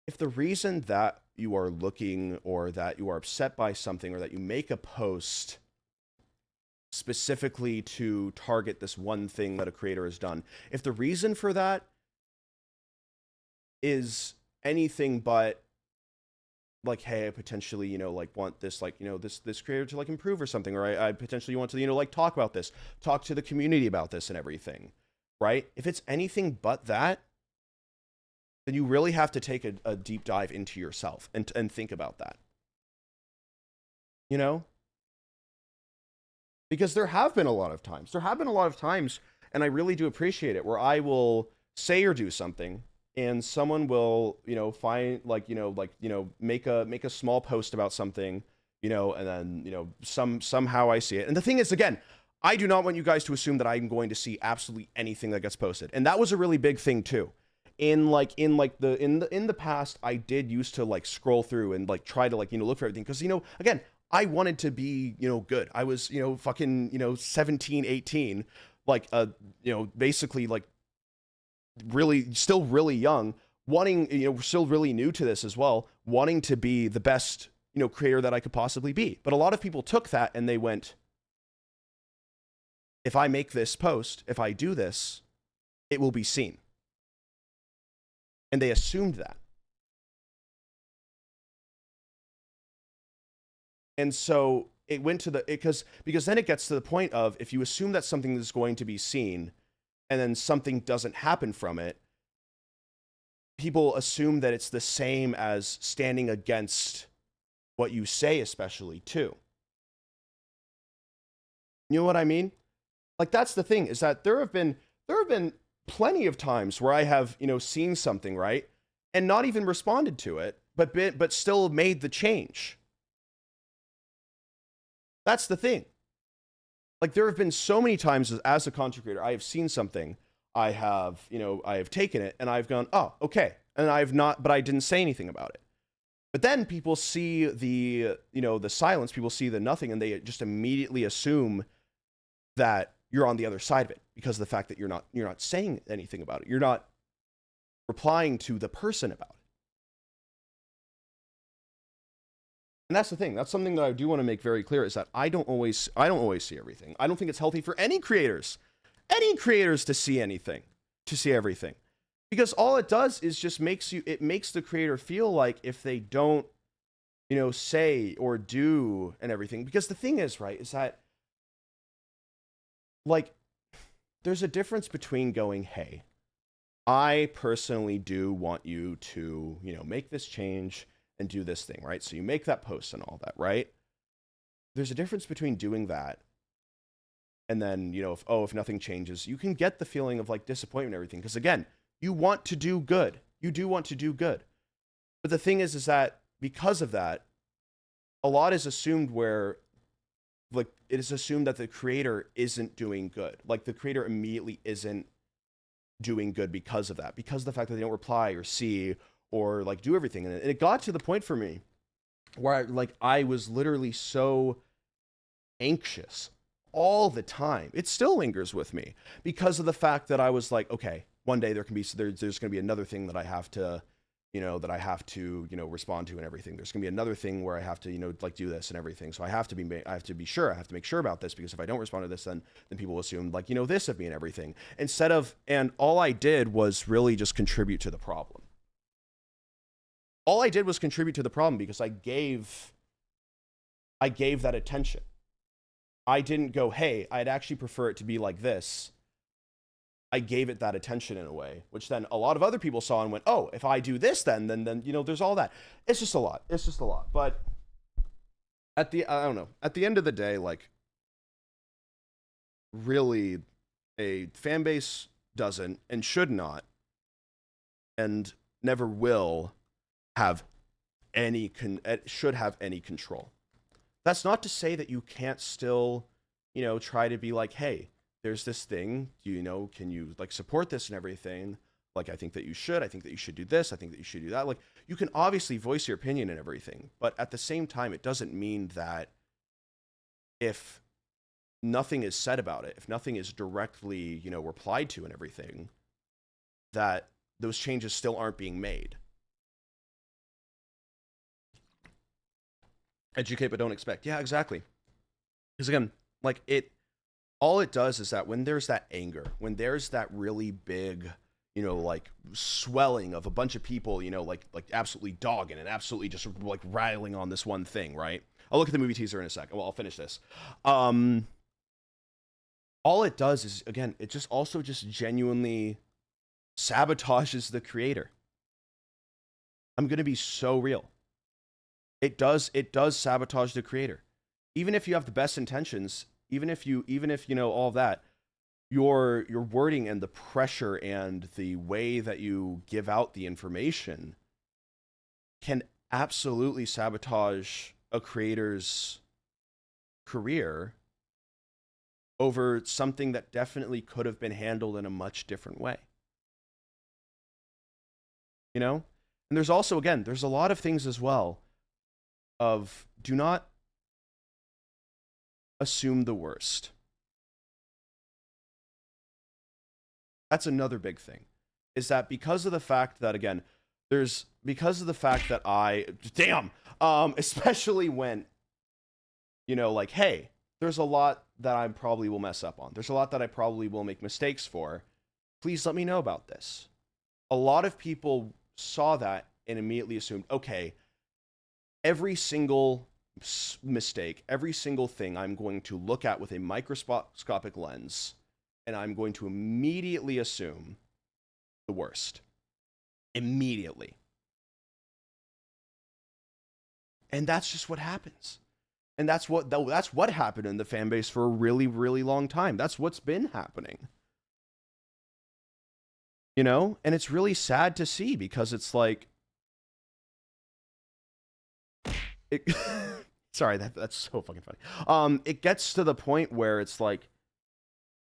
if the reason that you are looking or that you are upset by something or that you make a post specifically to target this one thing that a creator has done, if the reason for that is anything but like, hey, I potentially, you know, like want this, like, you know, this creator to like improve or something, or I potentially want to, you know, like talk about this, talk to the community about this and everything, right? If it's anything but that, then you really have to take a deep dive into yourself and think about that. You know? Because there have been a lot of times, and I really do appreciate it, where I will say or do something, and someone will, you know, find, like, you know, make a small post about something, you know, and then, you know, somehow I see it. And the thing is, again, I do not want you guys to assume that I'm going to see absolutely anything that gets posted. And that was a really big thing too. In the past, I did used to like scroll through and like try to like, you know, look for everything. Cause, you know, again, I wanted to be, you know, good. I was, you know, fucking, you know, 17, 18, like, you know, basically like really, still really young, wanting, you know, still really new to this as well, wanting to be the best, you know, creator that I could possibly be. But a lot of people took that and they went, if I make this post, if I do this, it will be seen. And they assumed that. And so it went to the, because then it gets to the point of, if you assume that something is going to be seen and then something doesn't happen from it, people assume that it's the same as standing against what you say, especially too. You know what I mean? Like, that's the thing, is that there have been plenty of times where I have, you know, seen something, right, and not even responded to it, but still made the change. That's the thing. Like, there have been so many times as a content creator, I have seen something, I have taken it, and I've gone, oh, okay, and but I didn't say anything about it. But then people see the, you know, the silence, people see the nothing, and they just immediately assume that you're on the other side of it because of the fact that you're not saying anything about it. You're not replying to the person about it. And that's the thing. That's something that I do want to make very clear, is that I don't always see everything. I don't think it's healthy for any creators to see anything, to see everything. Because all it does is just makes the creator feel like if they don't, you know, say or do and everything. Because the thing is, right, is that, like, there's a difference between going, hey, I personally do want you to, you know, make this change and do this thing, right? So you make that post and all that, right? There's a difference between doing that and then, you know, if nothing changes, you can get the feeling of like disappointment and everything. Because again, you want to do good. You do want to do good. But the thing is that because of that, a lot is assumed where, like, it is assumed that the creator isn't doing good. Like, the creator immediately isn't doing good because of that, because of the fact that they don't reply or see or like do everything. And it got to the point for me where I was literally so anxious all the time. It still lingers with me because of the fact that I was like, okay, one day there's going to be another thing that I have to, you know, respond to and everything. There's going to be another thing where I have to, you know, like do this and everything. So I have to make sure about this, because if I don't respond to this, then people assume, like, you know, this of me and everything, and all I did was really just contribute to the problem. All I did was contribute to the problem because I gave that attention. I didn't go, hey, I'd actually prefer it to be like this. I gave it that attention in a way, which then a lot of other people saw and went, oh, if I do this, then there's all that. It's just a lot. It's just a lot. But I don't know. At the end of the day, like, really, a fan base doesn't and should not and never will have should have any control. That's not to say that you can't still, try to be like, hey, there's this thing, can you like support this and everything? Like, I think that you should. I think that you should do this. I think that you should do that. Like, you can obviously voice your opinion and everything, but at the same time, it doesn't mean that if nothing is said about it, if nothing is directly, replied to and everything, that those changes still aren't being made. Educate but don't expect. Yeah, exactly. Because again, like, all it does is that when there's that anger, when there's that really big, like swelling of a bunch of people, like absolutely dogging and absolutely just like rattling on this one thing, right? I'll look at the movie teaser in a second. Well, I'll finish this. All it does is, again, it just also just genuinely sabotages the creator. I'm going to be so real. It does sabotage the creator. Even if you have the best intentions, even if all of that, your wording and the pressure and the way that you give out the information can absolutely sabotage a creator's career over something that definitely could have been handled in a much different way. And there's also, again, there's a lot of things as well of do not assume the worst. That's another big thing, is that because of the fact that, again, especially when, like, hey, there's a lot that I probably will mess up on. There's a lot that I probably will make mistakes for. Please let me know about this. A lot of people saw that and immediately assumed, okay, every single mistake, every single thing I'm going to look at with a microscopic lens, and I'm going to immediately assume the worst. Immediately. And that's just what happens. And that's what happened in the fan base for a really, really long time. That's what's been happening. And it's really sad to see, because it's like, sorry, that's so fucking funny. It gets to the point where it's like,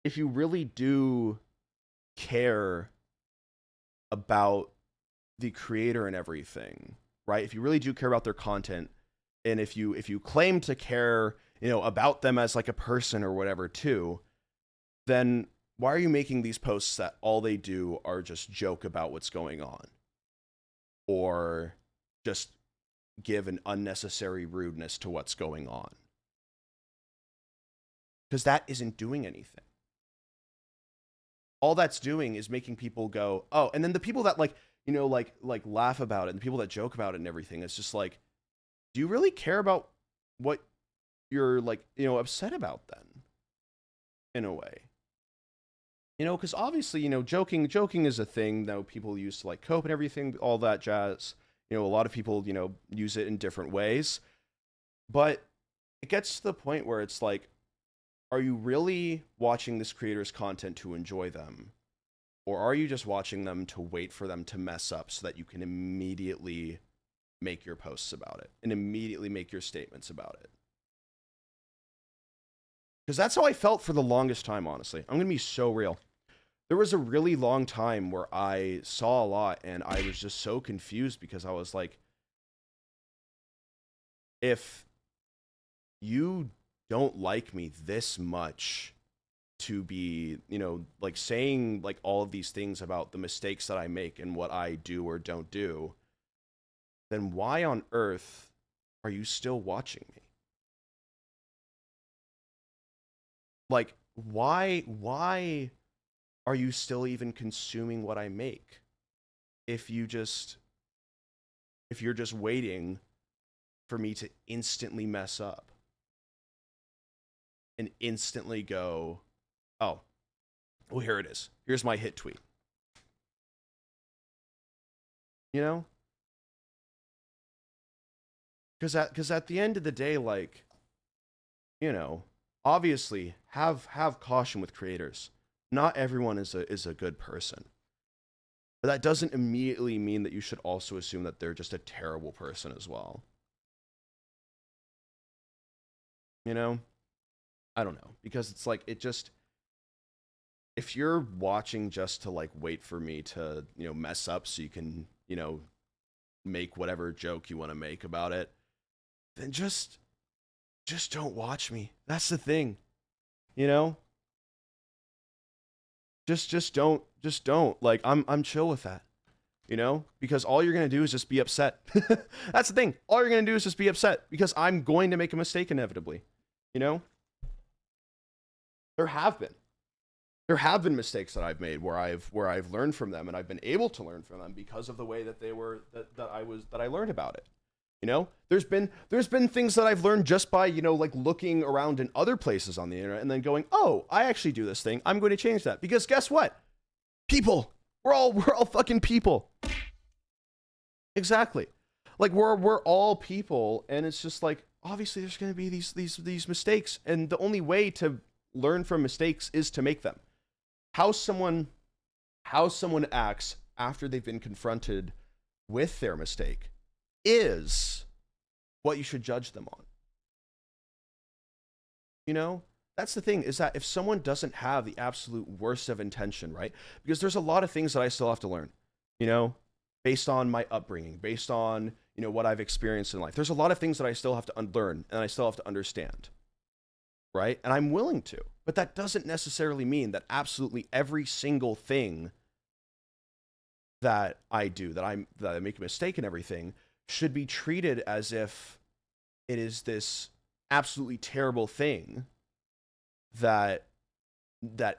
if you really do care about the creator and everything, right? If you really do care about their content, and if you claim to care, about them as like a person or whatever too, then why are you making these posts that all they do are just joke about what's going on, or just give an unnecessary rudeness to what's going on? Because that isn't doing anything. All that's doing is making people go, oh, and then the people that like laugh about it, and the people that joke about it and everything, it's just like, do you really care about what you're like, upset about then? In a way. Because obviously, joking is a thing that people use to like cope and everything, all that jazz. A lot of people, use it in different ways. But it gets to the point where it's like, are you really watching this creator's content to enjoy them? Or are you just watching them to wait for them to mess up so that you can immediately make your posts about it and immediately make your statements about it? Because that's how I felt for the longest time, honestly. I'm going to be so real. There was a really long time where I saw a lot and I was just so confused, because I was like, if you don't like me this much to be, like saying like all of these things about the mistakes that I make and what I do or don't do, then why on earth are you still watching me? Like, why are you still even consuming what I make? If you're just waiting for me to instantly mess up and instantly go, oh, Well, here it is. Here's my hit tweet. You know? Because at the end of the day, like, you know, obviously have caution with creators. Not everyone is a good person. But that doesn't immediately mean that you should also assume that they're just a terrible person as well. You know? I don't know. Because it's like, it just... If you're watching just to, like, wait for me to, you know, mess up so you can, you know, make whatever joke you want to make about it, then just don't watch me. That's the thing. You know? Just don't. Like, I'm chill with that. You know? Because all you're going to do is just be upset. That's the thing. All you're going to do is just be upset because I'm going to make a mistake inevitably. You know? There have been mistakes that I've made where I've learned from them, and I've been able to learn from them because of the way that they were that I learned about it. You know, there's been things that I've learned just by, you know, like looking around in other places on the internet and then going, oh, I actually do this thing. I'm going to change that because guess what? People, we're all fucking people. Exactly. Like we're all people, and it's just like obviously there's going to be these mistakes, and the only way to learn from mistakes is to make them. How someone acts after they've been confronted with their mistake is what you should judge them on. You know, that's the thing, is that if someone doesn't have the absolute worst of intention, right? Because there's a lot of things that I still have to learn, you know, based on my upbringing, based on, you know, what I've experienced in life. There's a lot of things that I still have to unlearn and I still have to understand, right? And I'm willing to, but that doesn't necessarily mean that absolutely every single thing that I do, that I make a mistake in everything, should be treated as if it is this absolutely terrible thing that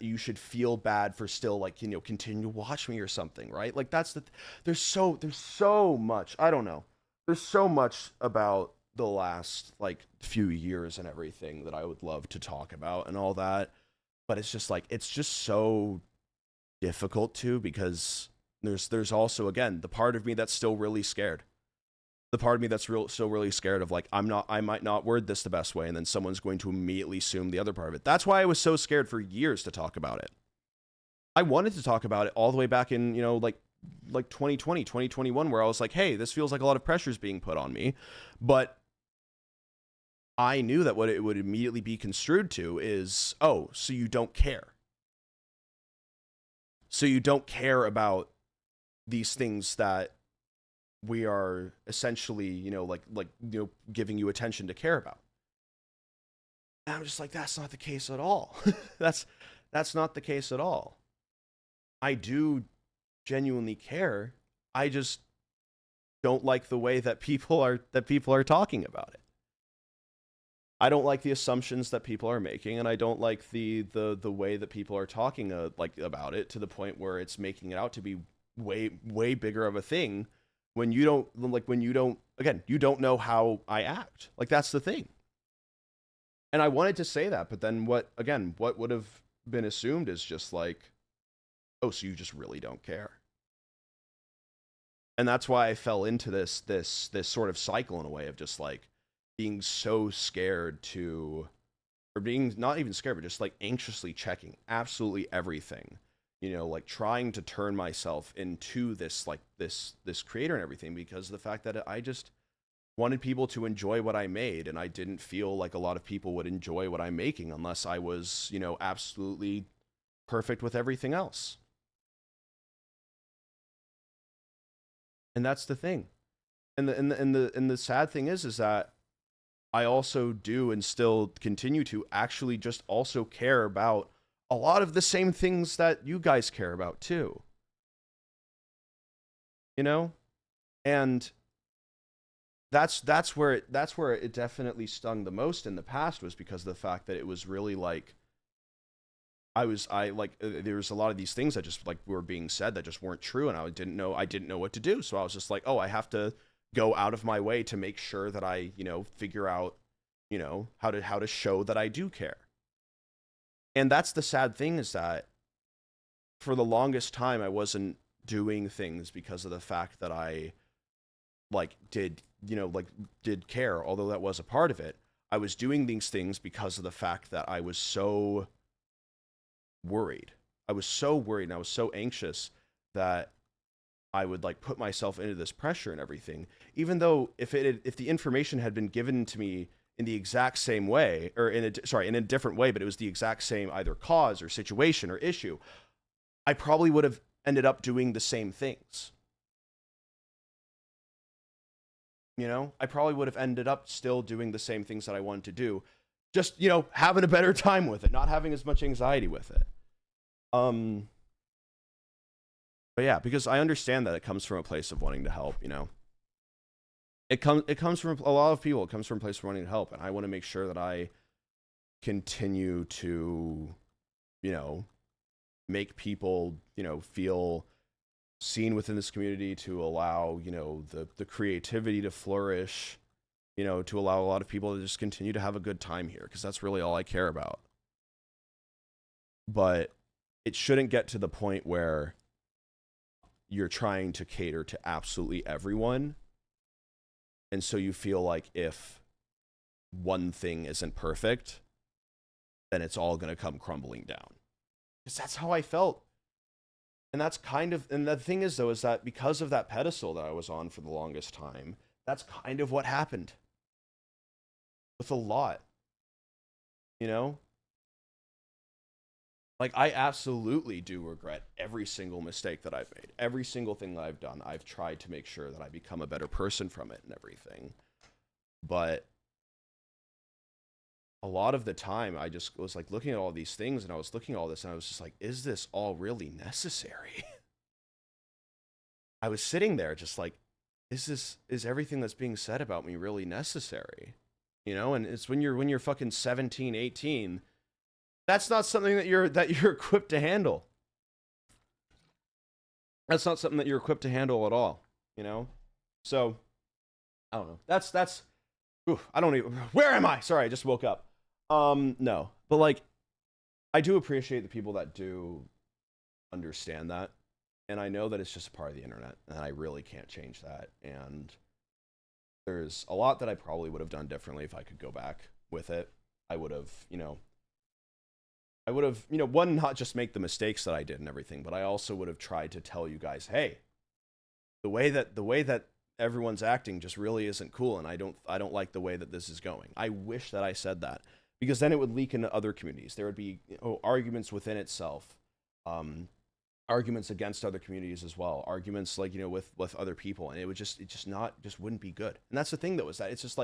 you should feel bad for still, like, you know, continue to watch me or something, right? Like that's there's so much, I don't know. There's so much about the last like few years and everything that I would love to talk about and all that, but it's just like, it's just so difficult to, because there's also, again, the part of me that's still really scared. The part of me that's still really scared of, like, I might not word this the best way, and then someone's going to immediately assume the other part of it. That's why I was so scared for years to talk about it. I wanted to talk about it all the way back in, you know, like 2020, 2021, where I was like, hey, this feels like a lot of pressure is being put on me. But I knew that what it would immediately be construed to is, oh, so you don't care. So you don't care about these things that we are essentially, you know, like you know, giving you attention to care about. And I'm just like, that's not the case at all. that's not the case at all. I do genuinely care. I just don't like the way that people are talking about it. I don't like the assumptions that people are making, and I don't like the way that people are talking like about it, to the point where it's making it out to be way bigger of a thing when you don't again, you don't know how I act. Like, that's the thing. And I wanted to say that, but then what would have been assumed is just like, oh, so you just really don't care. And that's why I fell into this sort of cycle, in a way, of just like being so scared to, or being not even scared, but just like anxiously checking absolutely everything. You know, like trying to turn myself into this, like this creator and everything, because of the fact that I just wanted people to enjoy what I made, and I didn't feel like a lot of people would enjoy what I'm making unless I was, you know, absolutely perfect with everything else. And that's the thing. And the sad thing is that I also do, and still continue to, actually just also care about a lot of the same things that you guys care about too. You know? And that's where it definitely stung the most in the past, was because of the fact that it was really like there was a lot of these things that just like were being said that just weren't true, and I didn't know what to do. So I was just like, oh, I have to go out of my way to make sure that I, you know, figure out, you know, how to show that I do care. And that's the sad thing, is that for the longest time, I wasn't doing things because of the fact that I did care, although that was a part of it. I was doing these things because of the fact that I was so worried. I was so worried and I was so anxious that I would put myself into this pressure and everything, even though if the information had been given to me in the exact same way, or in a different way, but it was the exact same either cause or situation or issue, I probably would have ended up doing the same things. I probably would have ended up still doing the same things that I wanted to do, just, having a better time with it, not having as much anxiety with it. But yeah, because I understand that it comes from a place of wanting to help, It comes from a lot of people. It comes from a place of wanting to help, and I want to make sure that I continue to, make people, feel seen within this community, to allow, the creativity to flourish, to allow a lot of people to just continue to have a good time here, because that's really all I care about. But it shouldn't get to the point where you're trying to cater to absolutely everyone. And so you feel like if one thing isn't perfect, then it's all going to come crumbling down. Because that's how I felt. And that's and the thing is, though, is that because of that pedestal that I was on for the longest time, that's kind of what happened. With a lot. I absolutely do regret every single mistake that I've made. Every single thing that I've done, I've tried to make sure that I become a better person from it and everything. But a lot of the time, I just was looking at all these things, and I was looking at all this, and I was just like, is this all really necessary? I was sitting there just is everything that's being said about me really necessary? And it's when you're fucking 17, 18, that's not something that you're equipped to handle. That's not something that you're equipped to handle at all, So, I don't know. That's I don't even, where am I? Sorry, I just woke up. No. But I do appreciate the people that do understand that. And I know that it's just a part of the internet, and I really can't change that. And there's a lot that I probably would have done differently if I could go back with it. I would have, one, not just make the mistakes that I did and everything, but I also would have tried to tell you guys, hey, the way that everyone's acting just really isn't cool, and I don't like the way that this is going. I wish that I said that, because then it would leak into other communities. There would be arguments within itself, arguments against other communities as well, arguments with other people, and it wouldn't be good. And that's the thing, though, is that it's just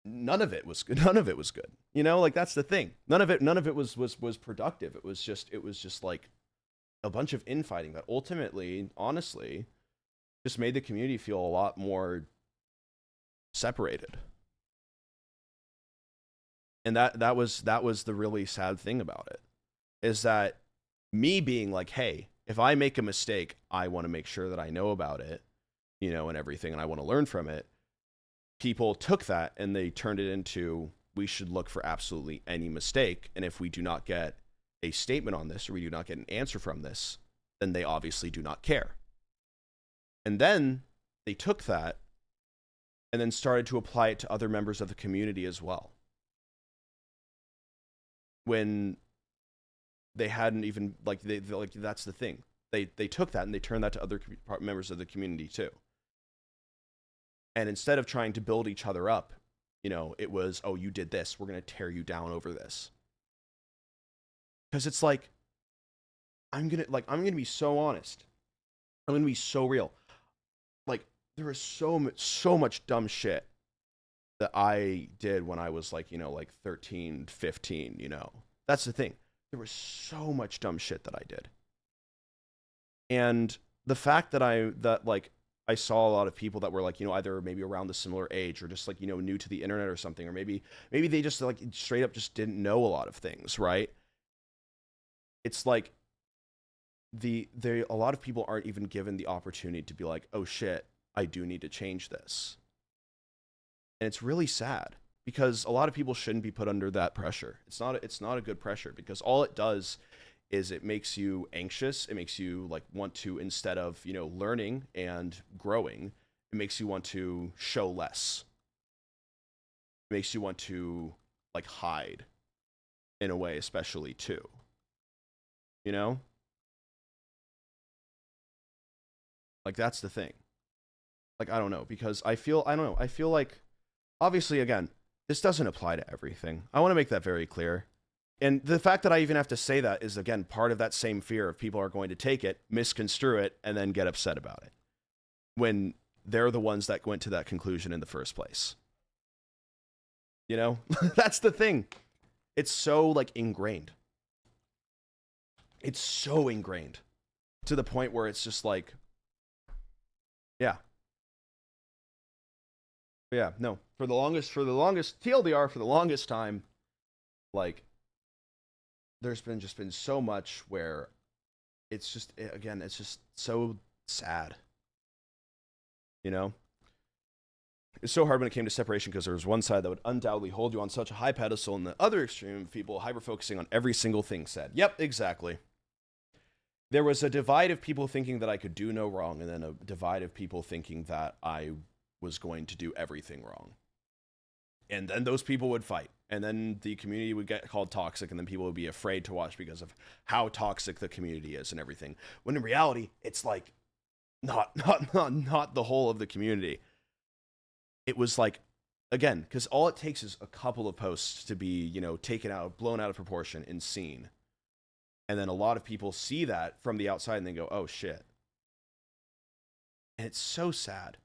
none of it was good. That's the thing. None of it was productive. It was just a bunch of infighting that ultimately, honestly, just made the community feel a lot more separated. And that was the really sad thing about it, is that me being hey, if I make a mistake, I want to make sure that I know about it, and everything, and I want to learn from it. People took that and they turned it into, we should look for absolutely any mistake, and if we do not get a statement on this, or we do not get an answer from this, then they obviously do not care. And then they took that and then started to apply it to other members of the community as well, when they hadn't even that's the thing. They took that and they turned that to other members of the community too. And instead of trying to build each other up, it was, oh, you did this, we're going to tear you down over this. Because it's I'm going to be so honest. I'm going to be so real. There was so much dumb shit that I did when I was 13, 15, That's the thing. There was so much dumb shit that I did. And the fact that I saw a lot of people that were either maybe around the similar age, or just new to the internet or something, or maybe they just straight up just didn't know a lot of things, right? It's a lot of people aren't even given the opportunity to be oh shit, I do need to change this. And it's really sad, because a lot of people shouldn't be put under that pressure. It's not a good pressure, because all it does is it makes you anxious. It makes you like want to, instead of, you know, learning and growing, it makes you want to show less. It makes you want to like hide in a way, especially too. You know? Like that's the thing. Like I don't know, because I don't know, I feel like obviously again, this doesn't apply to everything. I want to make that very clear. And the fact that I even have to say that is, again, part of that same fear of people are going to take it, misconstrue it, and then get upset about it. When they're the ones that went to that conclusion in the first place. You know? That's the thing. It's so, like, ingrained. It's so ingrained. To the point where it's just like, yeah. But yeah, no. For the longest, TLDR, for the longest time, like, there's been so much where it's just, again, it's just so sad. You know? It's so hard when it came to separation because there was one side that would undoubtedly hold you on such a high pedestal, and the other extreme of people hyper-focusing on every single thing said. Yep, exactly. There was a divide of people thinking that I could do no wrong, and then a divide of people thinking that I was going to do everything wrong. And then those people would fight. And then the community would get called toxic, and then people would be afraid to watch because of how toxic the community is and everything. When in reality, it's like not the whole of the community. It was like, again, because all it takes is a couple of posts to be, you know, taken out, blown out of proportion and seen. And then a lot of people see that from the outside and they go, oh shit. And it's so sad.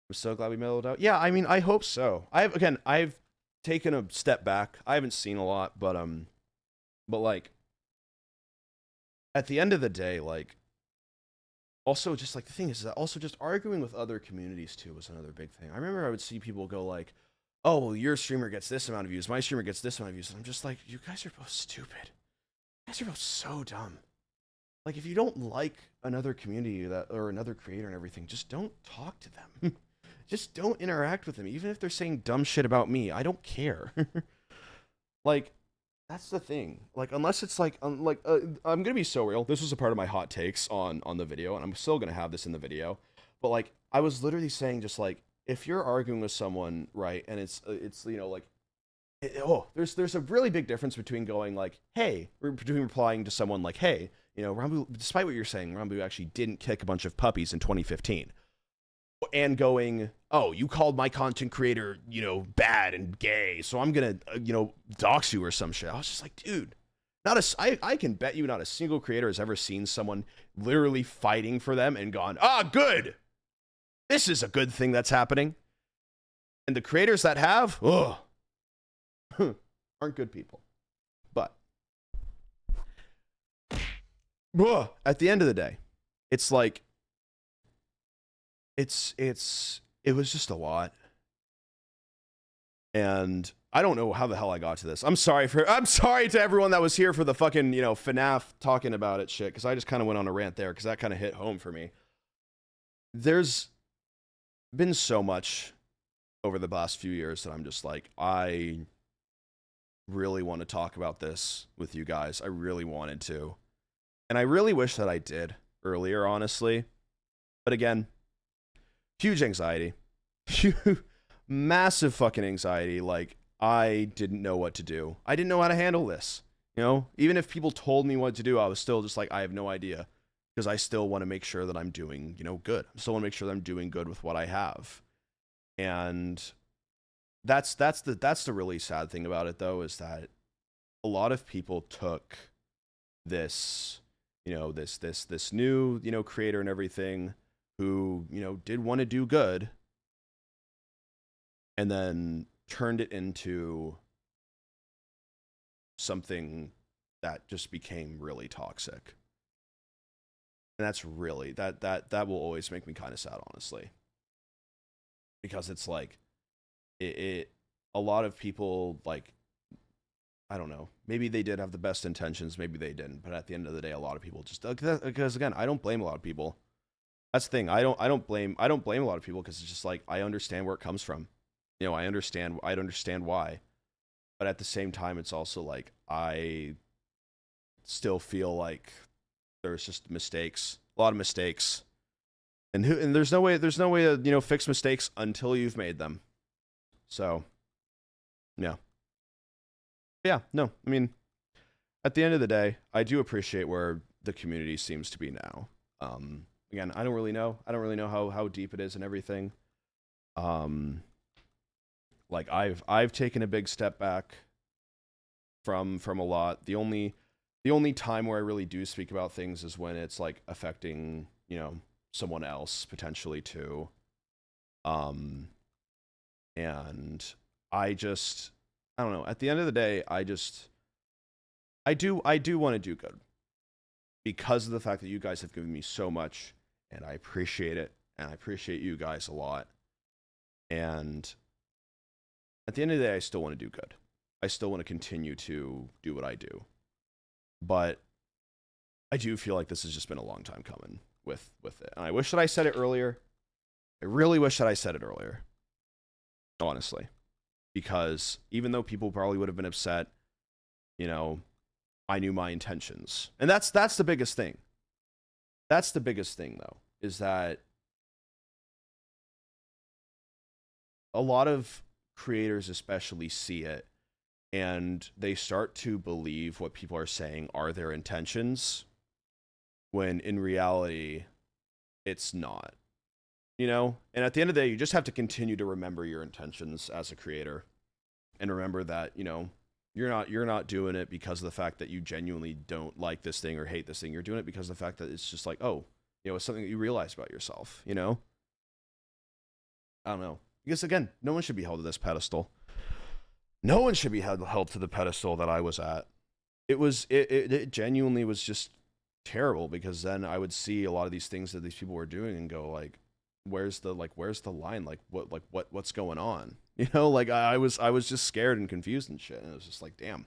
I'm so glad we mellowed out. Yeah, I mean, I hope so. I've taken a step back. I haven't seen a lot, but like, at the end of the day, like, also just like the thing is that also just arguing with other communities too was another big thing. I remember I would see people go like, oh, well, your streamer gets this amount of views, my streamer gets this amount of views. And I'm just like, you guys are both stupid. You guys are both so dumb. Like, if you don't like another community or another creator and everything, just don't talk to them. Just don't interact with them. Even if they're saying dumb shit about me, I don't care. Like, that's the thing. Like, unless it's like, I'm gonna be so real. This was a part of my hot takes on the video, and I'm still gonna have this in the video. But like, I was literally saying just like, if you're arguing with someone, right, and it's you know, like, there's a really big difference between going like, hey, between replying to someone like, hey, you know, Ranboo, despite what you're saying, Ranboo actually didn't kick a bunch of puppies in 2015. And going, oh, you called my content creator, you know, bad and gay, so I'm gonna, you know, dox you or some shit. I was just like, dude, I can bet you not a single creator has ever seen someone literally fighting for them and gone, good. This is a good thing that's happening. And the creators that have, aren't good people. But at the end of the day, it's like, it was just a lot. And I don't know how the hell I got to this. I'm sorry to everyone that was here for the fucking, you know, Fnaf talking about it shit, because I just kind of went on a rant there because that kind of hit home for me. There's been so much over the last few years that I'm just like, I really want to talk about this with you guys. I really wanted to. And I really wish that I did earlier, honestly. But again, huge anxiety. Massive fucking anxiety. Like, I didn't know what to do. I didn't know how to handle this. You know, even if people told me what to do, I was still just like, I have no idea. Because I still want to make sure that I'm doing, you know, good. I still want to make sure that I'm doing good with what I have. And that's the really sad thing about it, though, is that a lot of people took this, you know, this new, you know, creator and everything, who, you know, did want to do good, and then turned it into something that just became really toxic. And that's really, that will always make me kind of sad, honestly. Because it's like, a lot of people, like, I don't know, maybe they did have the best intentions, maybe they didn't, but at the end of the day, a lot of people just, because again, I don't blame a lot of people. That's the thing. I don't blame a lot of people, because it's just like, I understand where it comes from. You know, I understand why. But at the same time, it's also like, I still feel like there's just mistakes, a lot of mistakes, and there's no way to fix mistakes until you've made them. So, yeah, no, I mean, at the end of the day, I do appreciate where the community seems to be now. Again, I don't really know how deep it is and everything. Like I've taken a big step back from a lot. The only time where I really do speak about things is when it's like affecting, someone else potentially too. And I don't know. At the end of the day, I do want to do good because of the fact that you guys have given me so much, and I appreciate it, and I appreciate you guys a lot. And at the end of the day, I still want to do good. I still want to continue to do what I do. But I do feel like this has just been a long time coming with it. And I wish that I said it earlier. I really wish that I said it earlier. Honestly. Because even though people probably would have been upset, I knew my intentions. And that's the biggest thing. That's the biggest thing, though, is that a lot of creators especially see it, and they start to believe what people are saying are their intentions, when in reality, it's not. And at the end of the day, you just have to continue to remember your intentions as a creator, and remember that, you're not doing it because of the fact that you genuinely don't like this thing or hate this thing. You're doing it because of the fact that it's just like, it's something that you realize about yourself, I don't know. Because again, no one should be held to this pedestal. No one should be held to the pedestal that I was at. It genuinely was just terrible, because then I would see a lot of these things that these people were doing and go like, where's the line? What's going on? I was just scared and confused and shit. And it was just like, damn.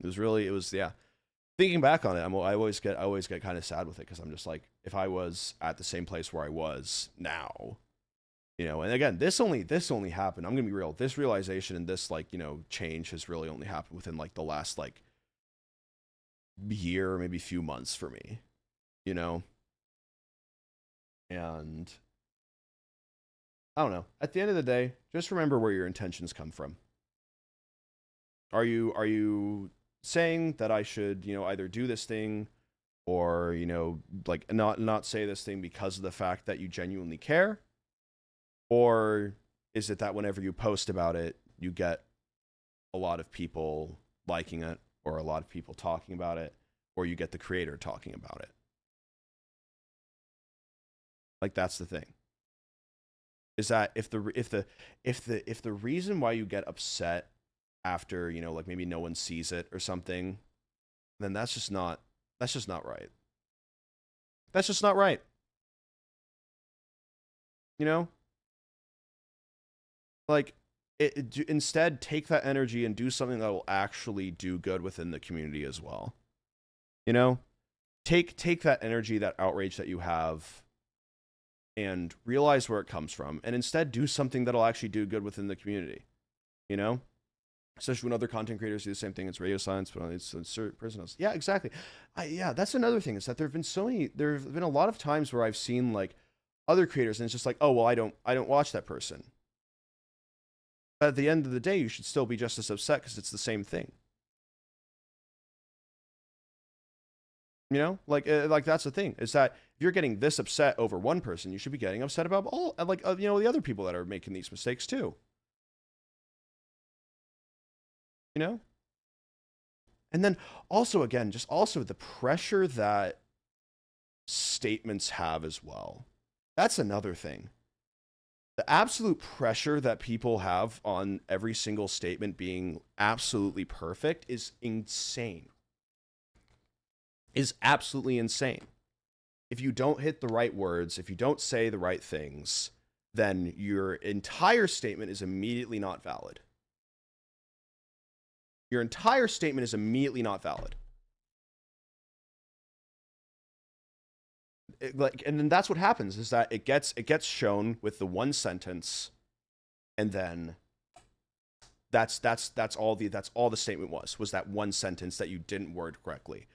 Yeah. Thinking back on it, I always get kind of sad with it, because I'm just like, if I was at the same place where I was now, and again, this only happened. I'm gonna be real. This realization and this change has really only happened within the last year, maybe few months for me, and I don't know. At the end of the day, just remember where your intentions come from. Are you saying that I should, either do this thing or, not say this thing because of the fact that you genuinely care? Or is it that whenever you post about it, you get a lot of people liking it, or a lot of people talking about it, or you get the creator talking about it? That's the thing. Is that if the reason why you get upset after, maybe no one sees it or something, then that's just not right. That's just not right. Instead, take that energy and do something that will actually do good within the community as well. Take that energy, that outrage that you have, and realize where it comes from, and instead do something that'll actually do good within the community. Especially when other content creators do the same thing. It's radio silence, but it's personals. Yeah, exactly. That's another thing, is that there have been a lot of times where I've seen other creators, and it's just like, oh well, I don't watch that person. But at the end of the day, you should still be just as upset, because it's the same thing. That's the thing, is that if you're getting this upset over one person, you should be getting upset about all, the other people that are making these mistakes too. And then also, again, just also the pressure that statements have as well. That's another thing. The absolute pressure that people have on every single statement being absolutely perfect is insane. Is absolutely insane. If you don't hit the right words, if you don't say the right things, then your entire statement is immediately not valid. Your entire statement is immediately not valid. And then that's what happens, is that it gets shown with the one sentence, and then that's all the statement was that one sentence that you didn't word correctly.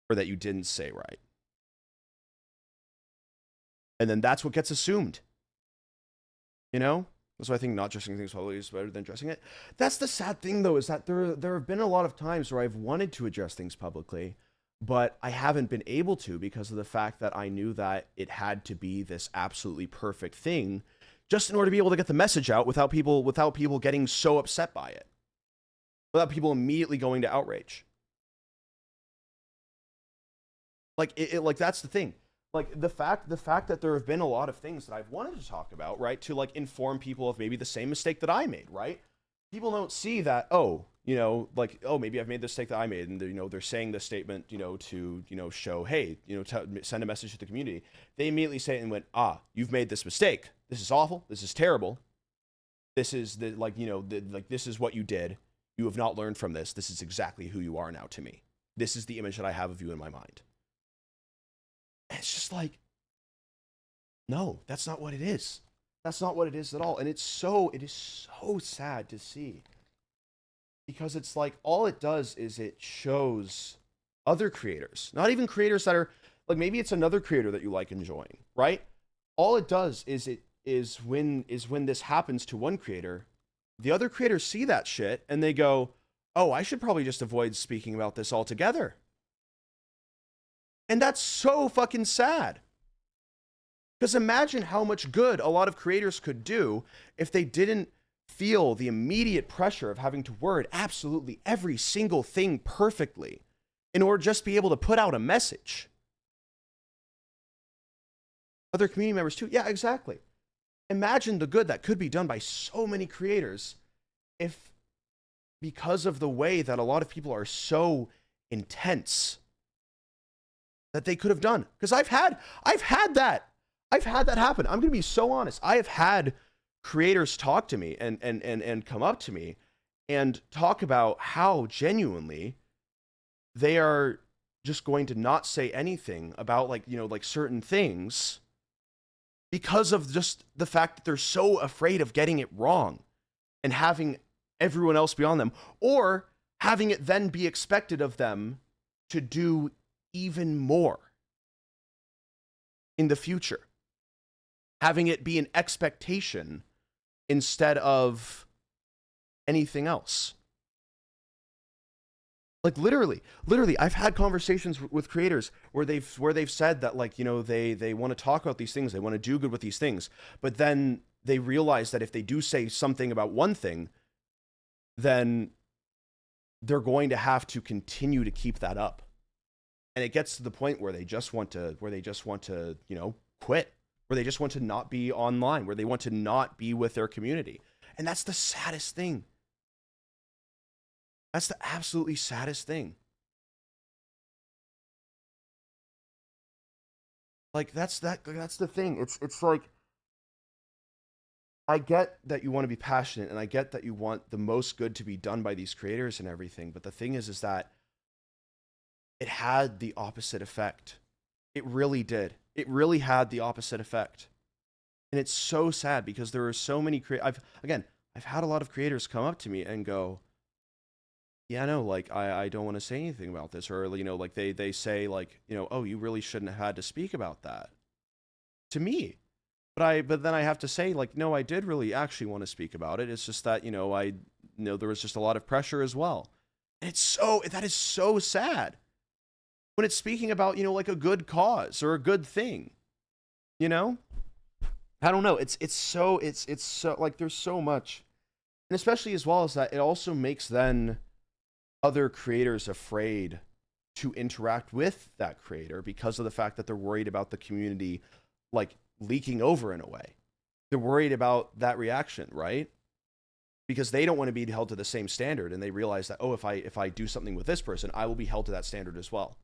or that you didn't say right. And then that's what gets assumed. You know? That's why I think not addressing things publicly is better than addressing it. That's the sad thing, though, is that there have been a lot of times where I've wanted to address things publicly, but I haven't been able to because of the fact that I knew that it had to be this absolutely perfect thing just in order to be able to get the message out without people getting so upset by it. Without people immediately going to outrage. Like, like that's the thing. Like the fact that there have been a lot of things that I've wanted to talk about, right? To like inform people of maybe the same mistake that I made, right? People don't see that, oh, you know, like, oh, maybe I've made the mistake that I made. And, you know, they're saying this statement, you know, to, you know, show, hey, you know, send a message to the community. They immediately say it and went, you've made this mistake. This is awful. This is terrible. This is the, like, you know, like, this is what you did. You have not learned from this. This is exactly who you are now to me. This is the image that I have of you in my mind. And it's just like, no, that's not what it is. That's not what it is at all. And it is so sad to see. Because it's like, all it does is it shows other creators, not even creators that are, like, maybe it's another creator that you like enjoying, right? All it does is when this happens to one creator, the other creators see that shit and they go, oh, I should probably just avoid speaking about this altogether. And that's so fucking sad. Because imagine how much good a lot of creators could do if they didn't feel the immediate pressure of having to word absolutely every single thing perfectly in order to just be able to put out a message. Other community members too. Yeah, exactly. Imagine the good that could be done by so many creators if, because of the way that a lot of people are so intense, that they could have done. Because I've had that happen. I'm gonna be so honest. I have had creators talk to me and come up to me and talk about how genuinely they are just going to not say anything about, like, you know, like certain things because of just the fact that they're so afraid of getting it wrong and having everyone else beyond them, or having it then be expected of them to do even more in the future. Having it be an expectation instead of anything else. Like literally, I've had conversations with creators where they've said that, like, you know, they want to talk about these things, they want to do good with these things, but then they realize that if they do say something about one thing, then they're going to have to continue to keep that up. And it gets to the point where they just want to, you know, quit, where they just want to not be online, where they want to not be with their community. And that's the saddest thing. That's the absolutely saddest thing. Like, that's the thing. It's like, I get that you want to be passionate, and I get that you want the most good to be done by these creators and everything, but the thing is that it had the opposite effect. It really did. It really had the opposite effect. And it's so sad because there are so many I've had a lot of creators come up to me and go, yeah, no, like, I don't want to say anything about this. Or, you know, like, they say, like, you know, oh, you really shouldn't have had to speak about that to me. But then I have to say, like, no, I did really actually want to speak about it. It's just that, you know, there was just a lot of pressure as well. And that is so sad when it's speaking about, you know, like a good cause or a good thing, you know? I don't know. It's so like, there's so much. And especially as well as that, it also makes then other creators afraid to interact with that creator because of the fact that they're worried about the community, like, leaking over in a way. They're worried about that reaction, right? Because they don't want to be held to the same standard, and they realize that, oh, if I do something with this person, I will be held to that standard as well.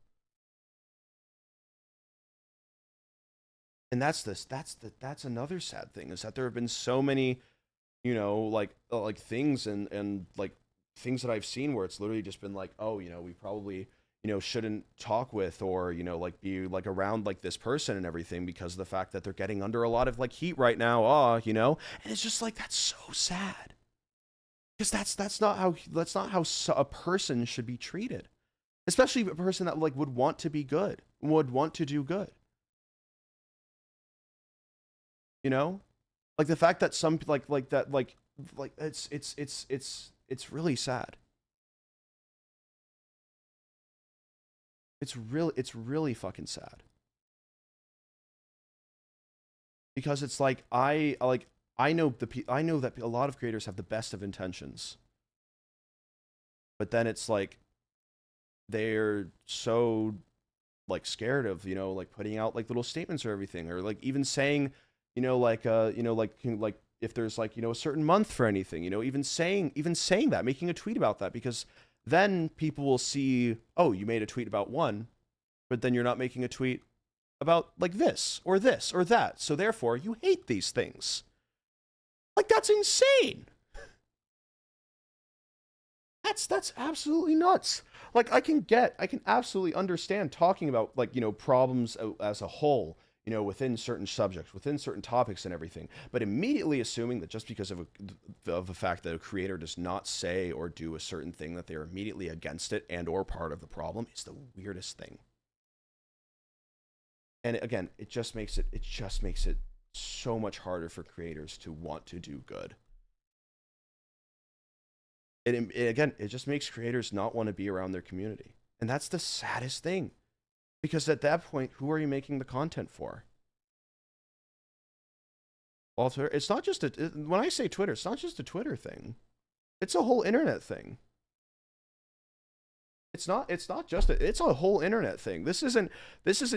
And that's another sad thing, is that there have been so many, you know, like things and like things that I've seen where it's literally just been like, oh, you know, we probably, you know, shouldn't talk with, or, you know, like, be like around like this person and everything because of the fact that they're getting under a lot of like heat right now, you know. And it's just like, that's so sad, because that's not how a person should be treated. especially a person that like would want to be good, would want to do good. You know, like the fact that some like that like it's really sad. It's really fucking sad. Because it's like I know that a lot of creators have the best of intentions, but then it's like they're so like scared of, you know, like putting out like little statements or everything, or like even saying, like if there's like, a certain month for anything, even saying that, making a tweet about that, because then people will see, oh, you made a tweet about one, but then you're not making a tweet about like this or that. So therefore you hate these things. Like, that's insane. That's absolutely nuts. Like, I can absolutely understand talking about like, problems as a whole, within certain subjects, within certain topics and everything, but immediately assuming that just because of the fact that a creator does not say or do a certain thing, that they're immediately against it and or part of the problem, is the weirdest thing. And again, it just makes it so much harder for creators to want to do good. It just makes creators not want to be around their community. And that's the saddest thing. Because at that point, who are you making the content for? Walter, it's not just when I say Twitter, it's not just a Twitter thing. It's a whole internet thing. It's not just it's a whole internet thing. This isn't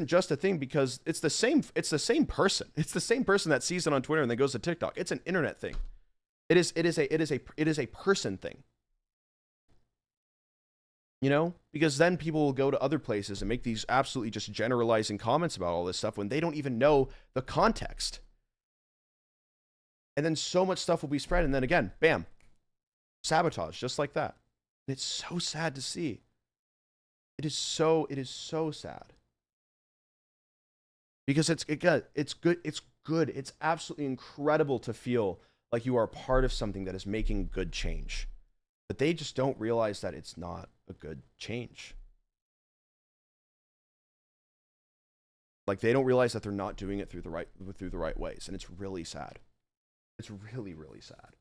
just a thing because it's the same person. It's the same person that sees it on Twitter and then goes to TikTok. It's an internet thing. It is a person thing. Because then people will go to other places and make these absolutely just generalizing comments about all this stuff when they don't even know the context. And then so much stuff will be spread, and then again, bam, sabotage, just like that. And it's so sad to see. It is so sad. Because it's good. It's absolutely incredible to feel like you are part of something that is making good change. But they just don't realize that it's not a good change. Like, they don't realize that they're not doing it through the right ways, and it's really sad. It's really, really sad.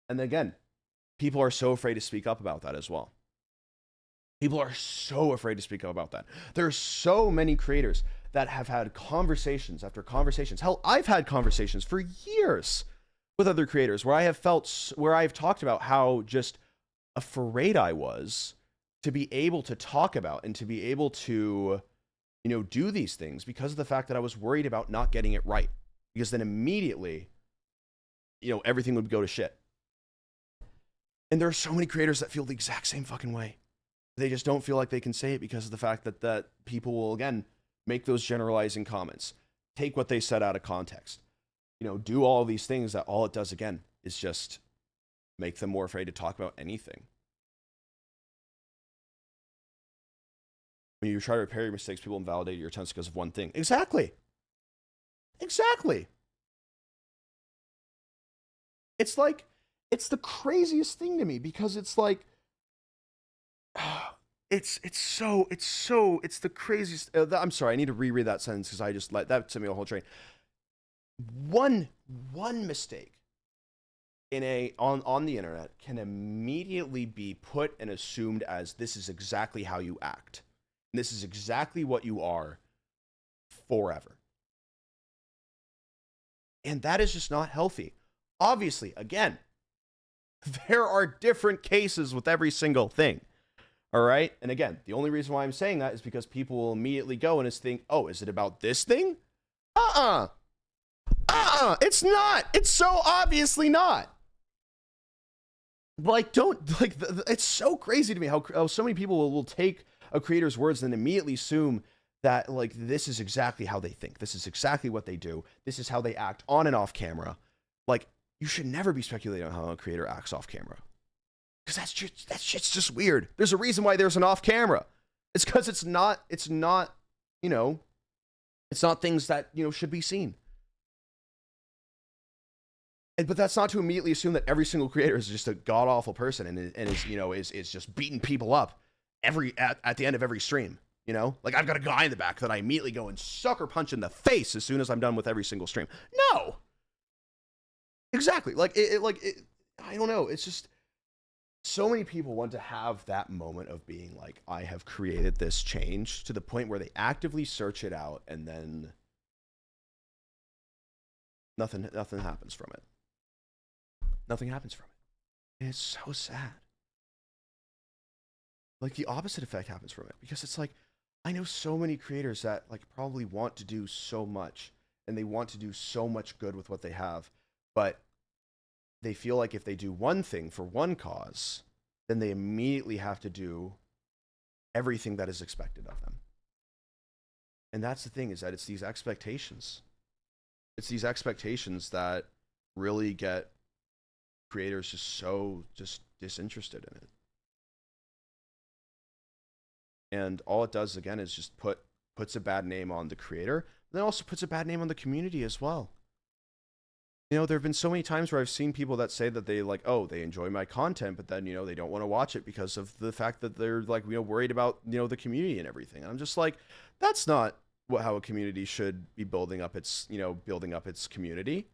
And again, people are so afraid to speak up about that as well. People are so afraid to speak up about that. There are so many creators that have had conversations after conversations. Hell, I've had conversations for years with other creators where I've talked about how just afraid I was to be able to talk about and to be able to, do these things because of the fact that I was worried about not getting it right. Because then immediately, everything would go to shit. And there are so many creators that feel the exact same fucking way. They just don't feel like they can say it because of the fact that people will, again, make those generalizing comments, take what they said out of context, do all these things that all it does, again, is just make them more afraid to talk about anything. When you try to repair your mistakes, people invalidate your attempts because of one thing. Exactly. It's like, it's the craziest thing to me because it's like, it's the craziest. I'm sorry, I need to reread that sentence because I just that sent me a whole train. One mistake on the internet can immediately be put and assumed as this is exactly how you act. And this is exactly what you are forever. And that is just not healthy. Obviously, again, there are different cases with every single thing. All right? And again, the only reason why I'm saying that is because people will immediately go and just think, oh, is it about this thing? It's not. It's so obviously not. Like, it's so crazy to me how so many people will take a creator's words and then immediately assume that, like, this is exactly how they think. This is exactly what they do. This is how they act on and off camera. Like, you should never be speculating on how a creator acts off camera. Because that shit's just weird. There's a reason why there's an off camera. It's because it's not, it's not things that, should be seen. But that's not to immediately assume that every single creator is just a god-awful person and is just beating people up at the end of every stream. You know, like I've got a guy in the back that I immediately go and sucker punch in the face as soon as I'm done with every single stream. No, exactly. Like I don't know. It's just so many people want to have that moment of being like, I have created this change, to the point where they actively search it out and then nothing happens from it. Nothing happens from it. And it's so sad. Like the opposite effect happens from it, because it's like, I know so many creators that like probably want to do so much, and they want to do so much good with what they have, but they feel like if they do one thing for one cause, then they immediately have to do everything that is expected of them. And that's the thing, is that it's these expectations. It's these expectations that really get creators just disinterested in it. And all it does, again, is just puts a bad name on the creator, and then also puts a bad name on the community as well. You know, there have been so many times where I've seen people that say that they like, oh, they enjoy my content, but then, you know, they don't want to watch it because of the fact that they're like, you know, worried about, you know, the community and everything. And I'm just like, that's not how a community should be building up its community.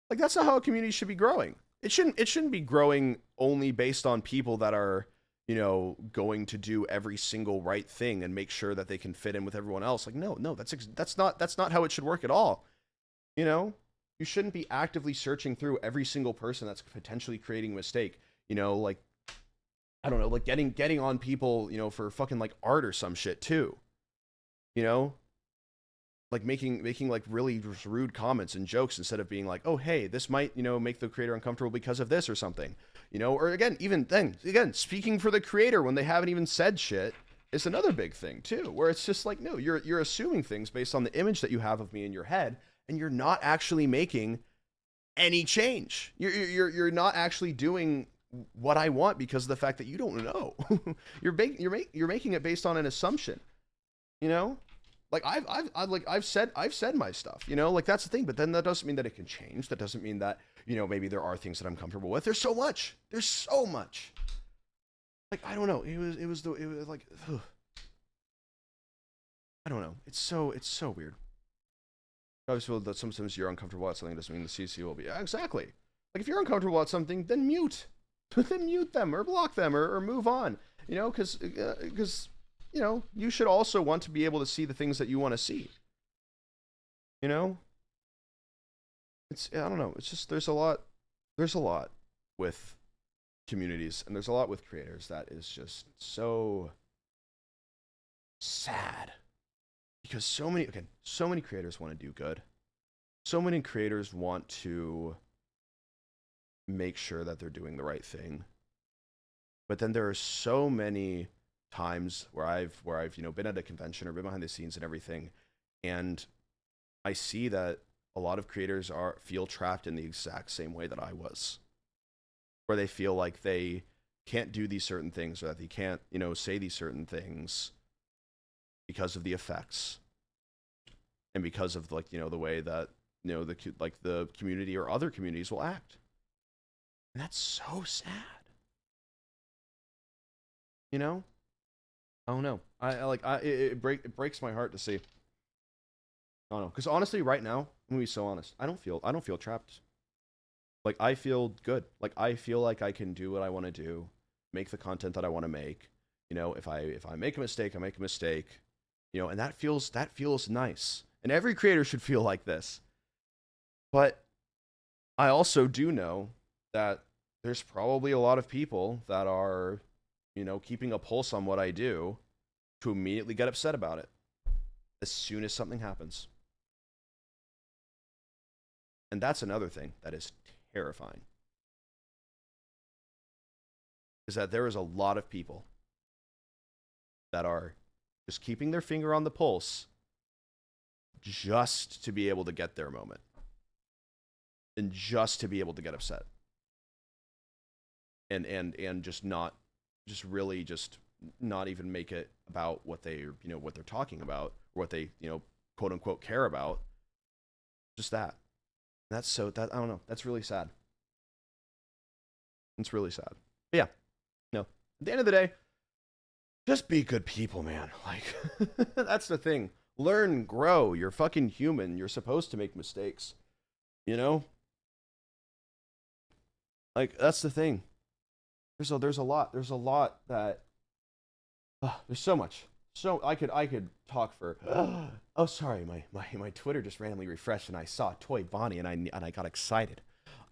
Like, that's not how a community should be growing. It shouldn't be growing only based on people that are, you know, going to do every single right thing and make sure that they can fit in with everyone else. Like, no, that's not how it should work at all. You know, you shouldn't be actively searching through every single person that's potentially creating a mistake. You know, like, I don't know, like getting on people, you know, for fucking like art or some shit too. You know, like making like really rude comments and jokes instead of being like, oh, hey, this might, you know, make the creator uncomfortable because of this or something. You know, or again, speaking for the creator when they haven't even said shit is another big thing too, where it's just like, no, you're assuming things based on the image that you have of me in your head, and you're not actually making any change. You're not actually doing what I want because of the fact that you don't know. you're making it based on an assumption. You know, like I've said my stuff. You know, like that's the thing. But then that doesn't mean that it can change. That doesn't mean that, you know, maybe there are things that I'm comfortable with. There's so much. Like, I don't know. It was like, ugh. I don't know. It's so weird. I always feel that sometimes you're uncomfortable at something doesn't mean the CC will be. Yeah, exactly. Like, if you're uncomfortable at something, then mute. Then mute them or block them or move on. You know, because you know, you should also want to be able to see the things that you want to see. You know? I don't know. It's just, there's a lot with communities, and there's a lot with creators that is just so sad. Because so many creators want to do good. So many creators want to make sure that they're doing the right thing. But then there are so many times where I've you know, been at a convention or been behind the scenes and everything, and I see that a lot of creators feel trapped in the exact same way that I was, where they feel like they can't do these certain things, or that they can't, you know, say these certain things because of the effects, and because of, like, you know, the way that, you know, the community or other communities will act. And that's so sad. You know? I don't know. It breaks my heart to see. I don't know, because honestly, right now, I'm gonna be so honest. I don't feel trapped. Like, I feel good. Like, I feel like I can do what I want to do, make the content that I want to make. You know, if I make a mistake, I make a mistake. You know, and that feels nice. And every creator should feel like this. But I also do know that there's probably a lot of people that are, you know, keeping a pulse on what I do, to immediately get upset about it as soon as something happens. And that's another thing that is terrifying. Is that there is a lot of people that are just keeping their finger on the pulse just to be able to get their moment. And just to be able to get upset. And just really not even make it about what they, you know, what they're talking about, or what they, you know, quote unquote care about. Just that. That's I don't know. That's really sad. It's really sad. But yeah. No. At the end of the day, just be good people, man. Like, that's the thing. Learn, grow. You're fucking human. You're supposed to make mistakes. You know? Like, that's the thing. There's a lot that there's so much. So I could talk for oh sorry, my Twitter just randomly refreshed and I saw Toy Bonnie and I got excited.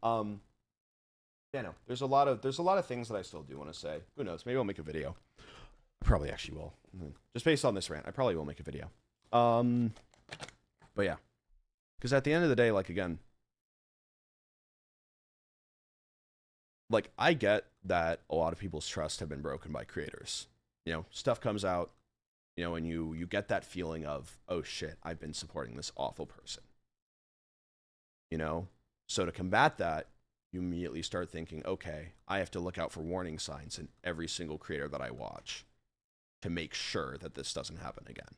Yeah, no, there's a lot of things that I still do want to say. Who knows? Maybe I'll make a video. I probably actually will. Just based on this rant, I probably will make a video. But yeah. Because at the end of the day, like, again, like, I get that a lot of people's trust have been broken by creators. You know, stuff comes out, you know, and you get that feeling of, oh shit, I've been supporting this awful person. You know? So to combat that, you immediately start thinking, okay, I have to look out for warning signs in every single creator that I watch to make sure that this doesn't happen again.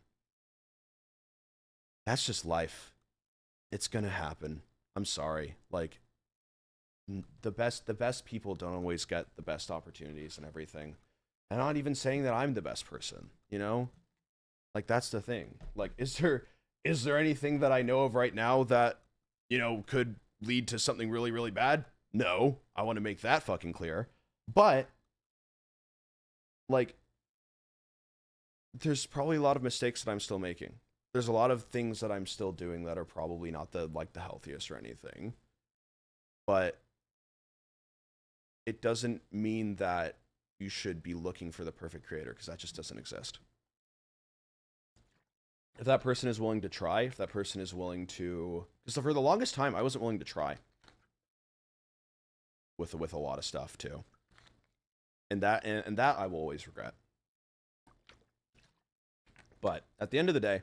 That's just life. It's gonna happen. I'm sorry. Like, the best people don't always get the best opportunities and everything. I'm not even saying that I'm the best person, you know? Like, that's the thing. Like, is there anything that I know of right now that, you know, could lead to something really, really bad? No. I want to make that fucking clear. But, like, there's probably a lot of mistakes that I'm still making. There's a lot of things that I'm still doing that are probably not the healthiest or anything. But it doesn't mean that you should be looking for the perfect creator, because that just doesn't exist. If that person is willing to try, if that person is willing to... Because for the longest time, I wasn't willing to try. With a lot of stuff, too. And that I will always regret. But at the end of the day,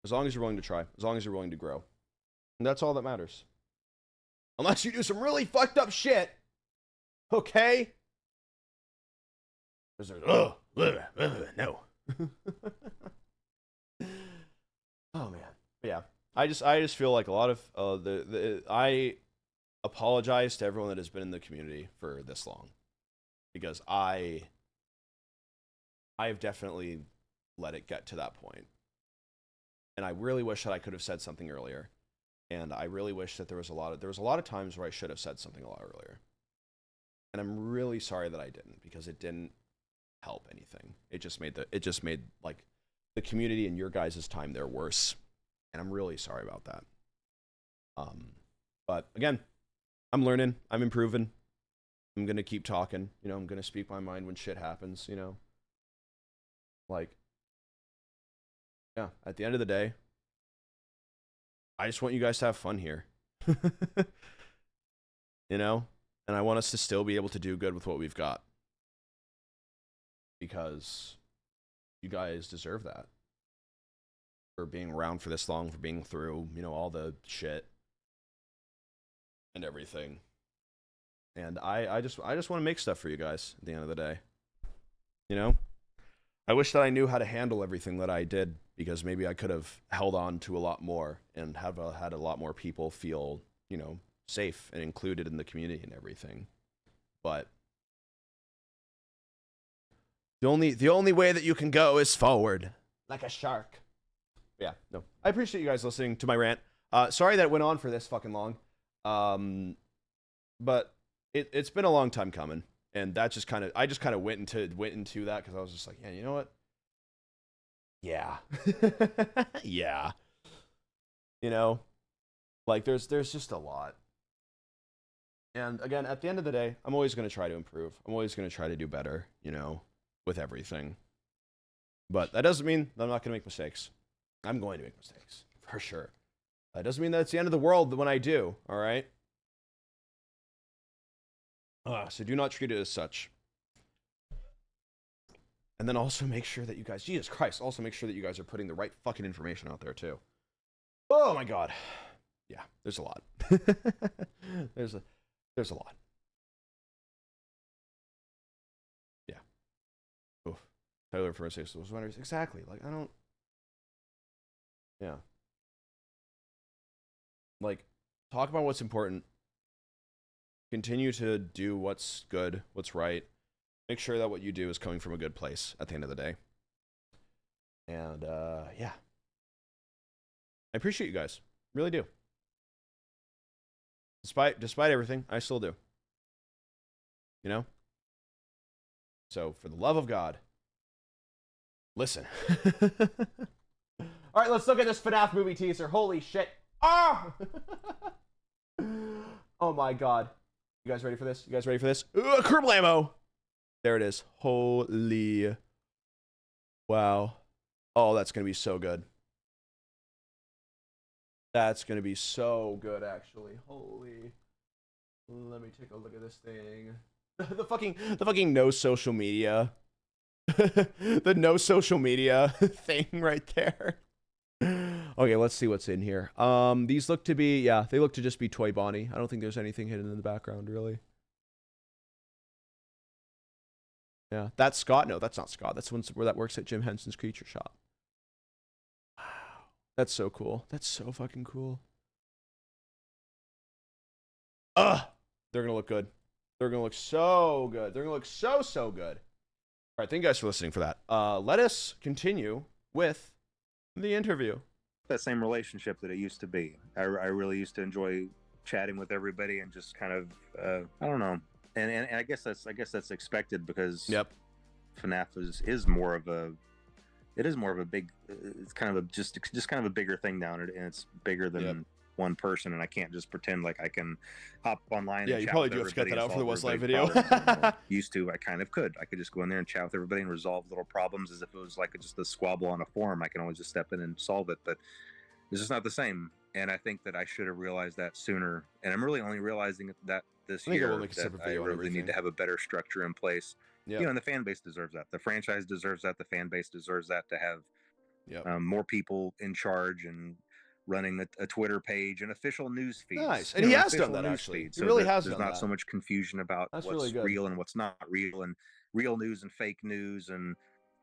as long as you're willing to try, as long as you're willing to grow, and that's all that matters. Unless you do some really fucked up shit, okay? No. Oh man, but yeah. I just feel like a lot of I apologize to everyone that has been in the community for this long, because I have definitely let it get to that point, and I really wish that I could have said something earlier, and I really wish that there was a lot of times where I should have said something a lot earlier, and I'm really sorry that I didn't, because it didn't help anything. It just made like the community and your guys' time there worse, and I'm really sorry about that. But again, I'm learning, I'm improving. I'm gonna keep talking, you know, I'm gonna speak my mind when shit happens, you know. Like, yeah, at the end of the day, I just want you guys to have fun here. You know? And I want us to still be able to do good with what we've got. Because you guys deserve that. For being around for this long, for being through, you know, all the shit and everything. And I just want to make stuff for you guys at the end of the day. You know? I wish that I knew how to handle everything that I did, because maybe I could have held on to a lot more and have had a lot more people feel, you know, safe and included in the community and everything. But the only way that you can go is forward, like a shark. Yeah, no. I appreciate you guys listening to my rant. Sorry that it went on for this fucking long. But it's been a long time coming. And that just kind of, I just kind of went into that because I was just like, yeah, you know what? Yeah. Yeah. You know, like there's just a lot. And again, at the end of the day, I'm always going to try to improve. I'm always going to try to do better, you know, with everything. But that doesn't mean that I'm not going to make mistakes. I'm going to make mistakes, for sure. That doesn't mean that it's the end of the world when I do, all right? So do not treat it as such. And then also make sure that you guys, Jesus Christ, also make sure that you guys are putting the right fucking information out there too. Oh my God. Yeah, there's a lot. there's a lot. Yeah. Oof. Tyler for a six was winners. Exactly. Like, I don't. Yeah. Like, talk about what's important. Continue to do what's good, what's right. Make sure that what you do is coming from a good place at the end of the day. And yeah, I appreciate you guys, really do. Despite everything, I still do. You know. So for the love of God, listen. All right, let's look at this FNAF movie teaser. Holy shit! Ah! Oh my God! You guys ready for this? You guys ready for this? Kerblamo! There it is. Holy! Wow! Oh, that's gonna be so good. That's gonna be so good, actually. Holy! Let me take a look at this thing. The fucking no social media. The no social media thing right there. Okay, let's see what's in here. These look to be, yeah, they look to just be Toy Bonnie. I don't think there's anything hidden in the background, really. Yeah, that's Scott. No, that's not Scott. That's where that works at Jim Henson's Creature Shop. Wow, that's so cool. That's so fucking cool. Ugh, they're gonna look good. They're gonna look so good. They're gonna look so good. All right, thank you guys for listening for that. Let us continue with the interview. That same relationship that it used to be. I really used to enjoy chatting with everybody and just kind of I don't know. And I guess that's expected because Yep. FNAF is more of a big, it's kind of just kind of a bigger thing now, and it's bigger than one person, and I can't just pretend like I can hop online. Yeah, and you chat probably with do have to cut that everybody and out for the solve Westlife everybody's video. problems anymore. Used to, I could just go in there and chat with everybody and resolve little problems as if it was like just a squabble on a forum. I can always just step in and solve it, but it's just not the same. And I think that I should have realized that sooner. And I'm really only realizing that this I think I year will make a that separate I video on really need everything. to have a better structure in place. Yep. You know, and the fan base deserves that. The franchise deserves that. The fan base deserves that, to have Yep. more people in charge and running a Twitter page and official news feeds. Nice. And he has done that, news actually. feeds, He so really that has there's done not that. so much confusion about That's what's really good. real and what's not real, and real news and fake news, and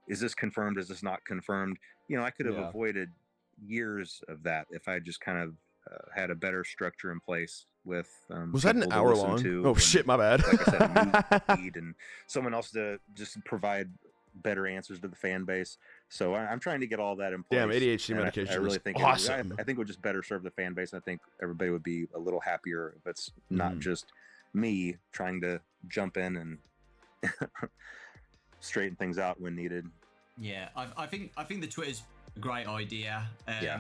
is this confirmed, is this not confirmed. You know, I could have Yeah. avoided years of that if I just kind of had a better structure in place with Was that an people to hour listen long? to, Oh and, shit, my bad. like I said, a news feed and someone else to just provide better answers to the fan base. So I'm trying to get all that in place. Damn, ADHD and medication I really was think awesome. I think it would just better serve the fan base. And I think everybody would be a little happier if it's not just me trying to jump in and straighten things out when needed. Yeah, I think the Twitter's a great idea. Yeah.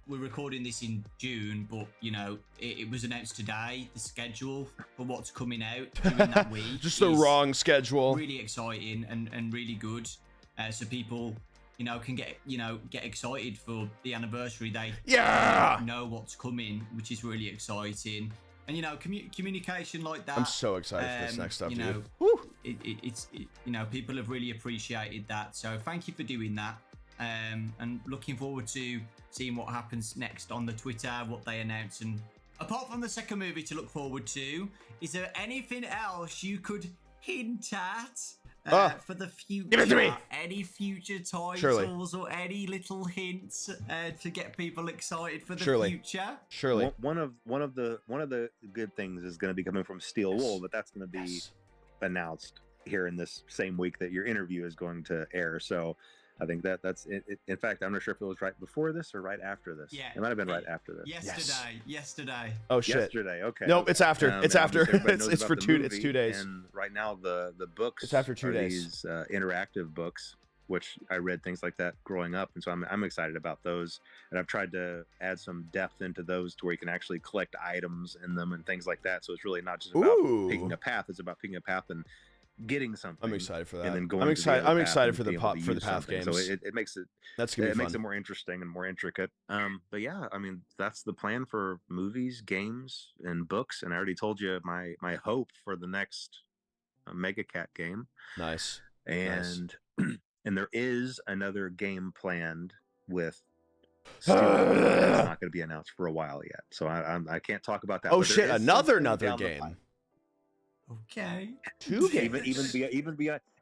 We're recording this in June, but you know it was announced today. The schedule for what's coming out during that week, Just the is wrong schedule. really exciting and really good. So people, you know, can get excited for the anniversary. They know what's coming, which is really exciting. And you know, communication like that. I'm so excited for this next stuff, you dude. know, Woo! It's you know, people have really appreciated that. So thank you for doing that. And looking forward to seeing what happens next on the Twitter, what they announce. And apart from the second movie to look forward to, is there anything else you could hint at for the future? Give it to me! Any future titles Surely. or any little hints to get people excited for the Surely. future? Surely. One of the good things is going to be coming from Steel Wool, but that's going to be announced here in this same week that your interview is going to air. So I think that's it. In fact, I'm not sure if it was right before this or right after this. Yeah, it might have been right after this. Yesterday. Oh shit. Yesterday. Okay. No, okay. it's after. It's and after. obviously everybody knows It's about for the 2. It's movie, 2 days. And right now the books. It's after 2 are days. These interactive books, which I read things like that growing up, and so I'm excited about those. And I've tried to add some depth into those to where you can actually collect items in them and things like that. So it's really not just about picking a path; it's about picking a path and getting something. I'm excited for that. And then going I'm excited. To the other I'm path excited and for the being able to for the use path something. games. So it makes it. That's gonna be fun. Makes it more interesting and more intricate. But yeah, I mean that's the plan for movies, games, and books. And I already told you my hope for the next Mega Cat game. Nice. And and there is another game planned with Steel Wool that's not going to be announced for a while yet. So I can't talk about that. Oh but there shit! is Another something down the game. pipe. Okay. 2 games.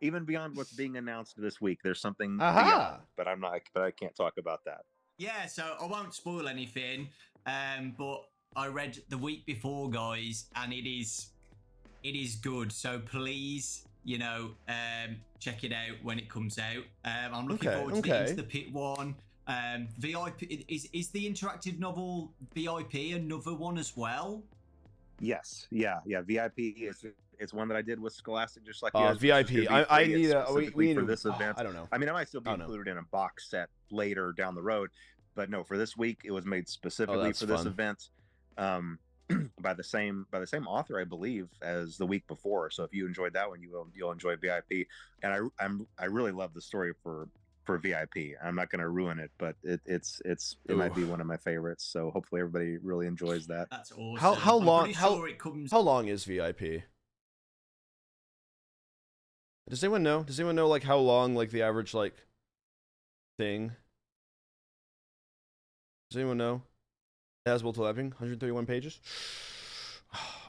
Even beyond what's being announced this week, there's something Aha! beyond. But I can't talk about that. Yeah, so I won't spoil anything. But I read the week before, guys, and it is good. So please check it out when it comes out. I'm looking Okay, forward to the okay. Into the Pit one. VIP is the interactive novel VIP another one as well? Yes, yeah. VIP is it's one that I did with Scholastic, just like you guys, VIP. which is I gonna be free. need It's a. specifically We need for to. this event. I don't know. I mean, I might still be I don't know. included in a box set later down the road, but no, for this week it was made specifically that's for this fun. event. By the same author, I believe, as the week before. So if you enjoyed that one, you'll enjoy VIP. And I really love the story for VIP. I'm not going to ruin it, but it might be one of my favorites. So hopefully everybody really enjoys that. That's awesome. How I'm long? pretty sure it comes. How long is VIP? Does anyone know? Does anyone know like how long like the average like thing? Does anyone know? It has multiple typing, 131 pages.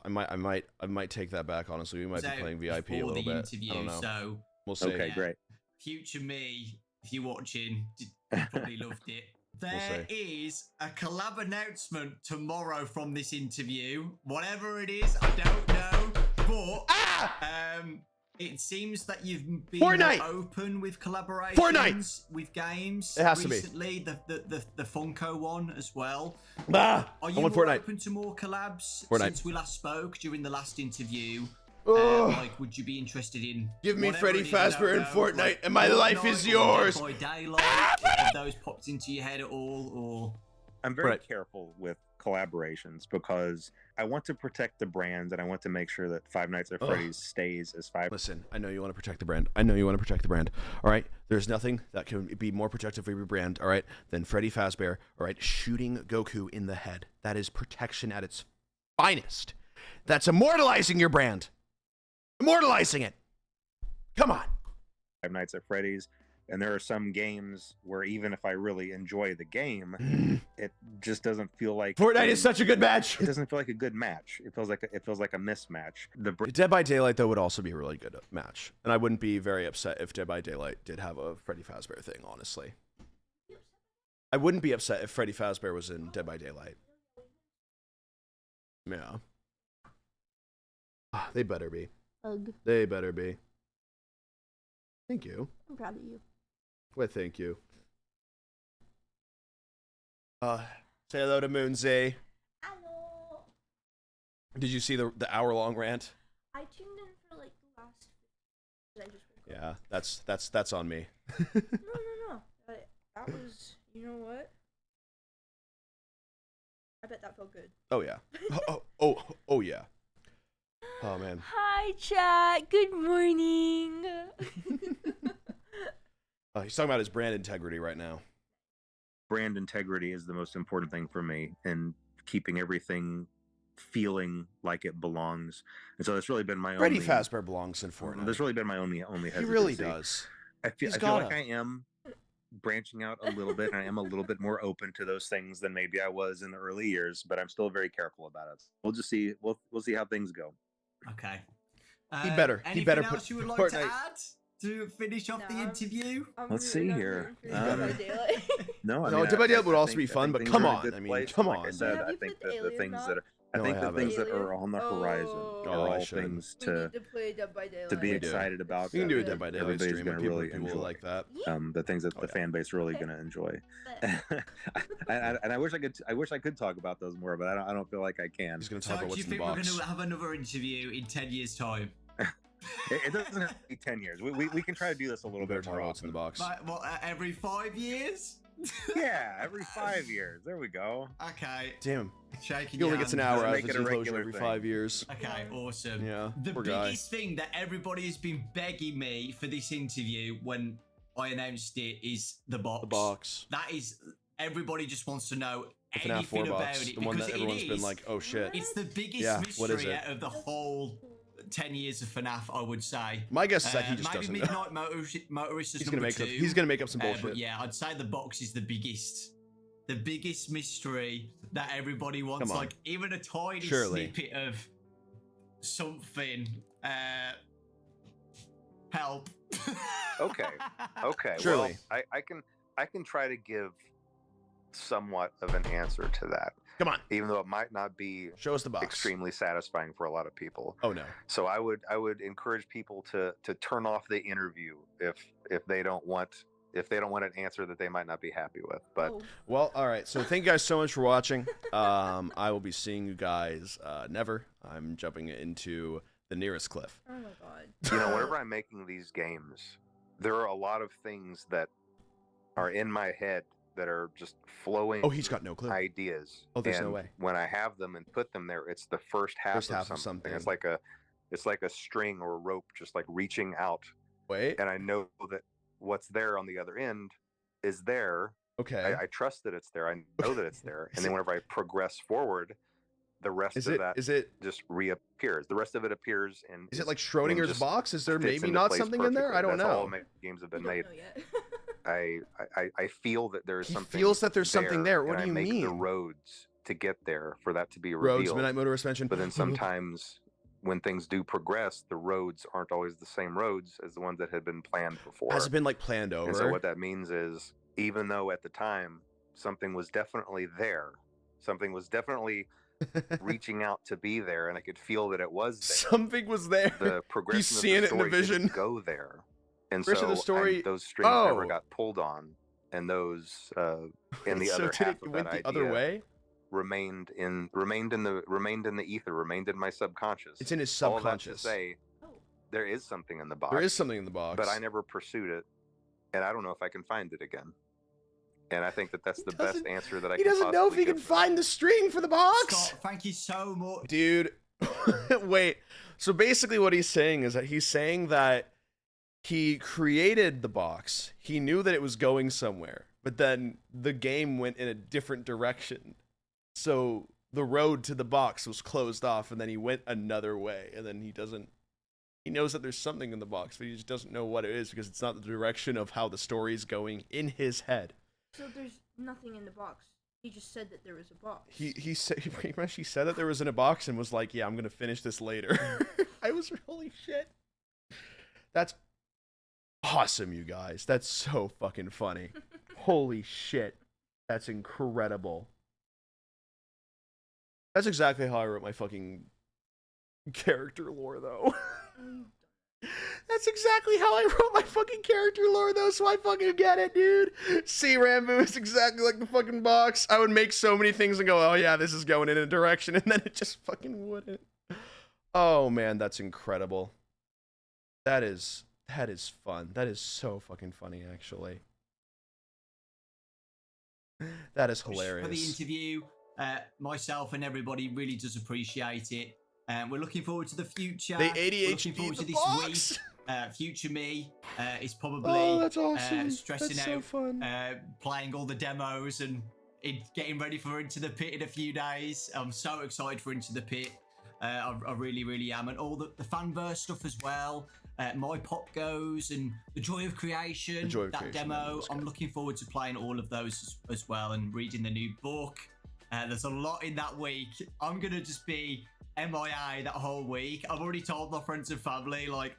I might take that back. Honestly, we might be playing VIP a little bit. Interview, I don't know. So We'll see. Okay, great. Future me, if you're watching, you probably loved it. There is a collab announcement tomorrow from this interview. Whatever it is, I don't know. But it seems that you've been Fortnite! more open with collaborations Fortnite! with games. It has to be. Recently, the Funko one as well. Ah, Are I you want more Fortnite. open to more collabs Fortnite. since we last spoke during the last interview? Ugh. Like, would you be interested in? Give me whatever Freddy it is, I don't Fazbear and know, Fortnite, like and my life is Fortnite or yours. Dead by Daylight, have those popped into your head at all, or? I'm very careful with collaborations because I want to protect the brand and I want to make sure that Five Nights at Freddy's stays as Five. Listen, I know you want to protect the brand. I know you want to protect the brand. All right? There's nothing that can be more protective of your brand, all right, than Freddy Fazbear, all right, shooting Goku in the head. That is protection at its finest. That's immortalizing your brand. Immortalizing it. Come on. Five Nights at Freddy's. And there are some games where even if I really enjoy the game, it just doesn't feel like Fortnite is such a good match. It doesn't feel like a good match. It feels like a mismatch. Dead by Daylight though would also be a really good match, and I wouldn't be very upset if Dead by Daylight did have a Freddy Fazbear thing. Honestly, I wouldn't be upset if Freddy Fazbear was in Dead by Daylight. Yeah, they better be. Ugh. They better be. Thank you. I'm proud of you. Well, thank you. Say hello to Moonsy. Hello. Did you see the hour-long rant? I tuned in for like the last. I just woke Yeah, that's on me. No. That was. You know what? I bet that felt good. Oh yeah. Oh yeah. Oh man. Hi, chat. Good morning. He's talking about his brand integrity right now. Brand integrity is the most important thing for me, and keeping everything feeling like it belongs. And so that's really been my Freddy only. Fazbear belongs in Fortnite. That's really been my only hesitancy. He really does. I feel like I am branching out a little bit, and I am a little bit more open to those things than maybe I was in the early years. But I'm still very careful about it. We'll just see. We'll see how things go. Okay. He better Anything put else you would like Fortnite. to add to finish off the interview? Let's see here. No, I No, mean, Dead by Daylight would I also think- be I fun, think but things come are in a on. good I mean, place. come Like on. I said, Have I you think played that the Alien things now? that I No, think I the things that haven't. are on the horizon Oh. Oh, are I all should. things We to need to play Dead by Daylight. to be We do. excited about. You can do a that Dead by Daylight everybody's stream. gonna People, really people enjoy. will like that. The things that Oh, the yeah. fan base really Okay. gonna enjoy. But- And I wish I could talk about those more, but I don't feel like I can. He's gonna So talk about do you what's in the think we're box. going to have another interview in 10 years' time? It doesn't have to be 10 years. We can try to do this a little Better bit talk more about what's in the often. box. Like, what, every 5 years? Yeah, every 5 years. There we go. Okay. Damn. Shaking He only your gets an hand. hour out Make of it his a enclosure regular every thing. 5 years. Okay, awesome. Yeah, The poor guy. biggest thing that everybody has been begging me for this interview when I announced it is the box. The box. That is, everybody just wants to know The FNAF 4 anything about box. it. The one that because everyone's it been is- like, oh shit. It's the biggest Yeah, what is mystery it? out of the whole 10 years of FNAF, I would say. My guess is that he just maybe doesn't. Midnight Motorist is He's gonna number make 2. up. He's gonna make up some But bullshit. yeah, I'd say the box is the biggest mystery that everybody wants. Come on. Like even a tiny Surely. snippet of something. Help. Okay. Surely. Well, I can try to give somewhat of an answer to that. Come on. Even though it might not be Show us the box. extremely satisfying for a lot of people. Oh, no. So I would encourage people to turn off the interview if they don't want an answer that they might not be happy with. But well, all right. So thank you guys so much for watching. I will be seeing you guys never. I'm jumping into the nearest cliff. Oh my god. Whenever I'm making these games, there are a lot of things that are in my head that are just flowing. Oh, he's got no clue. Ideas. Oh, there's and no way. When I have them and put them there, it's the first half of something. It's like a string or a rope, just like reaching out. Wait. And I know that what's there on the other end is there. Okay. I trust that it's there. I know that it's there. And then whenever I progress forward, the rest of that just reappears. The rest of it appears in. Is it like Schrodinger's box? Is there maybe not something in there? I don't know. That's all games have been made. I feel that there's something. He feels that there's something there. What do you mean? The roads to get there for that to be revealed. Roads, midnight motor suspension. But then sometimes when things do progress, the roads aren't always the same roads as the ones that had been planned before. Has it been like planned over? And so what that means is, even though at the time something was definitely there, something was definitely reaching out to be there, and I could feel that it was there. Something was there. The progression He's seeing of the story it in the vision. didn't go there, and Rest so of the story, those strings never got pulled on, and those in the so other did half it of went that the idea other way? remained in the ether, remained in my subconscious. It's in his All that subconscious. to say, there is something in the box. There is something in the box, but I never pursued it, and I don't know if I can find it again. And I think that that's the best answer that I can. He doesn't know if he can find the string for the box. Scott, thank you so much, dude. Wait. So basically, what he's saying is that he's saying that he created the box. He knew that it was going somewhere, but then the game went in a different direction. So the road to the box was closed off, and then he went another way. And then he knows that there's something in the box, but he just doesn't know what it is because it's not the direction of how the story is going in his head. So there's nothing in the box. He just said that there was a box. He said he said that there was in a box and was like, "Yeah, I'm gonna finish this later." I was holy shit. That's awesome, you guys. That's so fucking funny. Holy shit, that's incredible. That's exactly how I wrote my fucking character lore, though. That's exactly how I wrote my fucking character lore, though, so I fucking get it, dude. See, ranboo is exactly like the fucking box. I would make so many things and go, oh yeah, this is going in a direction, and then it just fucking wouldn't. Oh, man, that's incredible. That is fun. That is so fucking funny, actually. That is hilarious. For the interview, myself and everybody really does appreciate it. We're looking forward to the future. They We're looking ADHD forward to the this box. week. Future me is probably that's awesome. stressing That's out, so fun. playing all the demos and getting ready for Into the Pit in a few days. I'm so excited for Into the Pit. I really, really am. And all the fanverse stuff as well. My Pop Goes and The Joy of Creation, demo. I'm looking forward to playing all of those as well and reading the new book. There's a lot in that week. I'm going to just be MIA that whole week. I've already told my friends and family, like,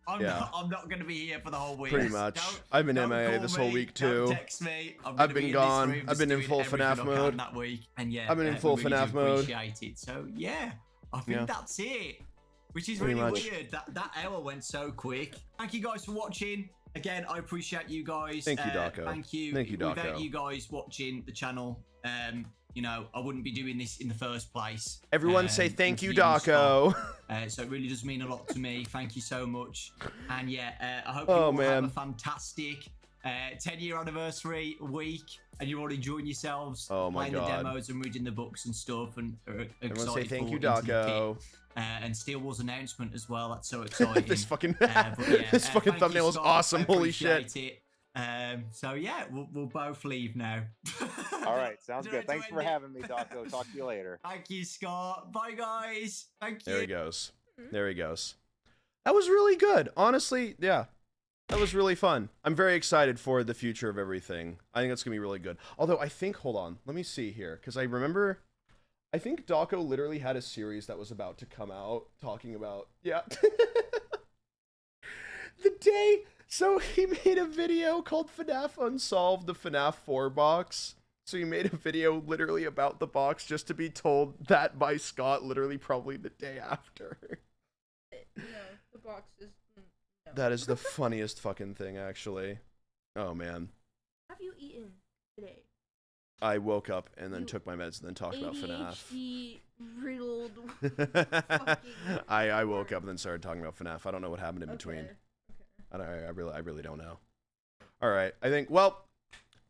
I'm not going to be here for the whole week. Pretty much. I've been MIA this whole week too. Don't text me. I've been gone. I've been in full Fnaf mode that week, and yeah, I've been in full really Fnaf mode. Appreciate it. So yeah, I think that's it. Which is really weird. That hour went so quick. Thank you guys for watching. Again, I appreciate you guys. Thank you, Daco. Thank you. Thank you, Daco. Without you guys watching the channel, I wouldn't be doing this in the first place. Everyone say thank you, Daco. So it really does mean a lot to me. Thank you so much. And yeah, I hope you all have a fantastic 10-year anniversary week, and you're all enjoying yourselves playing the demos and reading the books and stuff, and are excited say thank for you, Into the Daco. Pit. And Steel Wars announcement as well. That's so exciting. This fucking this fucking thumbnail is awesome. Holy shit. It. So yeah, we'll both leave now. All right, sounds good. Thanks for having me, Daco. Talk to you later. Thank you, Scott. Bye, guys. Thank you. There he goes. There he goes. That was really good. Honestly, yeah. That was really fun. I'm very excited for the future of everything. I think that's going to be really good. Although I think, hold on, let me see here. Because I remember, I think Daco literally had a series that was about to come out talking about, yeah. The day, so he made a video called FNAF Unsolved, the FNAF 4 box. So you made a video literally about the box just to be told that by Scott literally probably the day after. No, the box is. No. That is the funniest fucking thing, actually. Oh, man. Have you eaten today? I woke up and then You took my meds and then talked about FNAF. ADHD riddled. I woke up and then started talking about FNAF. I don't know what happened in between. Okay. I really don't know. All right. I think, well,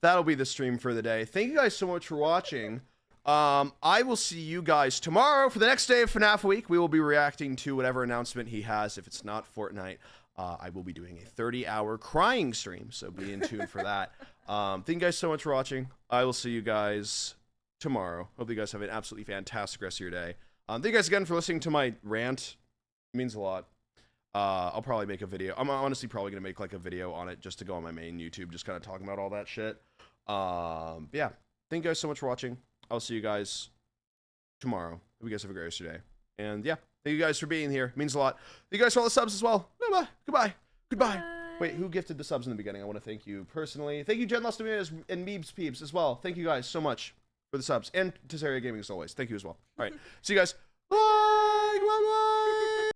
that'll be the stream for the day. Thank you guys so much for watching. I will see you guys tomorrow for the next day of FNAF week. We will be reacting to whatever announcement he has. If it's not Fortnite, I will be doing a 30-hour crying stream, so be in tune for that. Thank you guys so much for watching. I will see you guys tomorrow. Hope you guys have an absolutely fantastic rest of your day. Thank you guys again for listening to my rant. It means a lot. I'll probably make a video. I'm honestly probably going to make like a video on it just to go on my main YouTube, just kind of talking about all that shit. Yeah. Thank you guys so much for watching. I'll see you guys tomorrow. Hope you guys have a great rest of your day. And yeah, thank you guys for being here. It means a lot. Thank you guys for all the subs as well. Bye-bye. Goodbye. Goodbye. Bye. Wait, who gifted the subs in the beginning? I want to thank you personally. Thank you, Jen Lustominas and Meebs Peeps as well. Thank you guys so much for the subs. And Tesaria Gaming as always. Thank you as well. All right. See you guys. Bye. Bye. Bye.